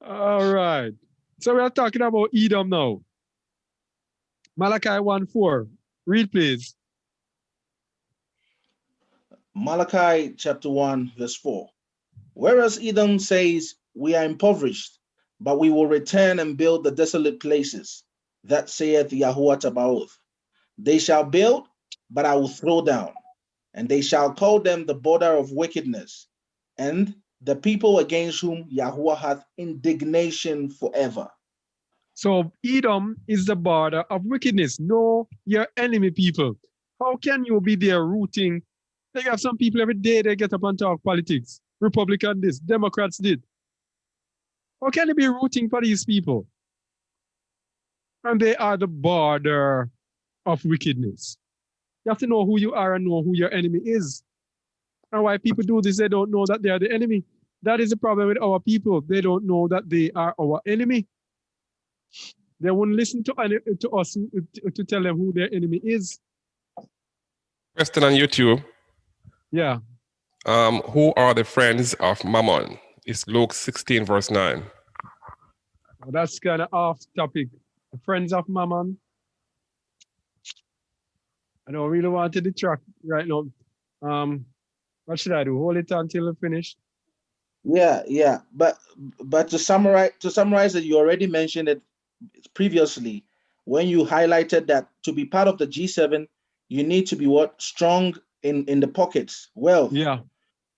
All right. So we are talking about Edom now. Malachi 1:4. Read, please. Malachi chapter 1, verse 4. Whereas Edom says, we are impoverished, but we will return and build the desolate places. That saith Yahuwah Tabaoth. They shall build, but I will throw down, and they shall call them the border of wickedness, and the people against whom Yahuwah hath indignation forever. So Edom is the border of wickedness. Know your enemy, people. How can you be there rooting? They have some people every day they get up and talk politics. Republican this, Democrats did. How can you be rooting for these people? And they are the border of wickedness. You have to know who you are and know who your enemy is. And why people do this, they don't know that they are the enemy. That is the problem with our people. They don't know that they are our enemy. They won't listen to us to tell them who their enemy is. Question on YouTube. Yeah. Who are the friends of Mammon? It's Luke 16, verse 9. Well, that's kind of off topic. The friends of Mammon. I don't really want to detract right now. What should I do? Hold it until I finish? Yeah. But to summarize it, you already mentioned it previously when you highlighted that to be part of the G7, you need to be what? Strong in the pockets, wealth. Yeah.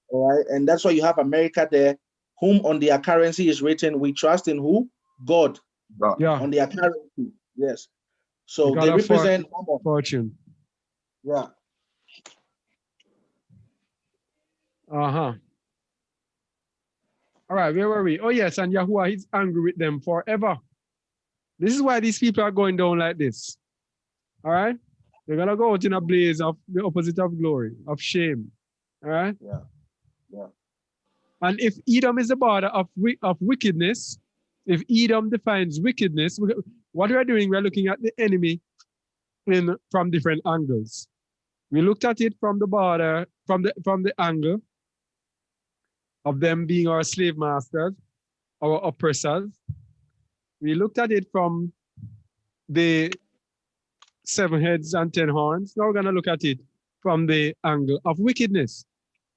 All right. And that's why you have America there, whom on their currency is written, we trust in who? God. Yeah. On their currency. Yes. So The they God of represent fortune. Yeah. Uh-huh. All right, where were we? Oh, yes, and Yahuwah is angry with them forever. This is why these people are going down like this. All right? They're going to go out in a blaze of the opposite of glory, of shame. All right? Yeah. And if Edom is the border of wickedness, if Edom defines wickedness, what we're doing, we're looking at the enemy from different angles. We looked at it from the border, from the angle of them being our slave masters, our oppressors. We looked at it from the 7 heads and 10 horns. Now we're going to look at it from the angle of wickedness.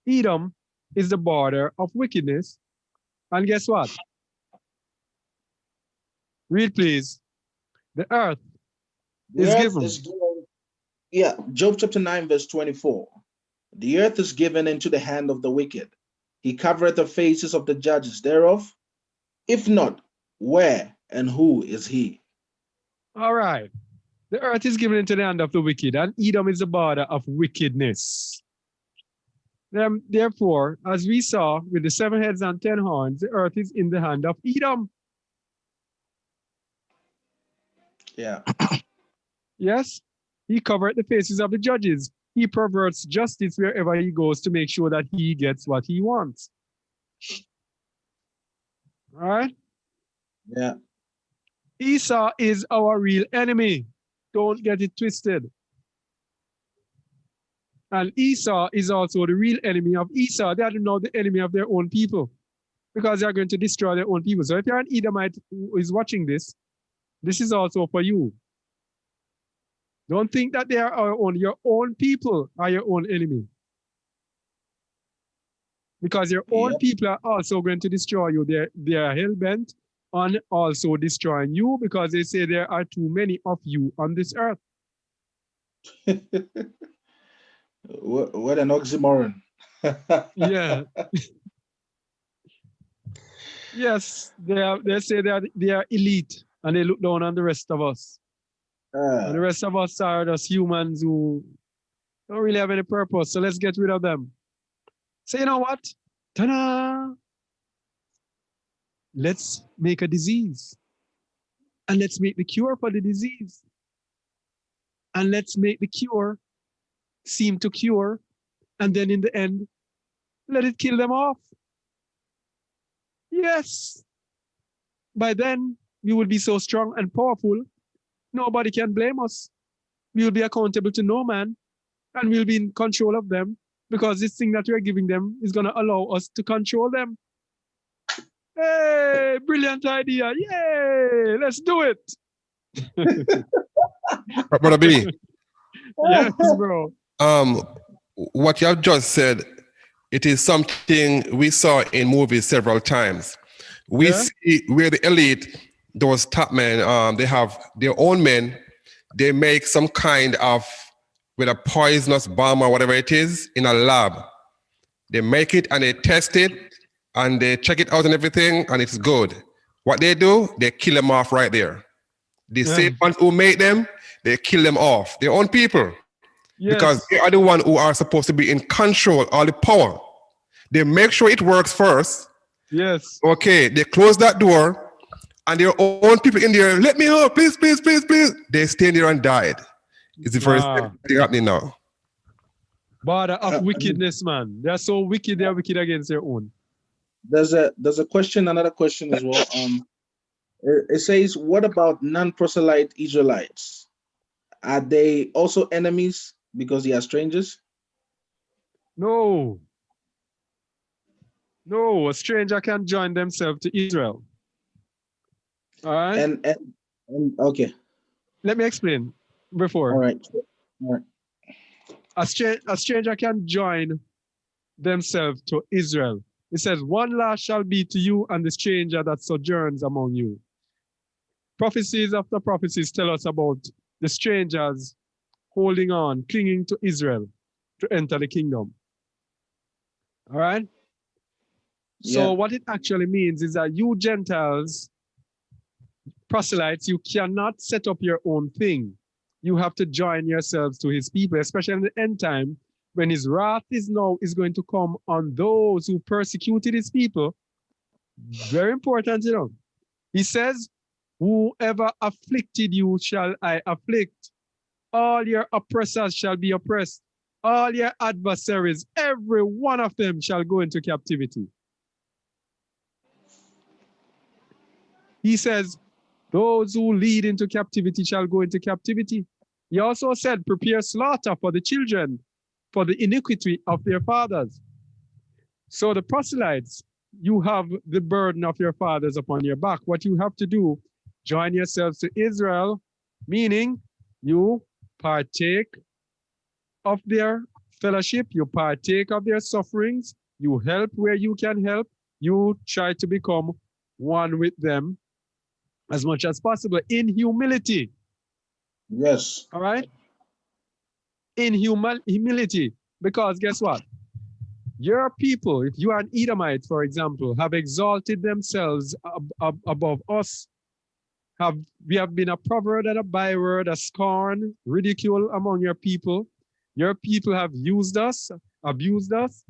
Edom is the border of wickedness. And guess what? Read, please. The earth The is earth given. is given. Yeah, Job chapter 9, verse 24. The earth is given into the hand of the wicked. He covereth the faces of the judges thereof. If not, where and who is he? All right. The earth is given into the hand of the wicked, and Edom is the border of wickedness. Therefore, as we saw with the 7 heads and 10 horns, the earth is in the hand of Edom. Yeah. Yes? He covered the faces of the judges. He perverts justice wherever he goes to make sure that he gets what he wants. All right? Yeah. Esau is our real enemy. Don't get it twisted. And Esau is also the real enemy of Esau. They are now the enemy of their own people because they are going to destroy their own people. So if you're an Edomite who is watching this, this is also for you. Don't think that they are our own. Your own people are your own enemy. Because your own people are also going to destroy you. They are hell-bent on also destroying you because they say there are too many of you on this earth. What an oxymoron. Yeah. Yes, they say they are elite and they look down on the rest of us. And the rest of us are just humans who don't really have any purpose. So let's get rid of them. So you know what? Ta-da! Let's make a disease. And let's make the cure for the disease. And let's make the cure seem to cure. And then in the end, let it kill them off. Yes. By then, we will be so strong and powerful, nobody can blame us. We will be accountable to no man, and we'll be in control of them because this thing that we're giving them is going to allow us to control them. Hey, brilliant idea. Yay, let's do it. Brother B, Yes, bro. what you have just said, it is something we saw in movies several times. We see where the elite, those top men, they have their own men. They make some kind of, with a poisonous bomb or whatever it is, in a lab. They make it and they test it and they check it out and everything, and it's good. What they do, they kill them off right there. The same ones who made them, they kill them off. Their own people. Yes. Because they are the ones who are supposed to be in control of the power. They make sure it works first. Yes. Okay, they close that door, and their own people in there, let me out, please, please, please, please. They stayed there and died. It's the first thing happening now. Border of wickedness, man. They are so wicked, they are wicked against their own. There's a question, another question as well. It says, what about non-proselyte Israelites? Are they also enemies because they are strangers? No. No, a stranger can join themselves to Israel. All right. And okay. Let me explain before. All right. All right. A stranger can join themselves to Israel. It says, one law shall be to you and the stranger that sojourns among you. Prophecies after prophecies tell us about the strangers holding on, clinging to Israel to enter the kingdom. All right? So what it actually means is that you Gentiles, proselytes, you cannot set up your own thing. You have to join yourselves to his people, especially in the end time, when his wrath is going to come on those who persecuted his people. Very important, you know. He says, whoever afflicted you shall I afflict. All your oppressors shall be oppressed. All your adversaries, every one of them shall go into captivity. He says, Those who lead into captivity shall go into captivity. He also said, prepare slaughter for the children, for the iniquity of their fathers. So the proselytes, you have the burden of your fathers upon your back. What you have to do, join yourselves to Israel, meaning you partake of their fellowship, you partake of their sufferings, you help where you can help, you try to become one with them as much as possible in humility. Yes. All right? In humility. Because guess what? Your people, if you are an Edomite, for example, have exalted themselves above us. We have been a proverb and a byword, a scorn, ridicule among your people. Your people have used us, abused us.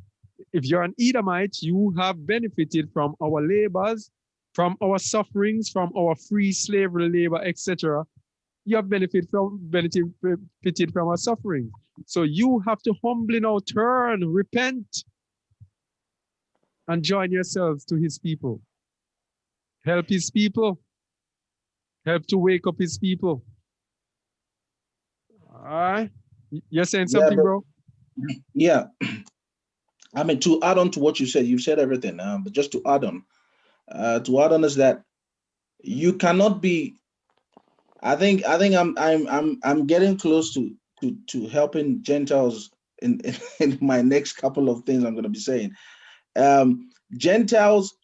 If you're an Edomite, you have benefited from our labors, from our sufferings, from our free slavery labor, etc. You have benefited from our suffering. So you have to humbly now turn, repent, and join yourselves to his people. Help his people. Help to wake up his people. All right? You're saying something, bro? Yeah. I mean, to add on to what you said, you've said everything. But just to add on is that you cannot be. I think I'm getting close to helping Gentiles in my next couple of things I'm going to be saying. Gentiles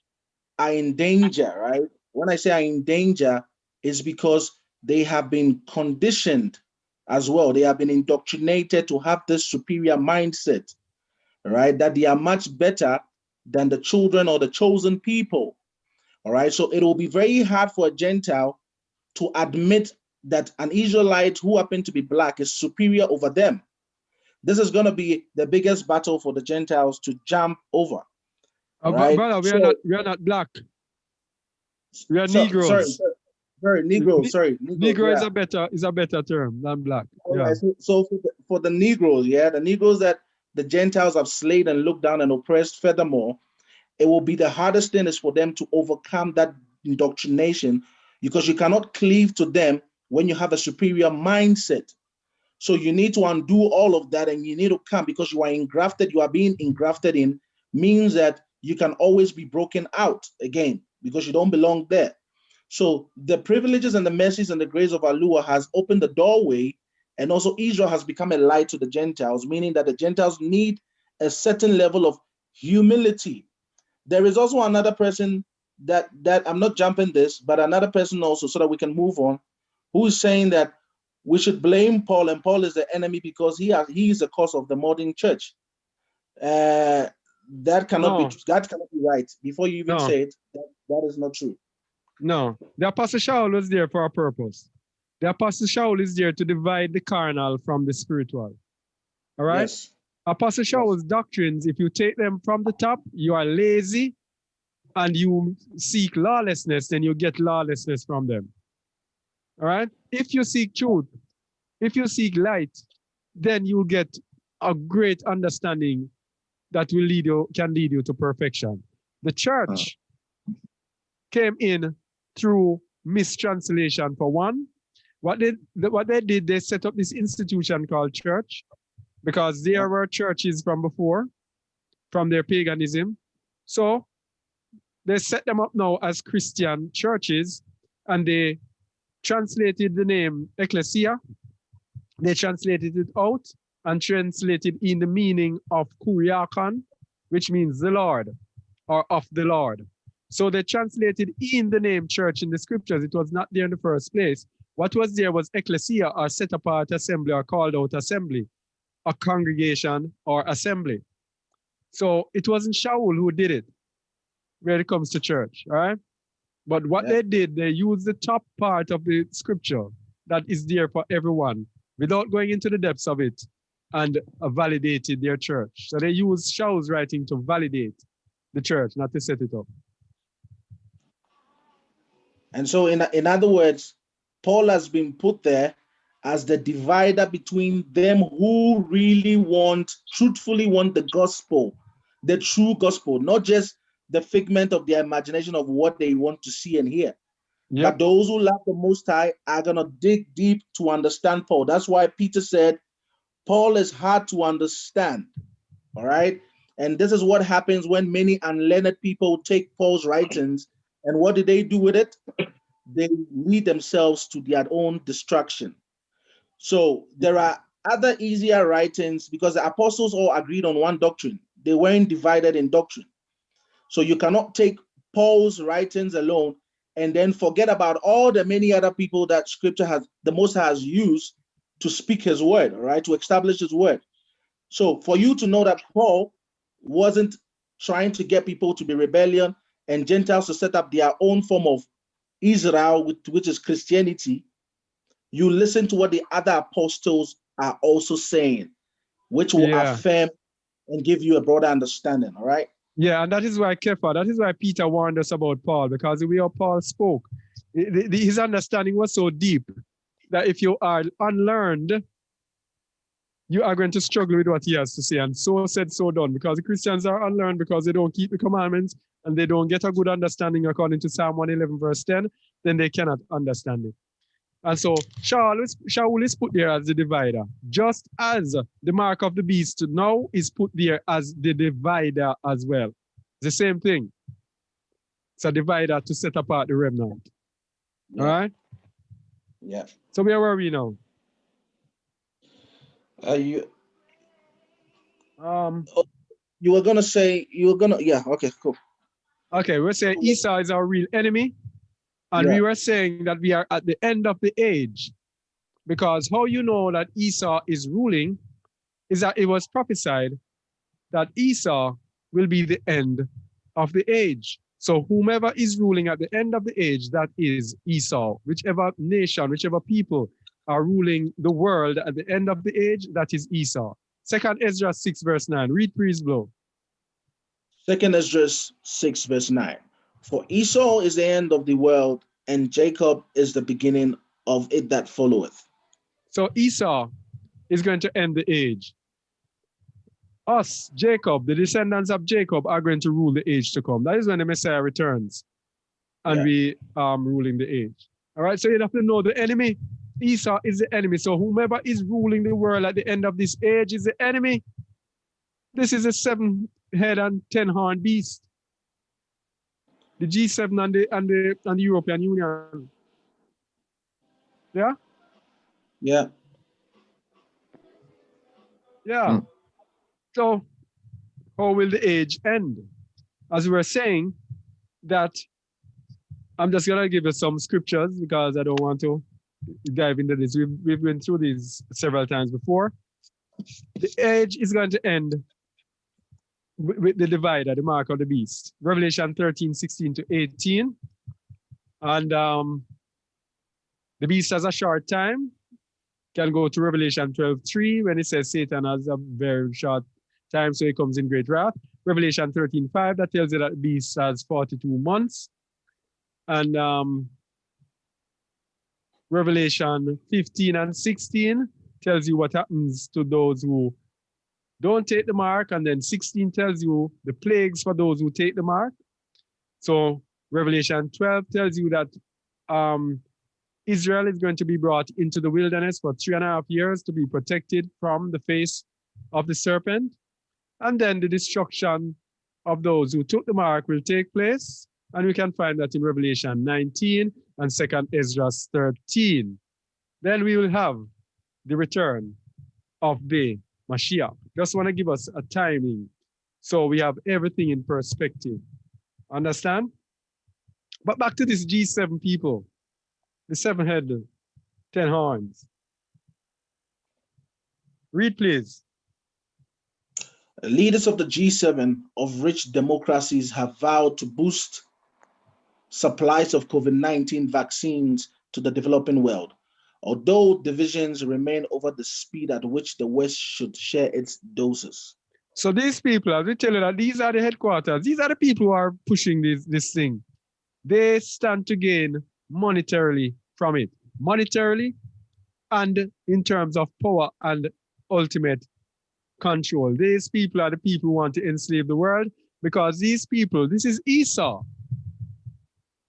are in danger, right? When I say are in danger, it's because they have been conditioned as well. They have been indoctrinated to have this superior mindset, right? That they are much better than the children or the chosen people, all right? So it will be very hard for a Gentile to admit that an Israelite who happened to be black is superior over them. This is going to be the biggest battle for the Gentiles to jump over. Right? Brother, we are not black. We are Negroes. Sorry, Negroes. Negro is a better term than black. Yeah. Right, so for the Negroes, the Negroes that the Gentiles have slayed and looked down and oppressed, furthermore, it will be the hardest thing is for them to overcome that indoctrination, because you cannot cleave to them when you have a superior mindset. So you need to undo all of that, and you need to come, because you are engrafted, you are being engrafted in, means that you can always be broken out again because you don't belong there. So the privileges and the mercies and the grace of Allah has opened the doorway, and also Israel has become a light to the Gentiles, meaning that the Gentiles need a certain level of humility. There is also another person that I'm not jumping this, but another person also, so that we can move on, who is saying that we should blame Paul, and Paul is the enemy because he is the cause of the modern church. That cannot be right. Before you even say it, that is not true. No, the Apostle Shaul was there for a purpose. The Apostle Shaul is there to divide the carnal from the spiritual. All right? Yes. Apostle Shaul's doctrines, if you take them from the top, you are lazy and you seek lawlessness, then you get lawlessness from them. All right? If you seek truth, if you seek light, then you'll get a great understanding that can lead you to perfection. The church came in through mistranslation, for one. What they did, they set up this institution called church, because there were churches from before, from their paganism. So they set them up now as Christian churches, and they translated the name ecclesia. They translated it out and translated in the meaning of kuriakon, which means the Lord, or of the Lord. So they translated in the name church in the scriptures. It was not there in the first place. What was there was ecclesia, or set apart assembly, or called out assembly, a congregation or assembly. So it wasn't Shaul who did it when it comes to church, all right? But what they did, they used the top part of the scripture that is there for everyone without going into the depths of it, and validated their church. So they used Shaul's writing to validate the church, not to set it up. And so in other words, Paul has been put there as the divider between them who really truthfully want the gospel, the true gospel, not just the figment of their imagination of what they want to see and hear. Yep. But those who love the Most High are going to dig deep to understand Paul. That's why Peter said, Paul is hard to understand. All right. And this is what happens when many unlearned people take Paul's writings. And what do they do with it? They lead themselves to their own destruction. So there are other easier writings because the apostles all agreed on one doctrine. They weren't divided in doctrine. So you cannot take Paul's writings alone and then forget about all the many other people that scripture has, the Most High has used to speak his word, all right, to establish his word. So for you to know that Paul wasn't trying to get people to be rebellion and Gentiles to set up their own form of Israel, which is Christianity, you listen to what the other apostles are also saying, which will affirm and give you a broader understanding, all right? Yeah, and that is why Kepha, that is why Peter warned us about Paul, because the way how Paul spoke, his understanding was so deep that if you are unlearned, you are going to struggle with what he has to say. And so said, so done, because the Christians are unlearned because they don't keep the commandments and they don't get a good understanding according to Psalm 111 verse 10, then they cannot understand it. And so Shaul is put there as the divider, just as the mark of the beast now is put there as the divider as well. The same thing. It's a divider to set apart the remnant. Yeah. All right? Yeah. So where are we now? You were gonna say yeah, okay, cool. Okay, we're saying Esau is our real enemy. And we were saying that we are at the end of the age, because how you know that Esau is ruling is that it was prophesied that Esau will be the end of the age. So whomever is ruling at the end of the age, that is Esau. Whichever nation, whichever people are ruling the world at the end of the age, that is Esau. 2nd Ezra 6 verse 9. Read, please, Blow. 2nd Ezra 6 verse 9. For Esau is the end of the world, and Jacob is the beginning of it that followeth. So Esau is going to end the age. Us, Jacob, the descendants of Jacob, are going to rule the age to come. That is when the Messiah returns and we ruling the age. All right, so you have to know the enemy. Esau is the enemy. So whomever is ruling the world at the end of this age is the enemy. This is a 7-head and 10-horn beast. The G7 and the European Union. Yeah? Yeah. Yeah. So how will the age end? As we were saying, that I'm just gonna give you some scriptures because I don't want to dive into this. We've been through these several times before. The age is going to end with the divider, the mark of the beast. Revelation 13, 16 to 18. And the beast has a short time. Can go to Revelation 12:3 when it says Satan has a very short time, so he comes in great wrath. Revelation 13:5, that tells you that the beast has 42 months. And Revelation 15 and 16 tells you what happens to those who don't take the mark. And then 16 tells you the plagues for those who take the mark. So Revelation 12 tells you that Israel is going to be brought into the wilderness for 3.5 years to be protected from the face of the serpent. And then the destruction of those who took the mark will take place. And we can find that in Revelation 19 and 2nd Ezra 13. Then we will have the return of the Mashiach. Just want to give us a timing so we have everything in perspective. Understand? But back to this G7 people, the 7-head, 10 horns. Read, please. Leaders of the G7 of rich democracies have vowed to boost supplies of COVID-19 vaccines to the developing world, although divisions remain over the speed at which the West should share its doses. So these people, as we tell you that these are the headquarters, these are the people who are pushing this thing. They stand to gain monetarily from it. Monetarily and in terms of power and ultimate control. These people are the people who want to enslave the world, because these people, this is Esau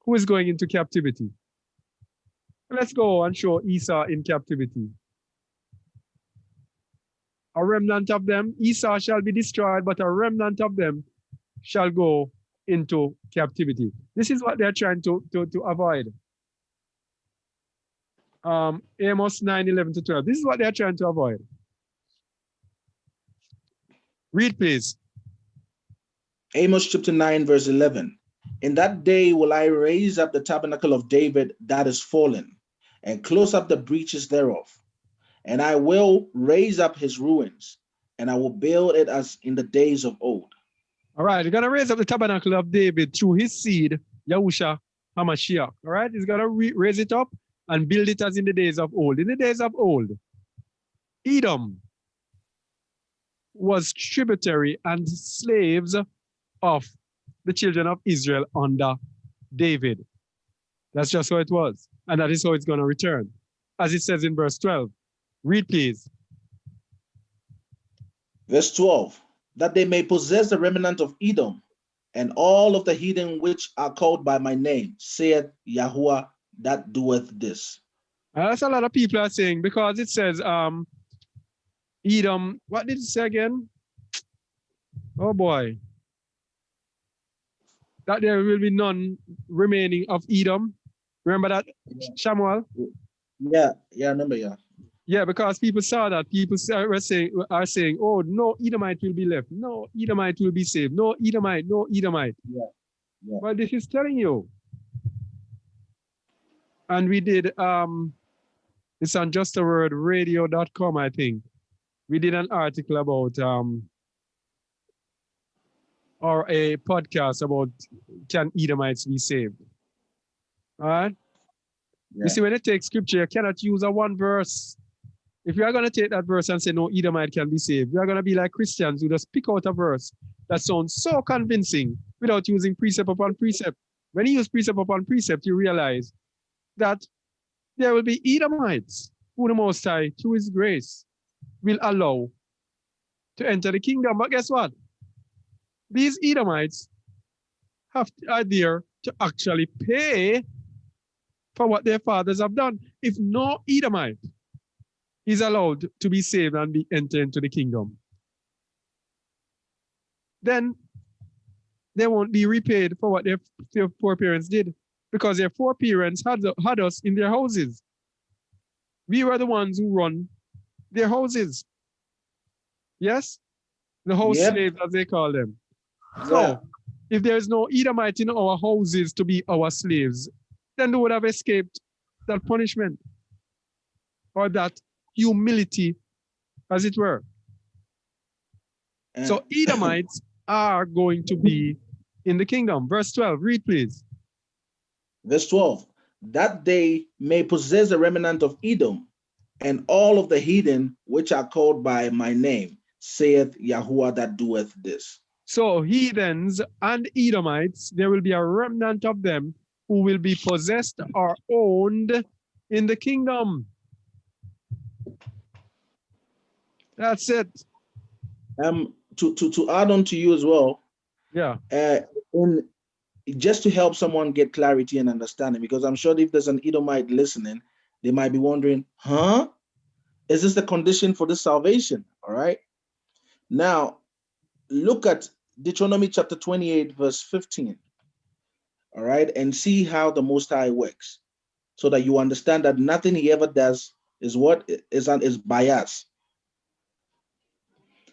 who is going into captivity. Let's go and show Esau in captivity. A remnant of them, Esau shall be destroyed, but a remnant of them shall go into captivity. This is what they're trying to avoid. Amos 9:11-12. This is what they're trying to avoid. Read, please. Amos chapter 9, verse 11. In that day will I raise up the tabernacle of David that is fallen, and close up the breaches thereof. And I will raise up his ruins, and I will build it as in the days of old. All right, he's going to raise up the tabernacle of David through his seed, Yahusha HaMashiach. All right, he's going to raise it up and build it as in the days of old. In the days of old, Edom was tributary and slaves of the children of Israel under David. That's just how it was. And that is how it's going to return. As it says in verse 12. Read, please. Verse 12. That they may possess the remnant of Edom and all of the heathen which are called by my name, saith Yahuwah that doeth this. That's a lot of people are saying, because it says, Edom, what did it say again? Oh boy. That there will be none remaining of Edom. Remember that, Shamuel? Yeah, I remember, yeah. Yeah, because people saw that. People are saying, oh, no Edomite will be left. No Edomite will be saved. No Edomite, no Edomite. Yeah. Well, this is telling you. And we did, it's on justawordradio.com, I think. We did an article about, or a podcast about can Edomites be saved? All right? Yeah. You see, when you take scripture, you cannot use a one verse. If you are going to take that verse and say, no, Edomite can be saved, you are going to be like Christians who just pick out a verse that sounds so convincing without using precept upon precept. When you use precept upon precept, you realize that there will be Edomites who the Most High, through his grace, will allow to enter the kingdom. But guess what? These Edomites are there to actually pay for what their fathers have done. If no Edomite is allowed to be saved and be entered into the kingdom, then they won't be repaid for what their foreparents did, because their foreparents had us in their houses. We were the ones who run their houses. Yes? The house slaves, as they call them. So, if there is no Edomite in our houses to be our slaves, then they would have escaped that punishment or that humility, as it were. So Edomites are going to be in the kingdom. Verse 12, read please. Verse 12, that they may possess the remnant of Edom and all of the heathen which are called by my name, saith Yahuwah that doeth this. So heathens and Edomites, there will be a remnant of them who will be possessed or owned in the kingdom. That's it. To add on to you as well. Yeah. Just to help someone get clarity and understanding, because I'm sure if there's an Edomite listening, they might be wondering, is this the condition for this salvation? All right. Now, look at Deuteronomy chapter 28, verse 15. All right. And see how the Most High works, so that you understand that nothing he ever does is what is bias.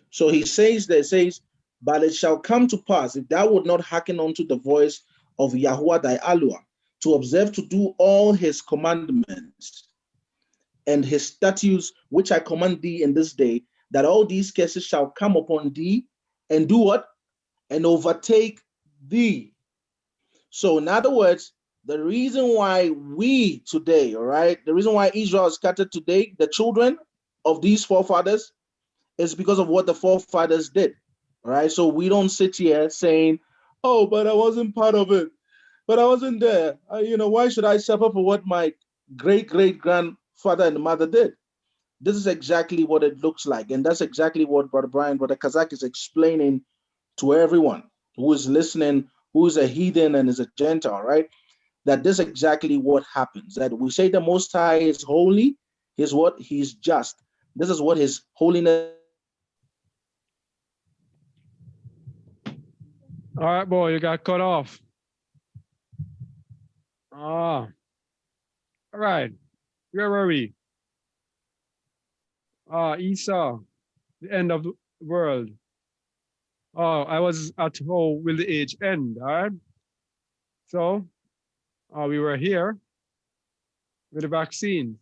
So he says, but it shall come to pass, if thou would not hearken unto the voice of Yahuwah thy Elohim, to observe to do all his commandments and his statutes, which I command thee in this day, that all these curses shall come upon thee, and do what? And overtake thee. So in other words, the reason why we today, all right, the reason why Israel is scattered today, the children of these forefathers, is because of what the forefathers did. All right, so we don't sit here saying, oh, but I wasn't part of it, but I wasn't there. Why should I suffer for what my great-great-grandfather and mother did? This is exactly what it looks like. And that's exactly what Brother Kazak is explaining to everyone who is listening, who is a heathen and is a Gentile, right? that this is exactly what happens. That we say the Most High is holy, He's what? He's just. This is what His holiness. All right, boy, you got cut off. All right. Where were we? Esau, the end of the world. Oh, I was at how will the age end? All right. So we were here with the vaccine.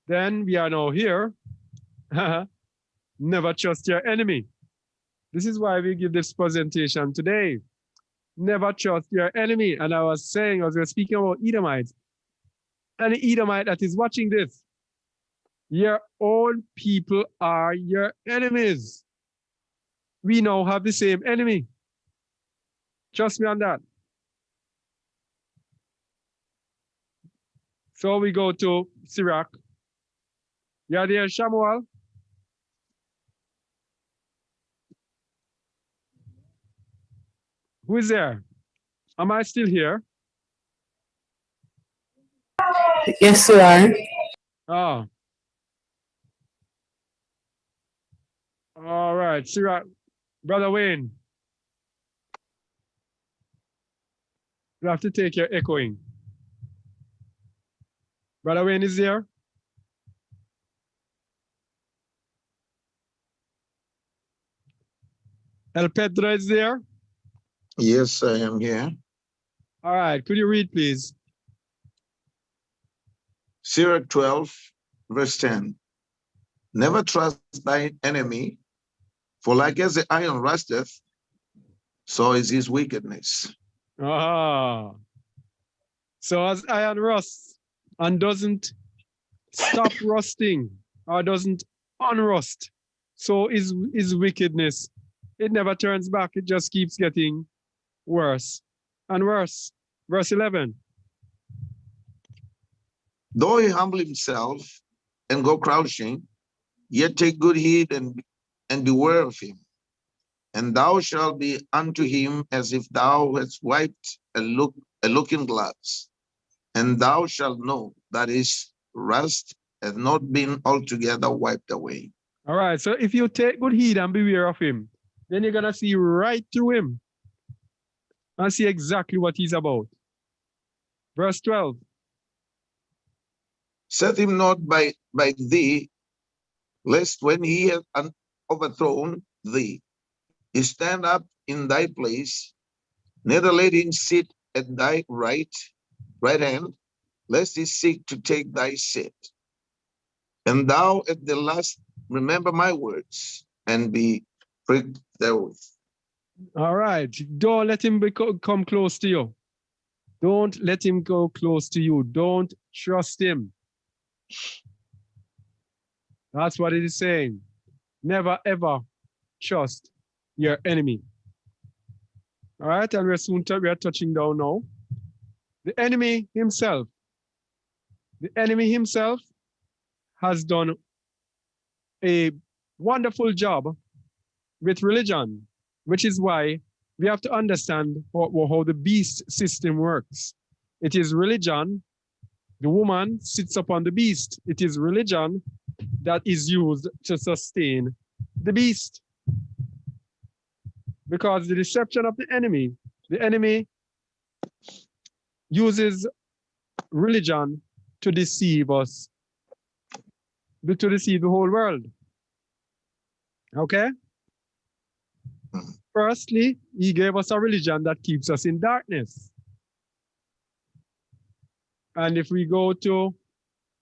Then we are now here. Never trust your enemy. This is why we give this presentation today. Never trust your enemy. And I was saying, as we were speaking about Edomites, any Edomite that is watching this, your own people are your enemies. We now have the same enemy. Trust me on that. So we go to Sirach. You are there, Shamuel? Who is there? Am I still here? Yes, you are. Oh. All right, Sirach. Brother Wayne. You have to take your echoing. Brother Wayne is there? El Pedro is there? Yes, I am here. All right, could you read, please? Sirach 12, verse 10. Never trust thy enemy, for like as the iron rusteth, so is his wickedness. Ah. So as iron rusts and doesn't stop rusting or doesn't unrust, so is wickedness. It never turns back. It just keeps getting worse and worse. Verse 11. Though he humble himself and go crouching, yet take good heed and beware of him. And thou shalt be unto him as if thou hadst wiped a looking glass. And thou shalt know that his rust hath not been altogether wiped away. All right. So if you take good heed and beware of him, then you're going to see right through him and see exactly what he's about. Verse 12. Set him not by thee, lest when he hath overthrown thee, he stand up in thy place, neither let him sit at thy right hand, lest he seek to take thy seat. And thou at the last remember my words, and be pricked therewith. All right. Don't let him come close to you. Don't let him go close to you. Don't trust him. That's what it is saying. Never ever trust your enemy. All right, and we are touching down now. The enemy himself has done a wonderful job with religion, which is why we have to understand how the beast system works. It is religion. The woman sits upon the beast. It is religion that is used to sustain the beast. Because the deception of the enemy uses religion to deceive us, to deceive the whole world. Okay? Firstly, he gave us a religion that keeps us in darkness. And if we go to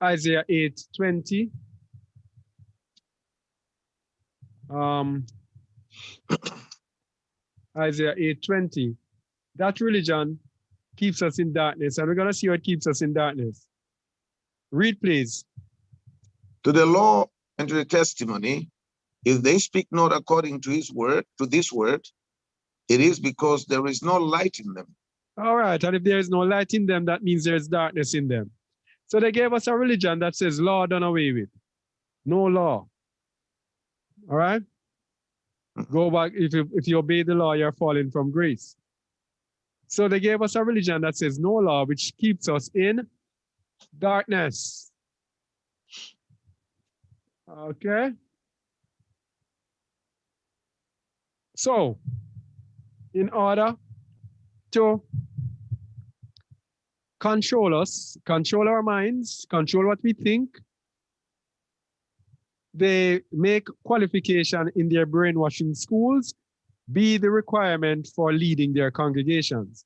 Isaiah 8:20, Isaiah 8:20, that religion keeps us in darkness. And we're going to see what keeps us in darkness. Read, please. To the law and to the testimony, if they speak not according to his word, to this word, it is because there is no light in them. All right. And if there is no light in them, that means there's darkness in them. So they gave us a religion that says law done away with. No law. All right? Go back. If you obey the law, you're falling from grace. So they gave us a religion that says no law, which keeps us in darkness. Okay. So, in order to control us, control our minds, control what we think, they make qualification in their brainwashing schools be the requirement for leading their congregations.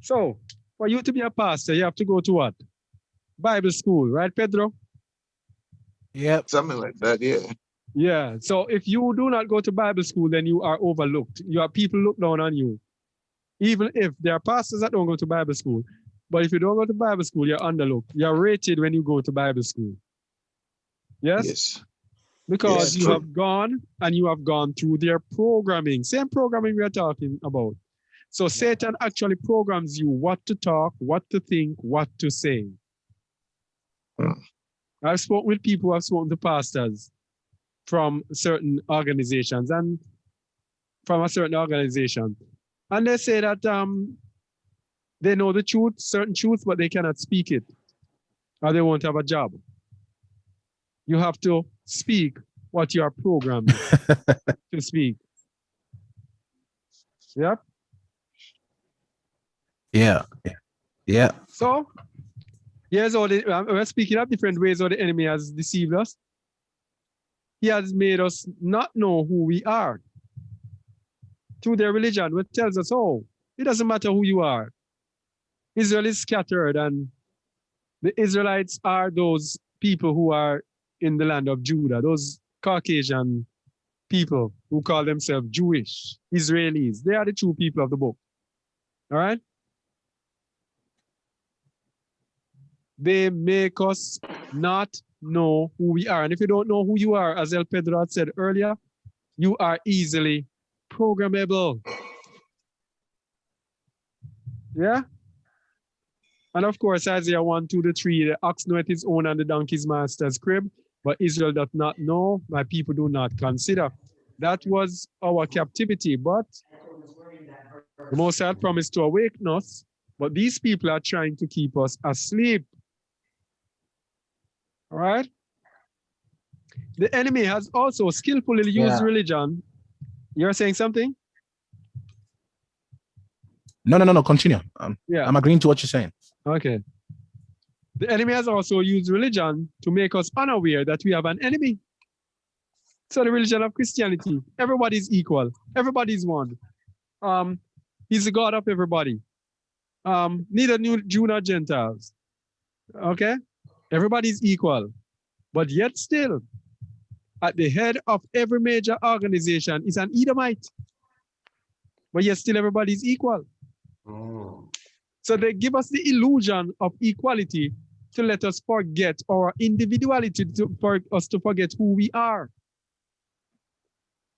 So, for you to be a pastor, you have to go to what? Bible school, right, Pedro? Yep. Something like that, yeah. Yeah. So if you do not go to Bible school, then you are overlooked. You have people look down on you. Even if there are pastors that don't go to Bible school. But if you don't go to Bible school, you're underlooked. You're rated when you go to Bible school. Yes? Yes. Because Yes, you true. have gone and you have gone through their programming. Same programming we are talking about. So Satan actually programs you what to talk, what to think, what to say. Hmm. I've spoken with people, I've spoken to pastors from certain organizations and from a certain organization. And they say that they know the truth, certain truth, but they cannot speak it or they won't have a job. You have to speak what you are programmed to speak. Yep. Yeah. Yeah. So, here's all the, we're speaking of different ways how the enemy has deceived us. He has made us not know who we are. Through their religion, which tells us, oh, it doesn't matter who you are. Israel is scattered, and the Israelites are those people who are in the land of Judah, those Caucasian people who call themselves Jewish, Israelis. They are the true people of the book. All right? They make us not know who we are. And if you don't know who you are, as El Pedro had said earlier, you are easily programmable. Yeah? And of course, Isaiah 1:2-3, the ox knoweth his own and the donkey's master's crib, but Israel doth not know, my people do not consider. That was our captivity, but the Most High had promised to awaken us, but these people are trying to keep us asleep. All right? The enemy has also skillfully used religion. You're saying something? No. Continue. Yeah. I'm agreeing to what you're saying. Okay. The enemy has also used religion to make us unaware that we have an enemy. So the religion of Christianity, everybody's equal. Everybody's one. He's the God of everybody. Neither Jew nor Gentiles. Okay? Everybody's equal. But yet still, at the head of every major organization is an Edomite. But yet still everybody's equal. So they give us the illusion of equality to let us forget our individuality, for us to forget who we are.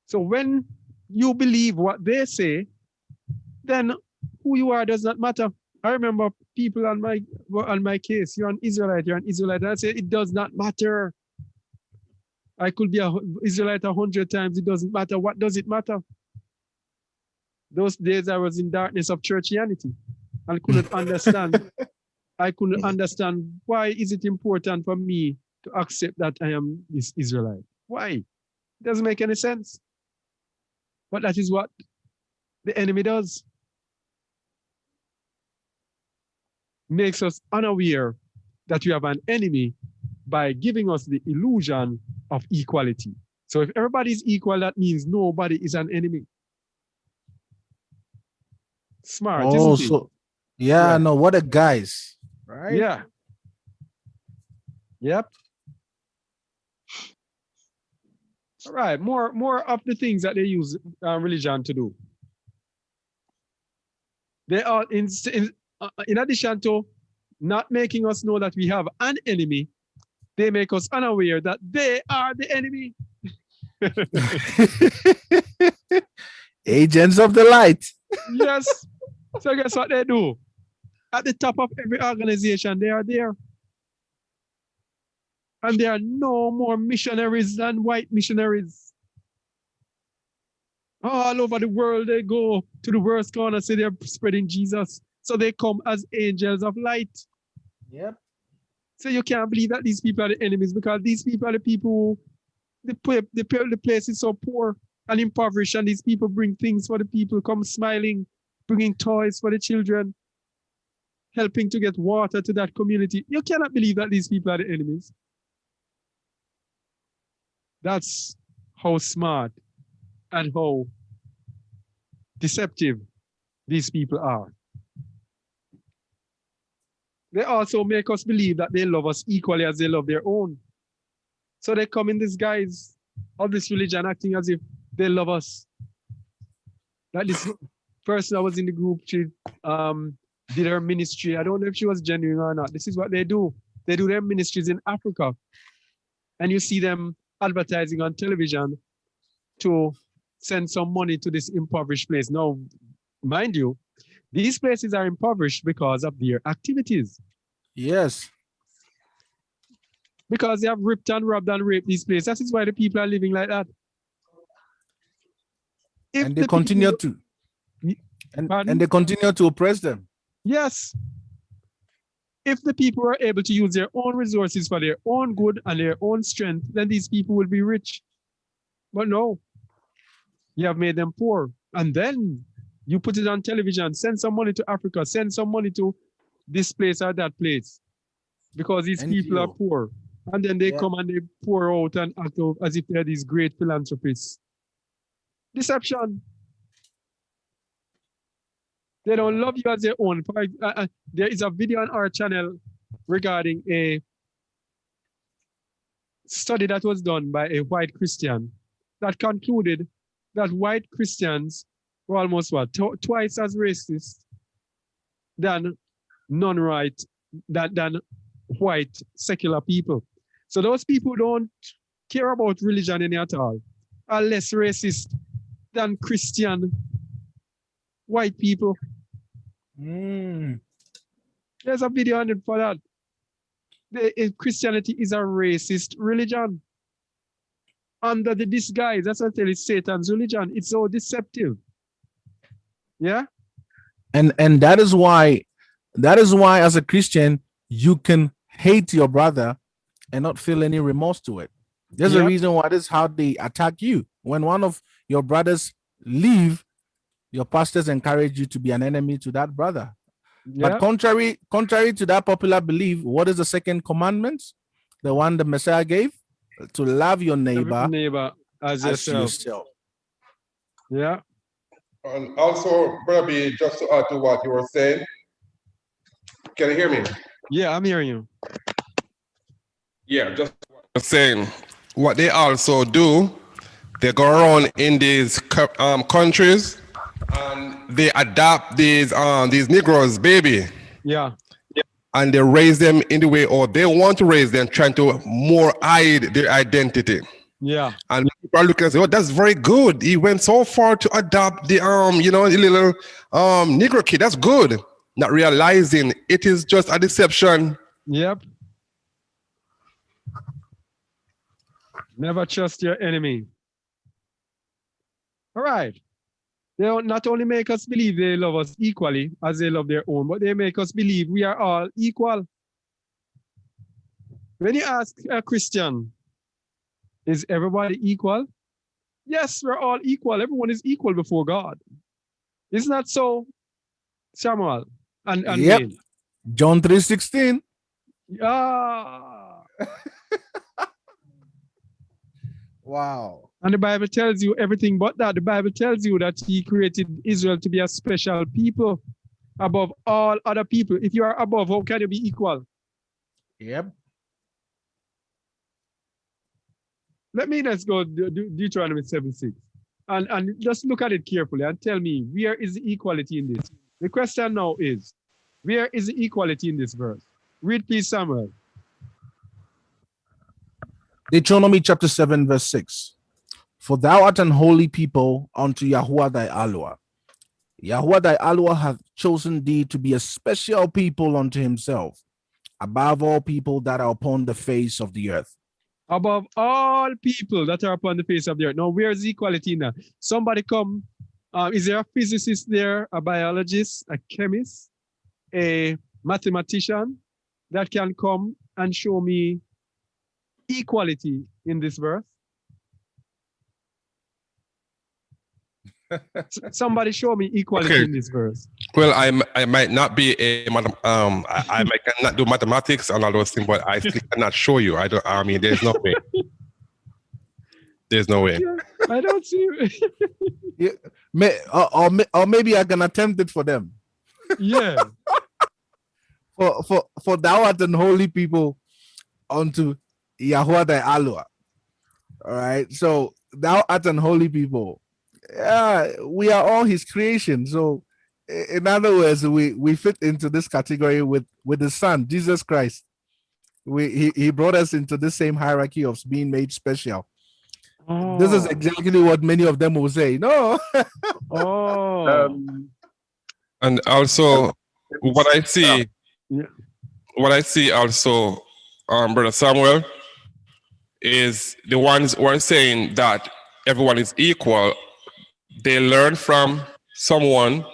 So when you believe what they say, then who you are does not matter. I remember people on my case, you're an Israelite. And I say, it does not matter. I could be an Israelite 100 times, it doesn't matter. What does it matter? Those days I was in darkness of churchianity and couldn't understand. I couldn't understand why is it important for me to accept that I am this Israelite. Why? It doesn't make any sense. But that is what the enemy does. Makes us unaware that we have an enemy by giving us the illusion of equality. So if everybody is equal, that means nobody is an enemy. Smart, Oh, isn't it? so yeah, no, what a guys, right? Yeah. Yep. All right, more of the things that they use religion to do. They are in addition to not making us know that we have an enemy, they make us unaware that they are the enemy. Agents of the light. Yes. So guess what they do? At the top of every organization, they are there. And there are no more missionaries than white missionaries. All over the world, they go to the worst corner, say they're spreading Jesus. So they come as angels of light. Yep. So you can't believe that these people are the enemies, because these people are the people who, the place is so poor and impoverished, and these people bring things for the people, come smiling, bringing toys for the children, helping to get water to that community. You cannot believe that these people are the enemies. That's how smart and how deceptive these people are. They also make us believe that they love us equally as they love their own. So they come in this guise of this religion, acting as if they love us. Like this person that was in the group, she did her ministry. I don't know if she was genuine or not. This is what they do. They do their ministries in Africa. And you see them advertising on television to send some money to this impoverished place. Now, mind you, these places are impoverished because of their activities. Yes. Because they have ripped and robbed and raped these places. That is why the people are living like that. If And they the continue people- to. And Pardon? they continue to oppress them. Yes. If the people are able to use their own resources for their own good and their own strength, then these people will be rich. But no, you have made them poor. And then you put it on television, send some money to Africa, send some money to this place or that place, because these people are NGO. poor. And then they Yeah. come and they pour out and act as if they're these great philanthropists. Deception. They don't love you as their own. There is a video on our channel regarding a study that was done by a white Christian that concluded that white Christians were almost twice as racist than than white secular people. So those people don't care about religion any at all, are less racist than Christian white people. There's a video on it for that. Christianity is a racist religion. Under the disguise, that's what I tell you, Satan's religion. It's so deceptive. Yeah? And that is why as a Christian, you can hate your brother and not feel any remorse to it. There's a Yep. reason why this is how they attack you. When one of your brothers leave, your pastors encourage you to be an enemy to that brother. Yeah. But contrary to that popular belief, what is the second commandment? The one the Messiah gave? To love your neighbor as as yourself. yourself. Yeah. And also, Brother B, just to add to what you were saying, can you hear me? Yeah, I'm hearing you. Yeah, just saying what they also do, they go around in these countries and they adopt these Negroes, baby, Yeah. and they raise them in the way, or they want to raise them, trying to more hide their identity. Yeah. And people are looking and say, "Oh, that's very good. He went so far to adopt the the little Negro kid. That's good." Not realizing it is just a deception. Yep. Never trust your enemy. All right. They don't not only make us believe they love us equally as they love their own, but they make us believe we are all equal. When you ask a Christian, is everybody equal? Yes, we're all equal. Everyone is equal before God. Isn't that so, Samuel? And Yep. Wayne? John 3:16. Ah. Wow. And the Bible tells you everything but that. The Bible tells you that he created Israel to be a special people above all other people. If you are above, how can you be equal? Yep. Let's go Deuteronomy 7:6. And just look at it carefully and tell me, where is the equality in this? The question now is, where is the equality in this verse? Read, please, Samuel. Deuteronomy chapter 7, verse 6. For thou art an holy people unto Yahuwah thy Elohim. Yahuwah thy Elohim hath chosen thee to be a special people unto himself, above all people that are upon the face of the earth. above all people that are upon the face of the earth. Now, where's equality now? Somebody come. Is there a physicist there, a biologist, a chemist, a mathematician that can come and show me equality in this verse? Somebody show me equality Okay. in this verse. Well, I might not be I might cannot do mathematics and all those things, but I still cannot show you. I mean, there's no way. There's no way. Yeah, I don't see. Or maybe I can attempt it for them. Yeah. For thou art an holy people unto Yahuwah thy Alua. All right. So thou art an holy people. Yeah, we are all his creation. So in other words, we fit into this category with the Son, Jesus Christ. He brought us into the same hierarchy of being made special. Oh. This is exactly what many of them will say. No. Oh. And also, what I see, Yeah. what I see also, Brother Samuel, is the ones who are saying that everyone is equal. They learn from someone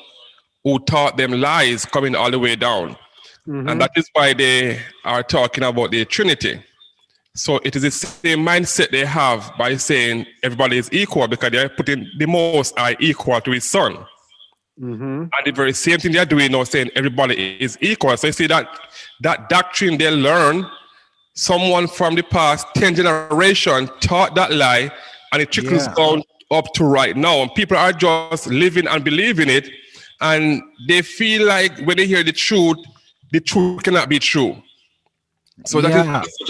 who taught them lies coming all the way down. Mhm. And that is why they are talking about the Trinity. So it is the same mindset they have by saying everybody is equal, because they're putting the Most High equal to his Son. Mhm. And the very same thing they're doing now, saying everybody is equal. So you see that doctrine they learn, someone from the past 10 generations taught that lie, and it trickles Yeah. down up to right now. And people are just living and believing it. And they feel like when they hear the truth cannot be true. So that Yeah. is such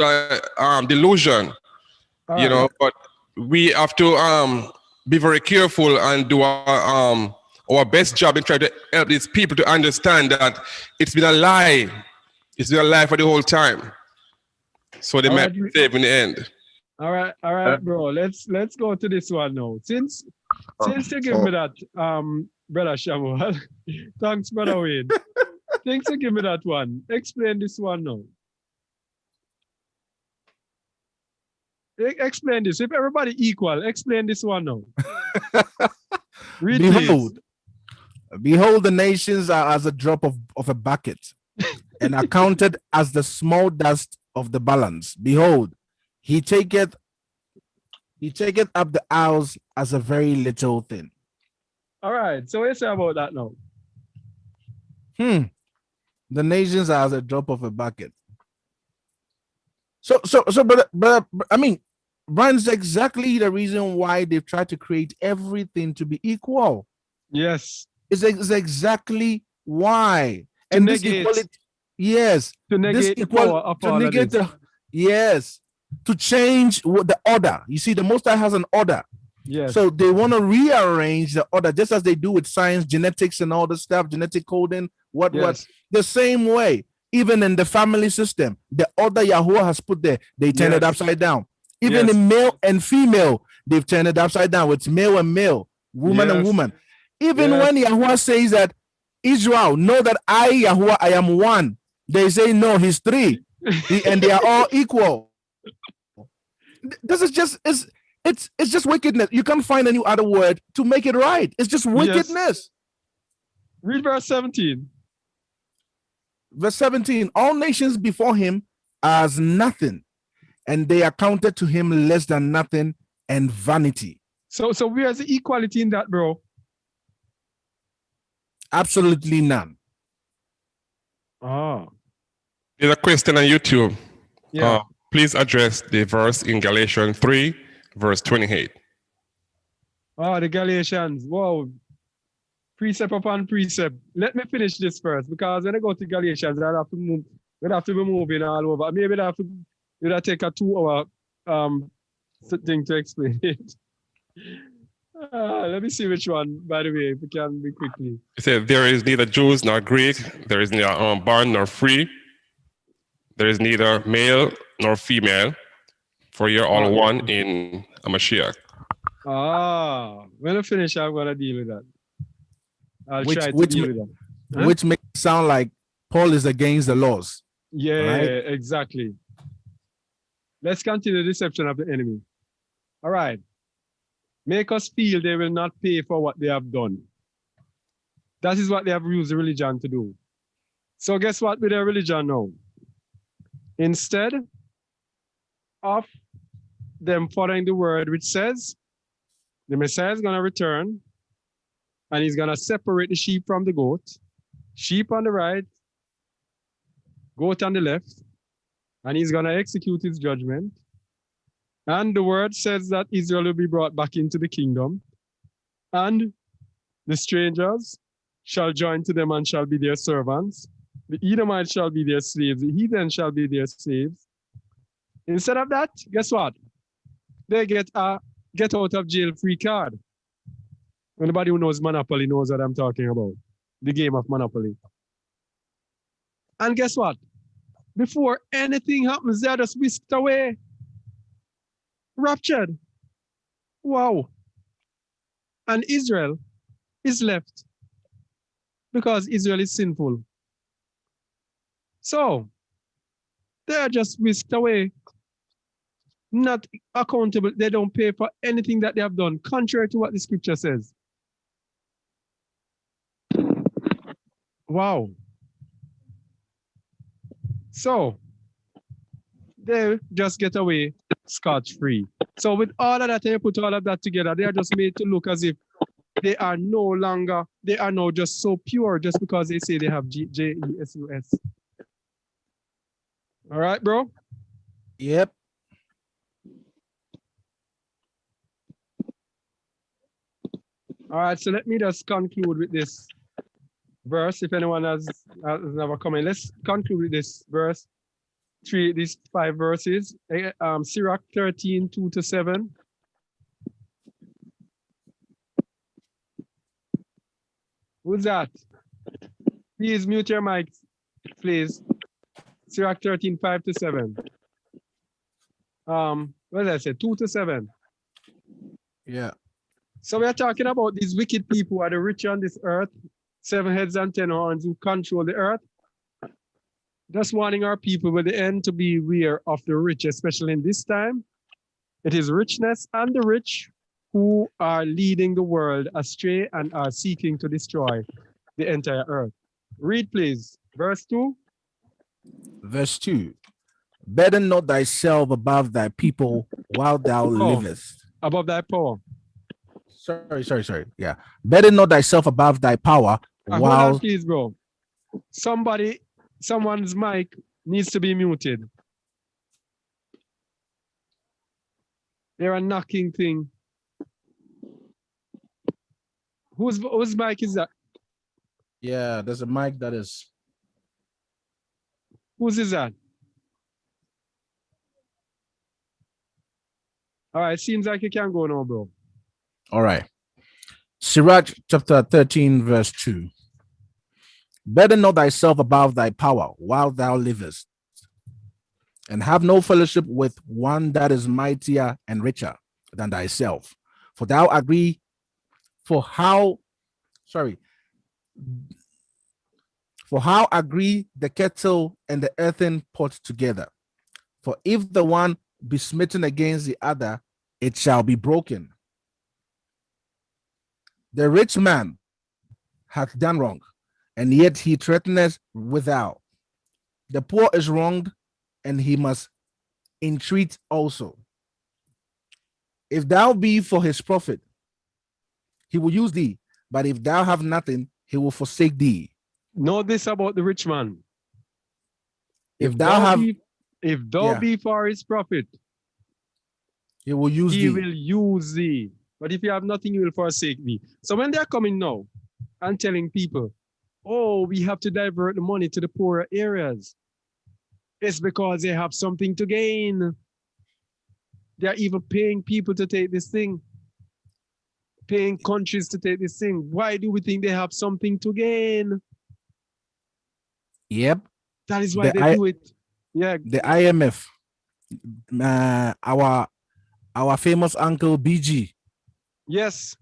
a delusion, All you know. right. But we have to be very careful and do our best job in trying to help these people to understand that it's been a lie. It's been a lie for the whole time. So they All might right. be saved in the end. All right, bro. Let's go to this one now. Since you give me that, brother Shamuel. Thanks, brother Wayne. Thanks you give me that one. Explain this one now. Explain this. If everybody equal, explain this one now. Read please. Behold, the nations are as a drop of a bucket, and are counted as the small dust of the balance. Behold, he taketh up the isles as a very little thing. All right. So what you say about that now? The nations are as a drop of a bucket. So, but I mean, Brian's exactly the reason why they've tried to create everything to be equal. Yes. It's exactly why. To And this negate- equality, yes, To this negate the power of to all of negate this. yes, to change the order. You see, the Most High has an order. Yes. So they want to rearrange the order, just as they do with science, genetics, and all the stuff, genetic coding, what. Yes. The same way, even in the family system, the order Yahuwah has put there, they turn it Yes. upside down. Even Yes. in male and female, they've turned it upside down. It's male and male, woman and Yes. woman. Even Yes. when Yahuwah says that Israel, know that I, Yahuwah, I am one, they say no, he's three, and they are all equal. This is just it's just wickedness. You can't find any other word to make it right. It's just wickedness. Read verse 17. Verse 17, all nations before him are as nothing, and they are counted to him less than nothing and vanity. So where's the equality in that, bro? Absolutely none. Oh. There's a question on YouTube. Yeah. Please address the verse in Galatians 3, verse 28. Oh, the Galatians. Whoa. Precept upon precept. Let me finish this first, because when I go to Galatians, I'll have to move. We'll have to be moving all over. Maybe it'll take a 2-hour thing to explain it. Let me see which one, by the way, if we can be quickly. It said, there is neither Jews nor Greek, there is neither bond nor free, there is neither male nor female, for you're all one in a Mashiach. When I finish, I'm going to deal with that. I'll Which- try to which deal ma- with that. Huh? Which makes it sound like Paul is against the laws. Yeah, Right? exactly. Let's continue the deception of the enemy. All right. Make us feel they will not pay for what they have done. That is what they have used the religion to do. So guess what with their religion now? Instead of them following the word which says the Messiah is going to return and he's going to separate the sheep from the goat, sheep on the right, goat on the left, and he's going to execute his judgment. And the word says that Israel will be brought back into the kingdom, and the strangers shall join to them and shall be their servants. The Edomites shall be their slaves. The heathen shall be their slaves. Instead of that, guess what? They get a get out of jail free card. Anybody who knows Monopoly knows what I'm talking about. The game of Monopoly. And guess what? Before anything happens, they're just whisked away. Raptured. Wow. And Israel is left because Israel is sinful. So they're just whisked away, not accountable. They don't pay for anything that they have done, contrary to what the scripture says. Wow. So they just get away scot-free. So with all of that, you put all of that together, they are just made to look as if they are no longer, they are now just so pure just because they say they have Jesus. All right, bro? Yep. All right, so let me just conclude with this verse. If anyone has never come in, let's conclude with this verse. These 5 verses. Sirach 13, 2-7. Who's that? Please mute your mic, please. Sirach 13, 5-7. What did I say? 2-7. Yeah. So we are talking about these wicked people who are the rich on this earth, 7 heads and 10 horns who control the earth. Just warning our people with the end to be aware of the rich, especially in this time. It is richness and the rich who are leading the world astray and are seeking to destroy the entire earth. Read, please. Verse 2. Verse 2. Burden not thyself above thy people while thou livest. Above thy power. Sorry. Yeah. Burden not thyself above thy power Hold while. on, please, bro. Someone's mic needs to be muted. They're a knocking thing. Whose mic is that? Yeah, there's a mic that is. Whose is that? All right, seems like you can go now, bro. All right. Sirach chapter 13, verse 2. Burden not thyself above thy power while thou livest, and have no fellowship with one that is mightier and richer than thyself. For how agree the kettle and the earthen pot together? For if the one be smitten against the other, it shall be broken. The rich man hath done wrong, and yet he threateneth without. The poor is wronged, and he must entreat also. If thou be for his profit, he will use thee, but if thou have nothing, he will forsake thee. Know this about the rich man. If thou be for his profit, he will use he thee. will use thee. But if you have nothing, he will forsake thee. So when they're coming now and telling people, oh, we have to divert the money to the poorer areas, it's because they have something to gain. They're even paying people to take this thing, paying countries to take this thing. Why do we think they have something to gain? Yep. That is why they do it. Yeah. The IMF, our famous uncle BG. Yes.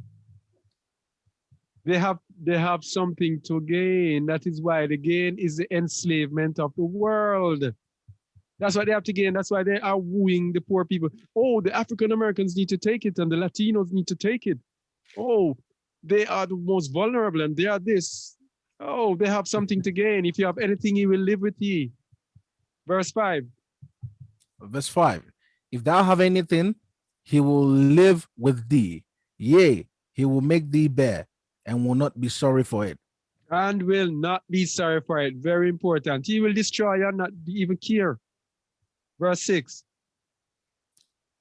They have something to gain. That is why the gain is the enslavement of the world. That's what they have to gain. That's why they are wooing the poor people. Oh, the African Americans need to take it and the Latinos need to take it. Oh, they are the most vulnerable and they are this. Oh, they have something to gain. If you have anything, he will live with ye. Verse 5. Verse 5. If thou have anything, he will live with thee. Yea, he will make thee bear and will not be sorry for it. And will not be sorry for it. Very important. He will destroy and not even care. Verse 6.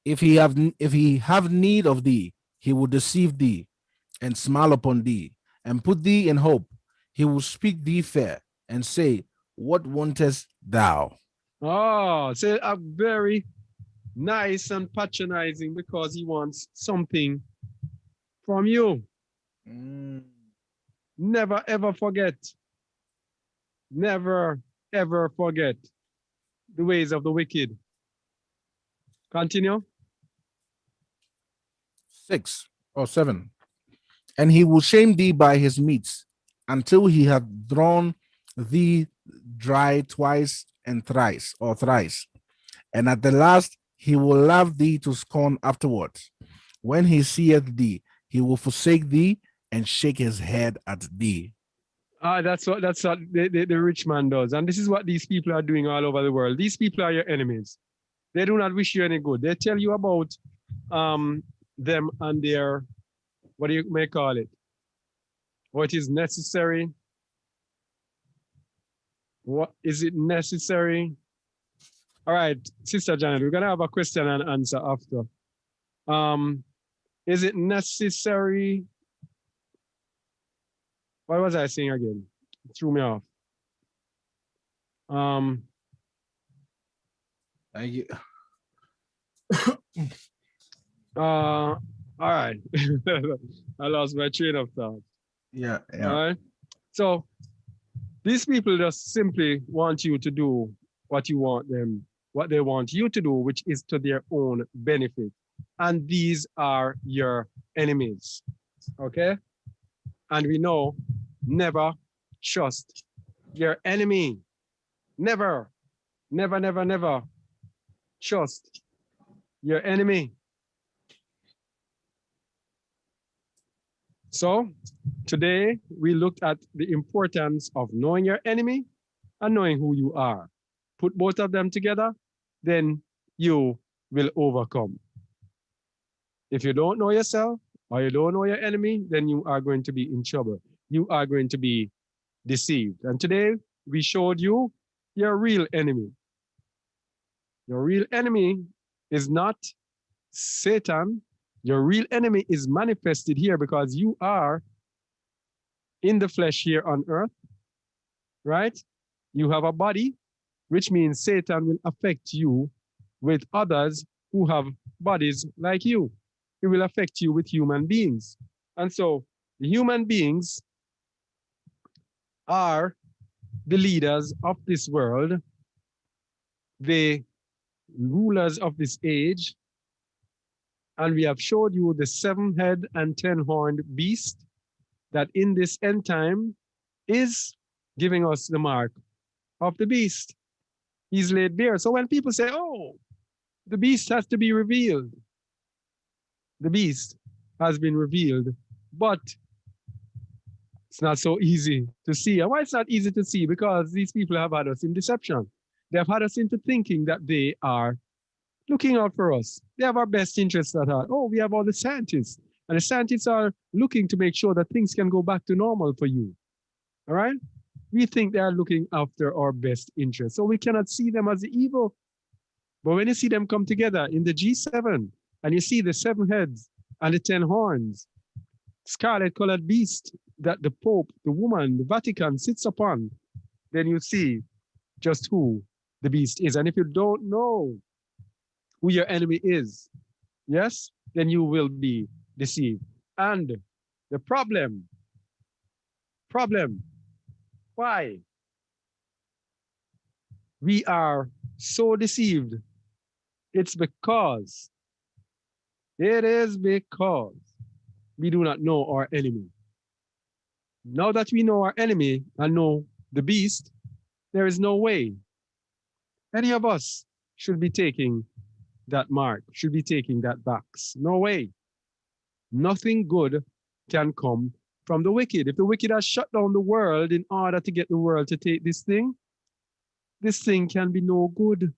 If he have need of thee, he will deceive thee and smile upon thee and put thee in hope. He will speak thee fair and say, what wantest thou? Oh, so a very nice and patronizing because he wants something from you. Never ever forget. Never ever forget the ways of the wicked. Continue. 6 or 7. And he will shame thee by his meats until he hath drawn thee dry twice and thrice or thrice. And at the last he will laugh thee to scorn afterwards. When he seeth thee, he will forsake thee and shake his head at thee. That's what the rich man does. And this is what these people are doing all over the world. These people are your enemies. They do not wish you any good. They tell you about them and their, what do you may call it? What is necessary? What is it necessary? All right, Sister Janet, we're gonna have a question and answer after. Is it necessary? What was I saying again? It threw me off. All right. I lost my train of thought. Yeah. All right. So these people just simply want you to do what you want them, what they want you to do, which is to their own benefit. And these are your enemies. Okay? And we know, never trust your enemy. Never, never, never, never trust your enemy. So today we looked at the importance of knowing your enemy and knowing who you are. Put both of them together, then you will overcome. If you don't know yourself or you don't know your enemy, then you are going to be in trouble. You are going to be deceived. And today we showed you your real enemy. Your real enemy is not Satan. Your real enemy is manifested here because you are in the flesh here on earth, right? You have a body, which means Satan will affect you with others who have bodies like you. It will affect you with human beings. And so the human beings are the leaders of this world, the rulers of this age. And we have showed you the 7-head and 10-horned beast that in this end time is giving us the mark of the beast. He's laid bare. So when people say, oh, the beast has to be revealed, the beast has been revealed, but it's not so easy to see. And why it's not easy to see? Because these people have had us in deception. They have had us into thinking that they are looking out for us. They have our best interests at heart. Oh, we have all the scientists. And the scientists are looking to make sure that things can go back to normal for you. All right? We think they are looking after our best interests. So we cannot see them as the evil. But when you see them come together in the G7, and you see the 7 heads and the 10 horns, scarlet-colored beast that the Pope, the woman, the Vatican sits upon, then you see just who the beast is. And if you don't know who your enemy is, yes, then you will be deceived. And the problem, why we are so deceived, it is because we do not know our enemy. Now that we know our enemy and know the beast, there is no way any of us should be taking that mark, should be taking that box. No way. Nothing good can come from the wicked. If the wicked has shut down the world in order to get the world to take this thing can be no good.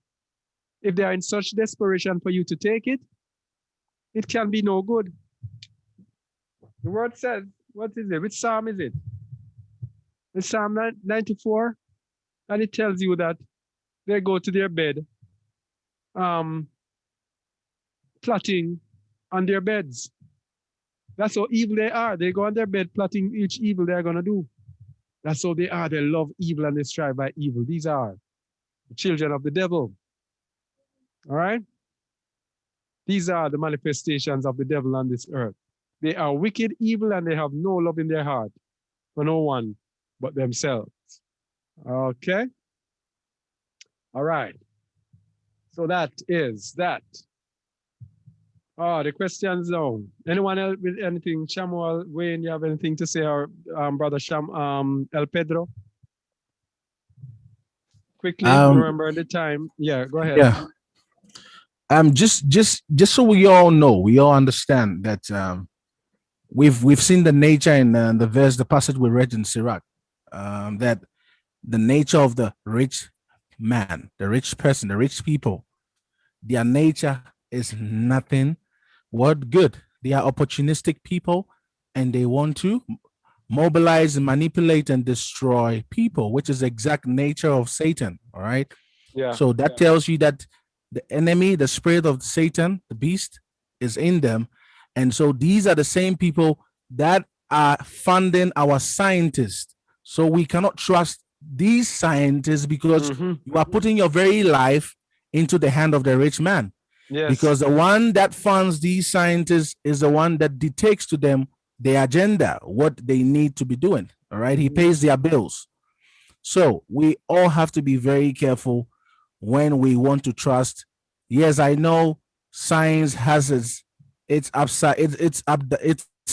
If they are in such desperation for you to take it, it can be no good. The word says, what is it? Which Psalm is it? It's Psalm 94. And it tells you that they go to their bed, plotting on their beds. That's how evil they are. They go on their bed plotting each evil they're going to do. That's how they are. They love evil and they strive by evil. These are the children of the devil. All right? These are the manifestations of the devil on this earth. They are wicked, evil, and they have no love in their heart for no one but themselves. Okay? All right. So that is that. Oh, the questions now. Anyone else with anything? Samuel, Wayne, you have anything to say? Or Brother El Pedro? Quickly, remember the time. Yeah, go ahead. Yeah. Just so we all know, we all understand that we've seen the nature in the verse, the passage we read in Sirach, that the nature of the rich man, the rich person, the rich people, their nature is nothing what good. They are opportunistic people and they want to mobilize, manipulate, and destroy people, which is the exact nature of Satan. All right. Yeah. So that tells you that the enemy, the spirit of Satan, the beast, is in them. And so these are the same people that are funding our scientists. So we cannot trust these scientists because you are putting your very life into the hand of the rich man. Yes. Because the one that funds these scientists is the one that dictates to them the agenda, what they need to be doing. All right. He pays their bills. So we all have to be very careful when we want to trust. Yes, I know science has its upside, it's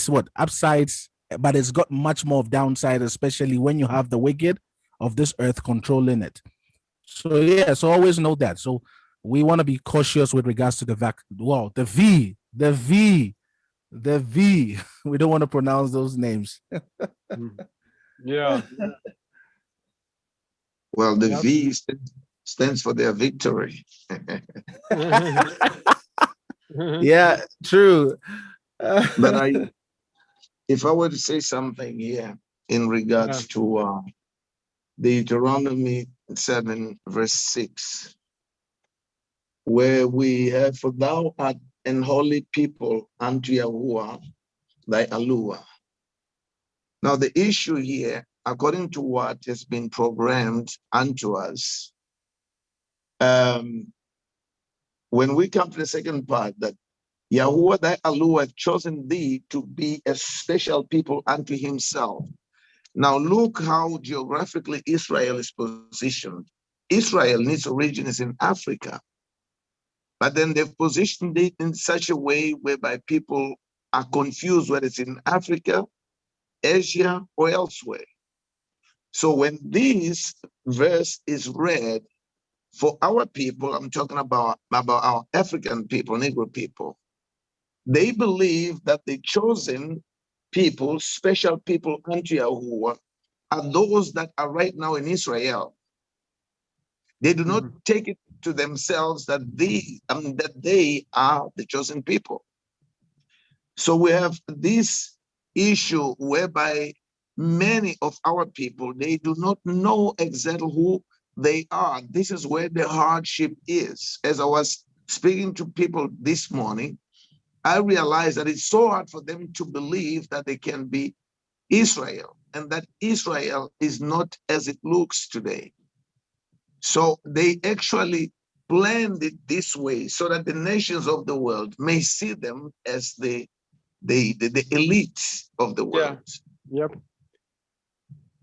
what upsides, but it's got much more of downside, especially when you have the wicked of this earth controlling it. So yeah, so always know that. So we want to be cautious with regards to the V. We don't want to pronounce those names. Yeah. Well, the V stands for their victory. Yeah, true. But if I were to say something here in regards to Deuteronomy 7, verse 6, where we have, for thou art an holy people unto Yahuwah, thy Alua. Now the issue here, according to what has been programmed unto us, when we come to the second part, that Yahuwah thy Alua hath chosen thee to be a special people unto himself. Now look how geographically Israel is positioned. Israel in its origin is in Africa, but then they've positioned it in such a way whereby people are confused whether it's in Africa, Asia, or elsewhere. So when this verse is read for our people, I'm talking about our African people, Negro people, they believe that the chosen people, special people unto Yahuwah, are those that are right now in Israel. They do not take it to themselves that they are the chosen people. So we have this issue whereby many of our people, they do not know exactly who they are. This is where the hardship is. As I was speaking to people this morning, I realized that it's so hard for them to believe that they can be Israel and that Israel is not as it looks today. So they actually planned it this way so that the nations of the world may see them as the elite of the world. Yeah. Yep.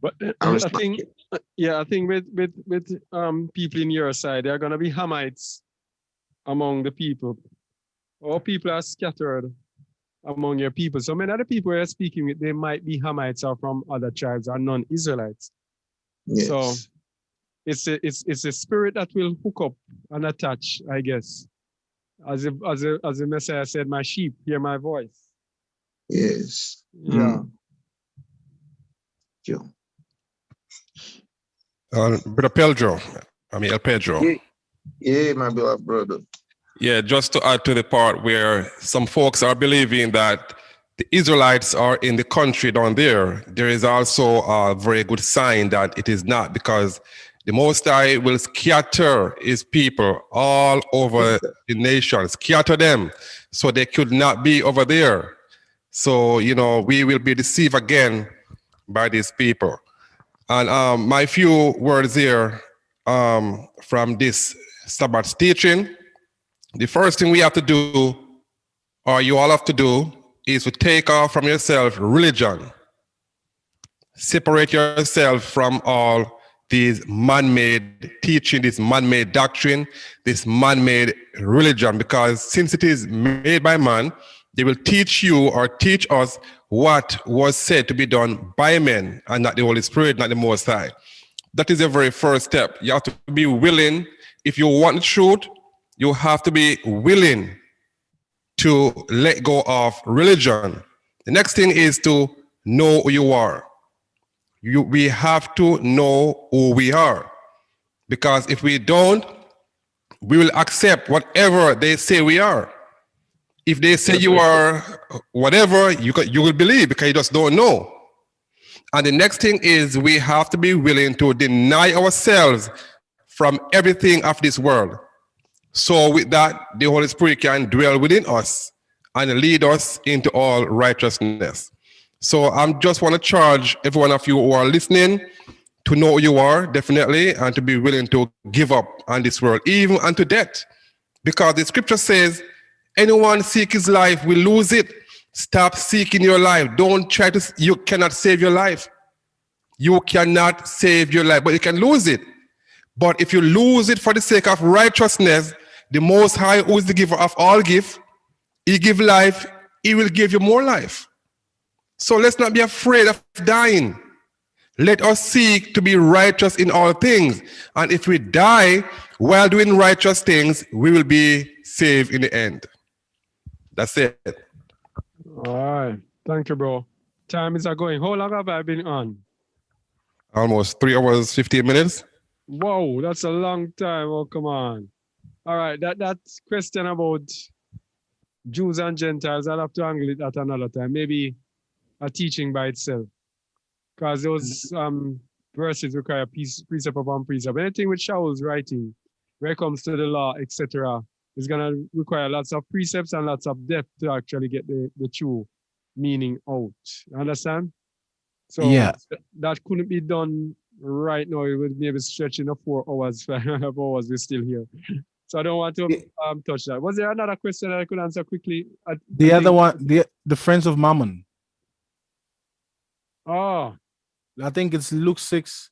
But I think with people in your side, there are going to be Hamites among the people. All people are scattered among your people. So many other people you're speaking with, they might be Hamites or from other tribes or non-Israelites. Yes. So it's a spirit that will hook up and attach, I guess. As the Messiah said, my sheep hear my voice. Yes. Yeah. Sure. Brother Pedro, El Pedro. Yeah. Yeah, my beloved brother. Yeah, just to add to the part where some folks are believing that the Israelites are in the country down there, there is also a very good sign that it is not, because the Most High will scatter his people all over the nation, scatter them, so they could not be over there. So, you know, we will be deceived again by these people. And my few words here from this Sabbath teaching, the first thing we have to do, or you all have to do, is to take off from yourself religion. Separate yourself from all these man-made teaching, this man-made doctrine, this man-made religion, because since it is made by man, they will teach you or teach us what was said to be done by men and not the Holy Spirit, not the Most High. That is the very first step. You have to be willing. If you want the truth, you have to be willing to let go of religion. The next thing is to know who you are. We have to know who we are, because if we don't, we will accept whatever they say we are. If they say you are whatever, you will believe, because you just don't know. And the next thing is we have to be willing to deny ourselves from everything of this world. So with that, the Holy Spirit can dwell within us and lead us into all righteousness. So I just want to charge every one of you who are listening to know who you are, definitely, and to be willing to give up on this world, even unto death. Because the scripture says, anyone seek his life will lose it. Stop seeking your life. Don't try to, you cannot save your life. You cannot save your life, but you can lose it. But if you lose it for the sake of righteousness, the Most High, who is the giver of all gift, he give life, he will give you more life. So let's not be afraid of dying. Let us seek to be righteous in all things. And if we die while doing righteous things, we will be saved in the end. That's it. All right. Thank you, bro. Time is going. How long have I been on? Almost 3 hours, 15 minutes. Whoa, that's a long time. Oh, come on. All right. That question about Jews and Gentiles, I'll have to angle it at another time. Maybe a teaching by itself. Because those verses require precept upon precept. Anything with Shaul's writing, when it comes to the law, etc., is going to require lots of precepts and lots of depth to actually get the true meaning out. Understand? So Yeah. that couldn't be done right now. It would maybe stretch in 4 hours, 5 hours, we're still here. So I don't want to touch that. Was there another question that I could answer quickly? The other one, the friends of Mammon. Oh, I think it's Luke 6.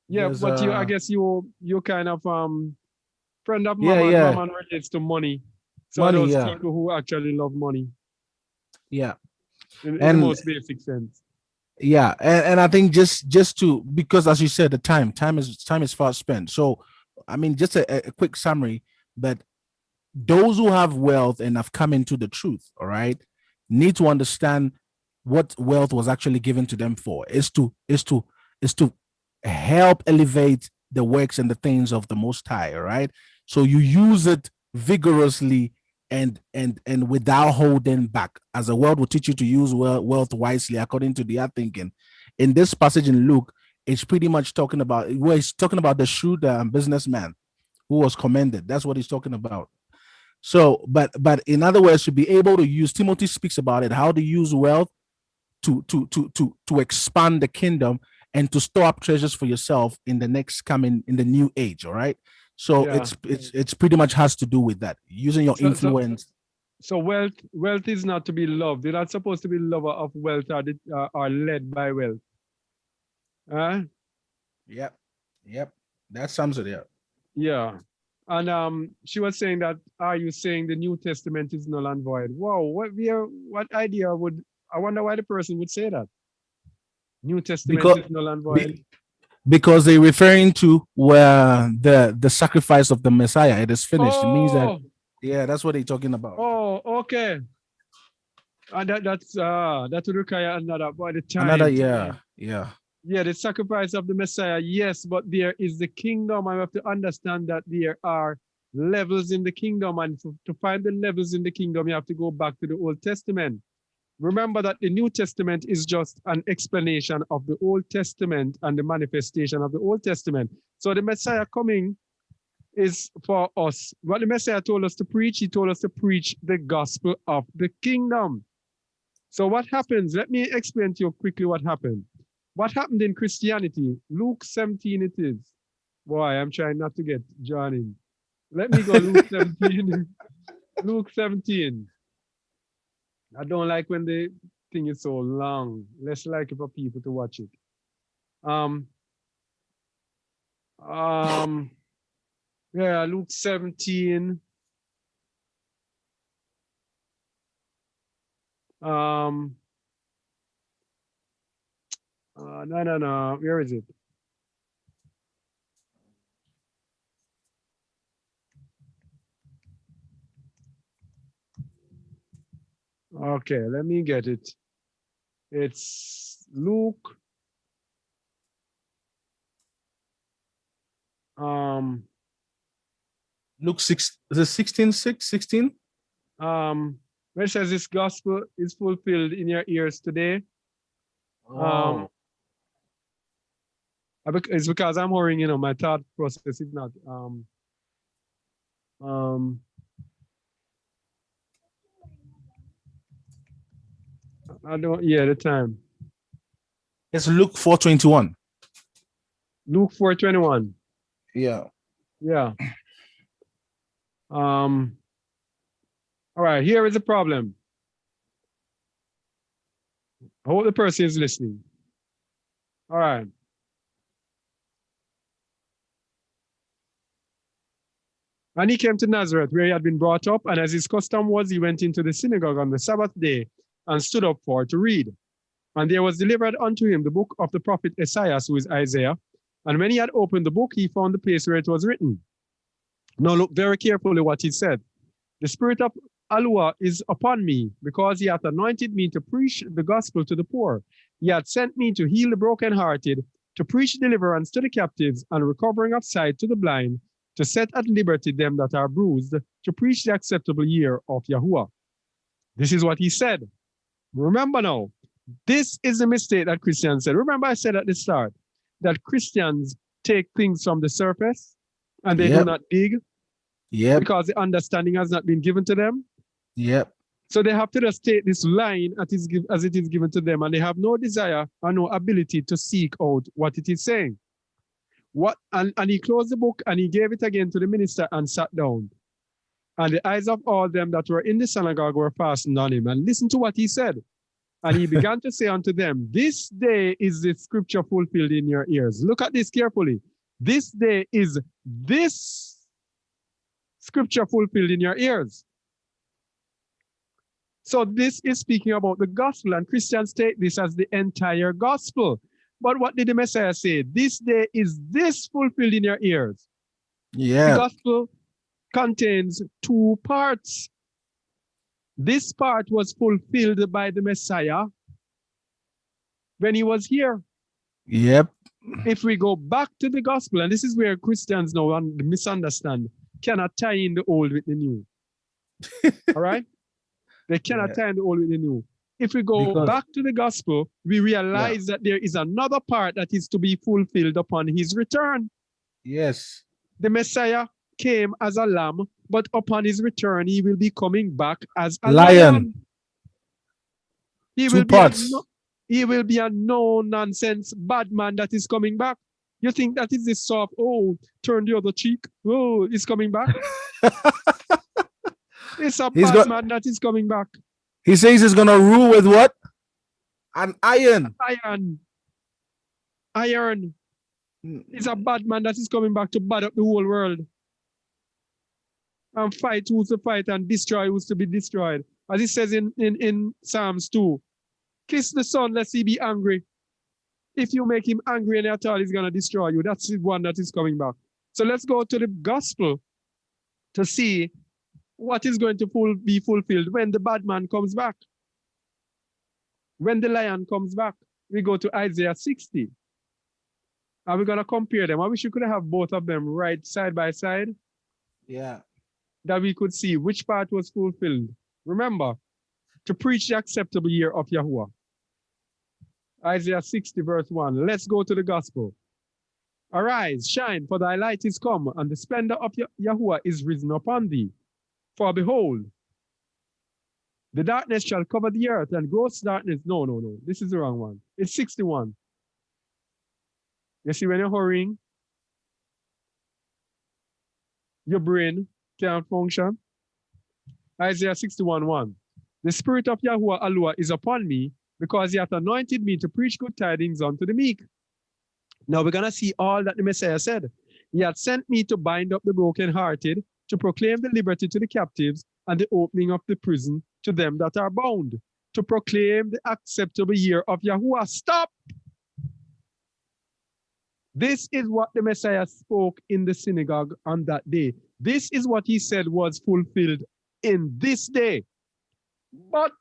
yeah, There's, but I guess you kind of friend of Yeah, Mammon. yeah. Mammon relates to money. So Money, those yeah. people who actually love money Yeah. in the And- most basic sense. Yeah, and I think just to, because as you said, the time is fast spent. So I mean, just a quick summary, but those who have wealth and have come into the truth, all right, need to understand what wealth was actually given to them for, is to help elevate the works and the things of the Most High, all right. So you use it vigorously and without holding back, as the world will teach you to use wealth wisely according to their thinking. In this passage in Luke, it's pretty much talking about, well, he's talking about the shrewd businessman who was commended. That's what he's talking about. So, but in other words, to be able to use, Timothy speaks about it, how to use wealth to expand the kingdom and to store up treasures for yourself in the next coming, in the new age. All right. So Yeah. it's pretty much has to do with that, using your So- influence. So wealth is not to be loved. You're not supposed to be lover of wealth or led by wealth. Huh? Yep. That sums it up. Yeah. And she was saying that, are you saying the New Testament is null and void? Wow, what idea would, I wonder why the person would say that. New Testament Because- is null and void. because they're referring to where the sacrifice of the Messiah, it is finished. It means that, Oh, yeah, that's what they're talking about. oh, okay. That would require another by the time. Another, yeah. Yeah, the sacrifice of the Messiah, yes, but there is the kingdom. I have to understand that there are levels in the kingdom, and to find the levels in the kingdom, you have to go back to the Old Testament. Remember that the New Testament is just an explanation of the Old Testament and the manifestation of the Old Testament. So the Messiah coming is for us. What the Messiah told us to preach, he told us to preach the gospel of the kingdom. So what happens? Let me explain to you quickly what happened. What happened in Christianity? Luke 17 it is. Boy, I'm trying not to get John in. Let me go Luke 17. Luke 17. I don't like when the thing is so long. Less like it for people to watch it. Yeah, Luke 17. No. Where is it? Okay, let me get it. It's Luke. Luke 6, is it 16, 16? Where it says this gospel is fulfilled in your ears today. It's because I'm hurrying, my thought process is not. I don't, the time. It's Luke 4:21. Luke 4:21. Yeah. Yeah. All right, here is the problem. I hope the person is listening. All right. And he came to Nazareth, where he had been brought up, and as his custom was, he went into the synagogue on the Sabbath day and stood up for to read. And there was delivered unto him the book of the prophet Esaias, who is Isaiah. And when he had opened the book, he found the place where it was written. Now look very carefully what he said. The spirit of Allah is upon me, because he hath anointed me to preach the gospel to the poor. He hath sent me to heal the brokenhearted, to preach deliverance to the captives, and recovering of sight to the blind, to set at liberty them that are bruised, to preach the acceptable year of Yahuwah. This is what he said. Remember now, this is the mistake that Christians said. Remember I said at the start that Christians take things from the surface and they do not dig because the understanding has not been given to them. So they have to just take this line as it is given to them, and they have no desire or no ability to seek out what it is saying. And he closed the book and he gave it again to the minister and sat down. And the eyes of all them that were in the synagogue were fastened on him. And listen to what he said. And he began to say unto them, this day is the scripture fulfilled in your ears. Look at this carefully. This day is this scripture fulfilled in your ears. So this is speaking about the gospel, and Christians take this as the entire gospel. But what did the Messiah say? This day is this fulfilled in your ears. The gospel contains two parts. This part was fulfilled by the Messiah when he was here. If we go back to the gospel, and this is where Christians now misunderstand, cannot tie in the old with the new. All right? They cannot tie in the old with the new. If we go back to the gospel, we realize that there is another part that is to be fulfilled upon his return. The Messiah came as a lamb, but upon his return, he will be coming back as a lion. He will be a no-nonsense bad man that is coming back. You think that is this soft, turn the other cheek, he's coming back? It's a bad man that is coming back. He says he's going to rule with what? An iron. Iron. He's a bad man that is coming back to bad up the whole world. And fight who's to fight and destroy who's to be destroyed. As it says in Psalms 2. Kiss the son, lest he be angry. If you make him angry and at all, he's going to destroy you. That's the one that is coming back. So let's go to the gospel to see what is going to be fulfilled when the bad man comes back. When the lion comes back, we go to Isaiah 60. And we're going to compare them. I wish you could have both of them right side by side, Yeah. that we could see which part was fulfilled. Remember, to preach the acceptable year of Yahuwah. Isaiah 60 verse 1. Let's go to the gospel. Arise, shine, for thy light is come, and the splendor of Yahuwah is risen upon thee. For behold, the darkness shall cover the earth, and gross darkness. No. This is the wrong one. It's 61. You see, when you're hurrying, your brain can't function. Isaiah 61:1. The spirit of Yahuwah Alua is upon me, because he hath anointed me to preach good tidings unto the meek. Now we're going to see all that the Messiah said. He hath sent me to bind up the brokenhearted, to proclaim the liberty to the captives, and the opening of the prison to them that are bound, to proclaim the acceptable year of Yahuwah. Stop! This is what the Messiah spoke in the synagogue on that day. This is what he said was fulfilled in this day. But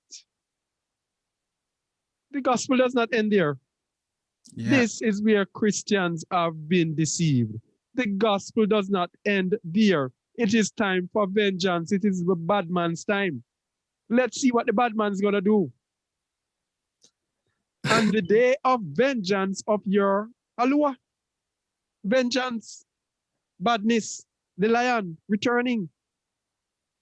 the gospel does not end there. Yeah. This is where Christians have been deceived. The gospel does not end there. It is time for vengeance. It is the bad man's time. Let's see what the bad man's going to do. And the day of vengeance of your Alua. Vengeance, badness, the lion returning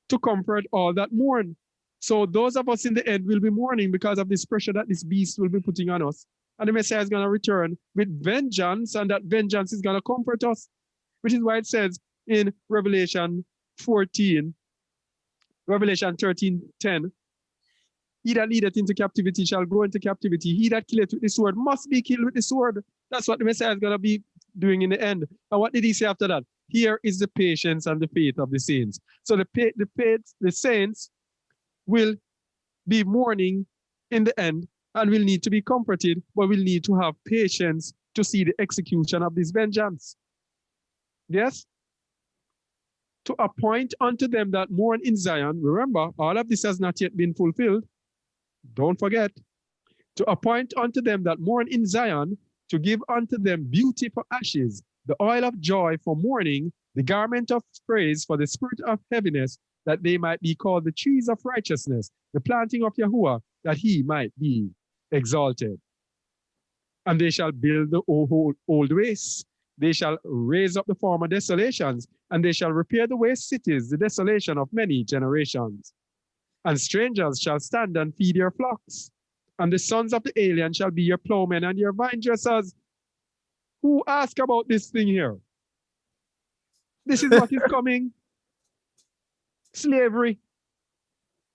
to comfort all that mourn. So those of us in the end will be mourning because of this pressure that this beast will be putting on us. And the Messiah is going to return with vengeance, and that vengeance is going to comfort us, which is why it says in Revelation 13:10, he that leadeth into captivity shall go into captivity. He that killeth with the sword must be killed with the sword. That's what the Messiah is going to be doing in the end. And what did he say after that? Here is the patience and the faith of the saints. So the saints will be mourning in the end and will need to be comforted, but will need to have patience to see the execution of this vengeance. Yes? To appoint unto them that mourn in Zion. Remember, all of this has not yet been fulfilled. Don't forget. To appoint unto them that mourn in Zion, to give unto them beauty for ashes, the oil of joy for mourning, the garment of praise for the spirit of heaviness, that they might be called the trees of righteousness, the planting of Yahuwah, that he might be exalted. And they shall build the old wastes. They shall raise up the former desolations, and they shall repair the waste cities, the desolation of many generations. And strangers shall stand and feed your flocks. And the sons of the alien shall be your plowmen and your vine dressers. Who asked about this thing here? This is what is coming. Slavery.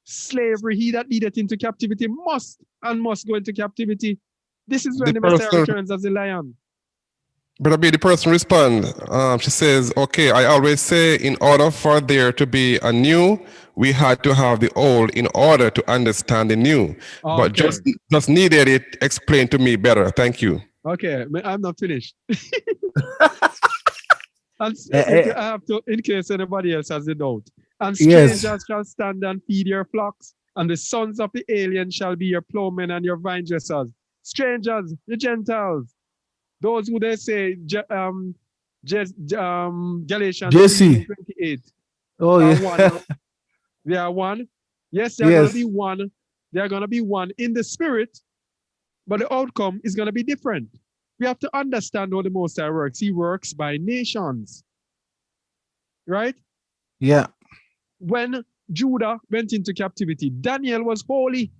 Slavery. He that leadeth into captivity must go into captivity. This is when the Messiah returns as a lion. But the person respond. She says, okay, I always say in order for there to be a new, we had to have the old in order to understand the new. Okay. But just needed it explained to me better. Thank you. Okay, I'm not finished. And I have to, in case anybody else has a doubt. And strangers shall stand and feed your flocks, and the sons of the alien shall be your plowmen and your vine dressers. Strangers, the Gentiles, those who they say, Galatians Jesse. 28. Oh, yeah. They are one. Yes, they're going to be one. They're going to be one in the spirit, but the outcome is going to be different. We have to understand how the Most High works. He works by nations. Right? Yeah. When Judah went into captivity, Daniel was holy.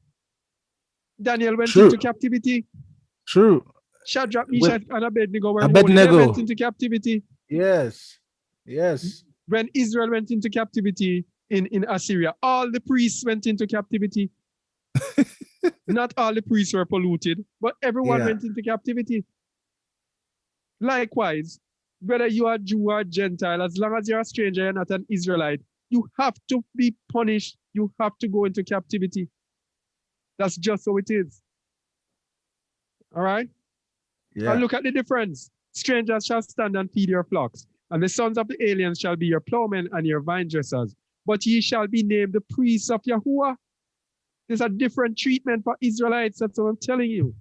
Daniel went True. into captivity. True. Shadrach, Meshach, and Abednego were Abednego. holy. They went into captivity. Yes. Yes. When Israel went into captivity in Assyria, all the priests went into captivity. Not all the priests were polluted, but everyone went into captivity. Likewise, whether you are Jew or Gentile, as long as you're a stranger, you're not an Israelite, you have to be punished. You have to go into captivity. That's just how it is. All right? Yeah. And look at the difference. Strangers shall stand and feed your flocks, and the sons of the aliens shall be your plowmen and your vine dressers. But ye shall be named the priests of Yahuwah. There's a different treatment for Israelites. That's what I'm telling you.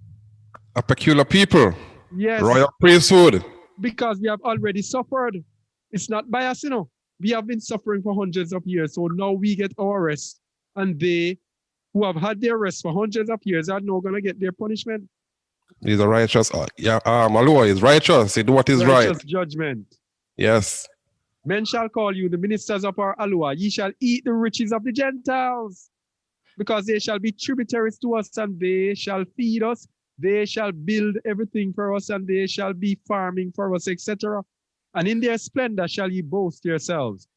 A peculiar people, Yes, royal priesthood. because we have already suffered. It's not by us, We have been suffering for hundreds of years. So now we get our rest. And they who have had their rest for hundreds of years are now going to get their punishment. He's a righteous. Malua is righteous. He do what is right. Righteous judgment. Yes. Men shall call you the ministers of our Alua. Ye shall eat the riches of the Gentiles, because they shall be tributaries to us, and they shall feed us. They shall build everything for us, and they shall be farming for us, etc. And in their splendor shall ye boast yourselves.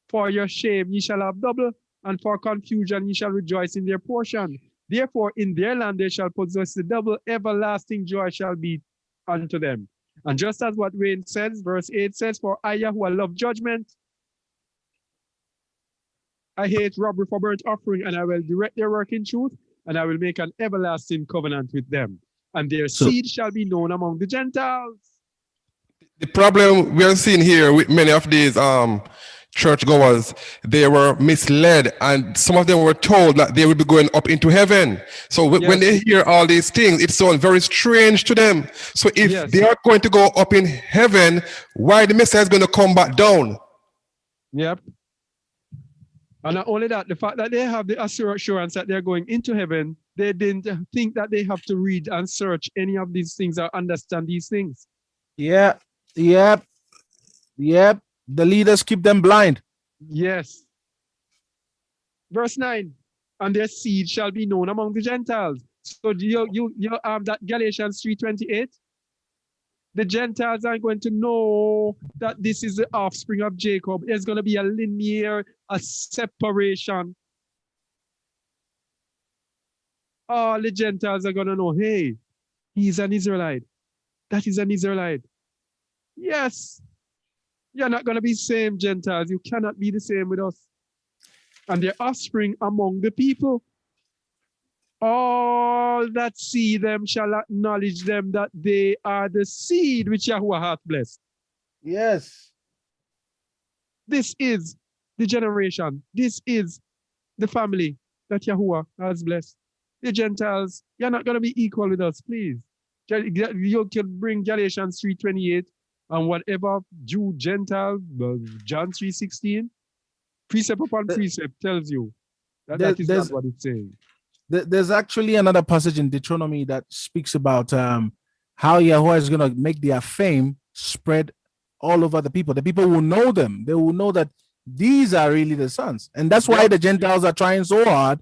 For your shame ye shall have double, and for confusion ye shall rejoice in their portion. Therefore in their land they shall possess the double, everlasting joy shall be unto them. And just as what Wayne says, verse 8 says, for I, Yahuwah, love judgment. I hate robbery for burnt offering, and I will direct their work in truth, and I will make an everlasting covenant with them. And their seed shall be known among the Gentiles. The problem we are seeing here with many of these churchgoers, they were misled, and some of them were told that they will be going up into heaven. So when they hear all these things, it sounds very strange to them. So if they are going to go up in heaven, why the Messiah is going to come back down? Yep. And not only that, the fact that they have the assurance that they're going into heaven, they didn't think that they have to read and search any of these things or understand these things. Yeah. Yep. The leaders keep them blind. Yes. Verse 9, and their seed shall be known among the Gentiles. So you that Galatians 3:28, the Gentiles are going to know that this is the offspring of Jacob. There's going to be a linear, a separation. All the Gentiles are going to know, hey, he's an Israelite. That is an Israelite. Yes. You're not going to be same, Gentiles. You cannot be the same with us. And their offspring among the people. All that see them shall acknowledge them that they are the seed which Yahuwah hath blessed. Yes. This is the generation. This is the family that Yahuwah has blessed. The Gentiles, you're not going to be equal with us, please. You can bring Galatians 3:28 and whatever Jew, Gentile, John 3:16, precept upon precept tells you that that is not what it's saying. There's actually another passage in Deuteronomy that speaks about how Yahuwah is going to make their fame spread all over the people. The people will know them. They will know that these are really the sons. And that's why the Gentiles are trying so hard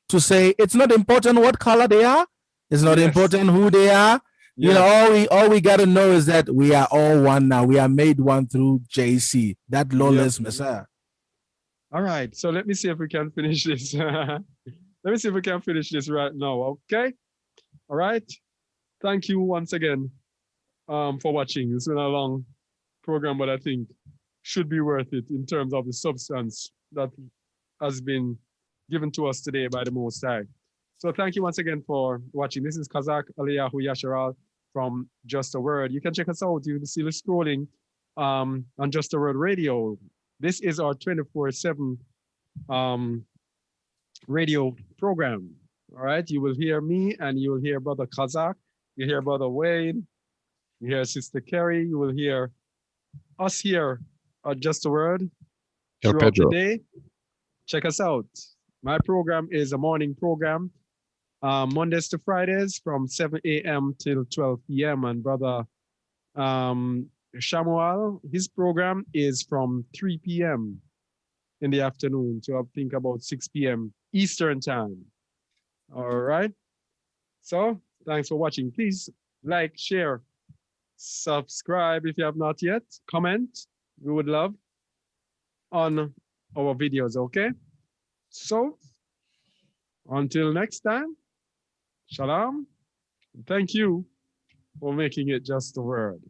to say it's not important what color they are. It's not important who they are. You know, all we got to know is that we are all one now. We are made one through JC, that lawless Messiah. All right. So let me see if we can finish this. Let me see if we can finish this right now. Okay. All right. Thank you once again for watching. It's been a long program, but I think should be worth it in terms of the substance that has been given to us today by the Most High. So thank you once again for watching. This is Khazak Aliyahu Yasharal from Just a Word. You can check us out. You can see the scrolling on Just a Word Radio. This is our 24/7 radio program. All right. You will hear me and you will hear Brother Khazak. You hear Brother Wayne. You hear Sister Kerry. You will hear us here at Just a Word throughout the day. Check us out. My program is a morning program, Mondays to Fridays from 7 a.m. till 12 p.m. And Brother Shamuel, his program is from 3 p.m. in the afternoon to I think about 6 p.m. Eastern time. All right. So thanks for watching. Please like, share, subscribe if you have not yet. Comment. We would love on our videos. Okay. So until next time, shalom. Thank you for making it just a word.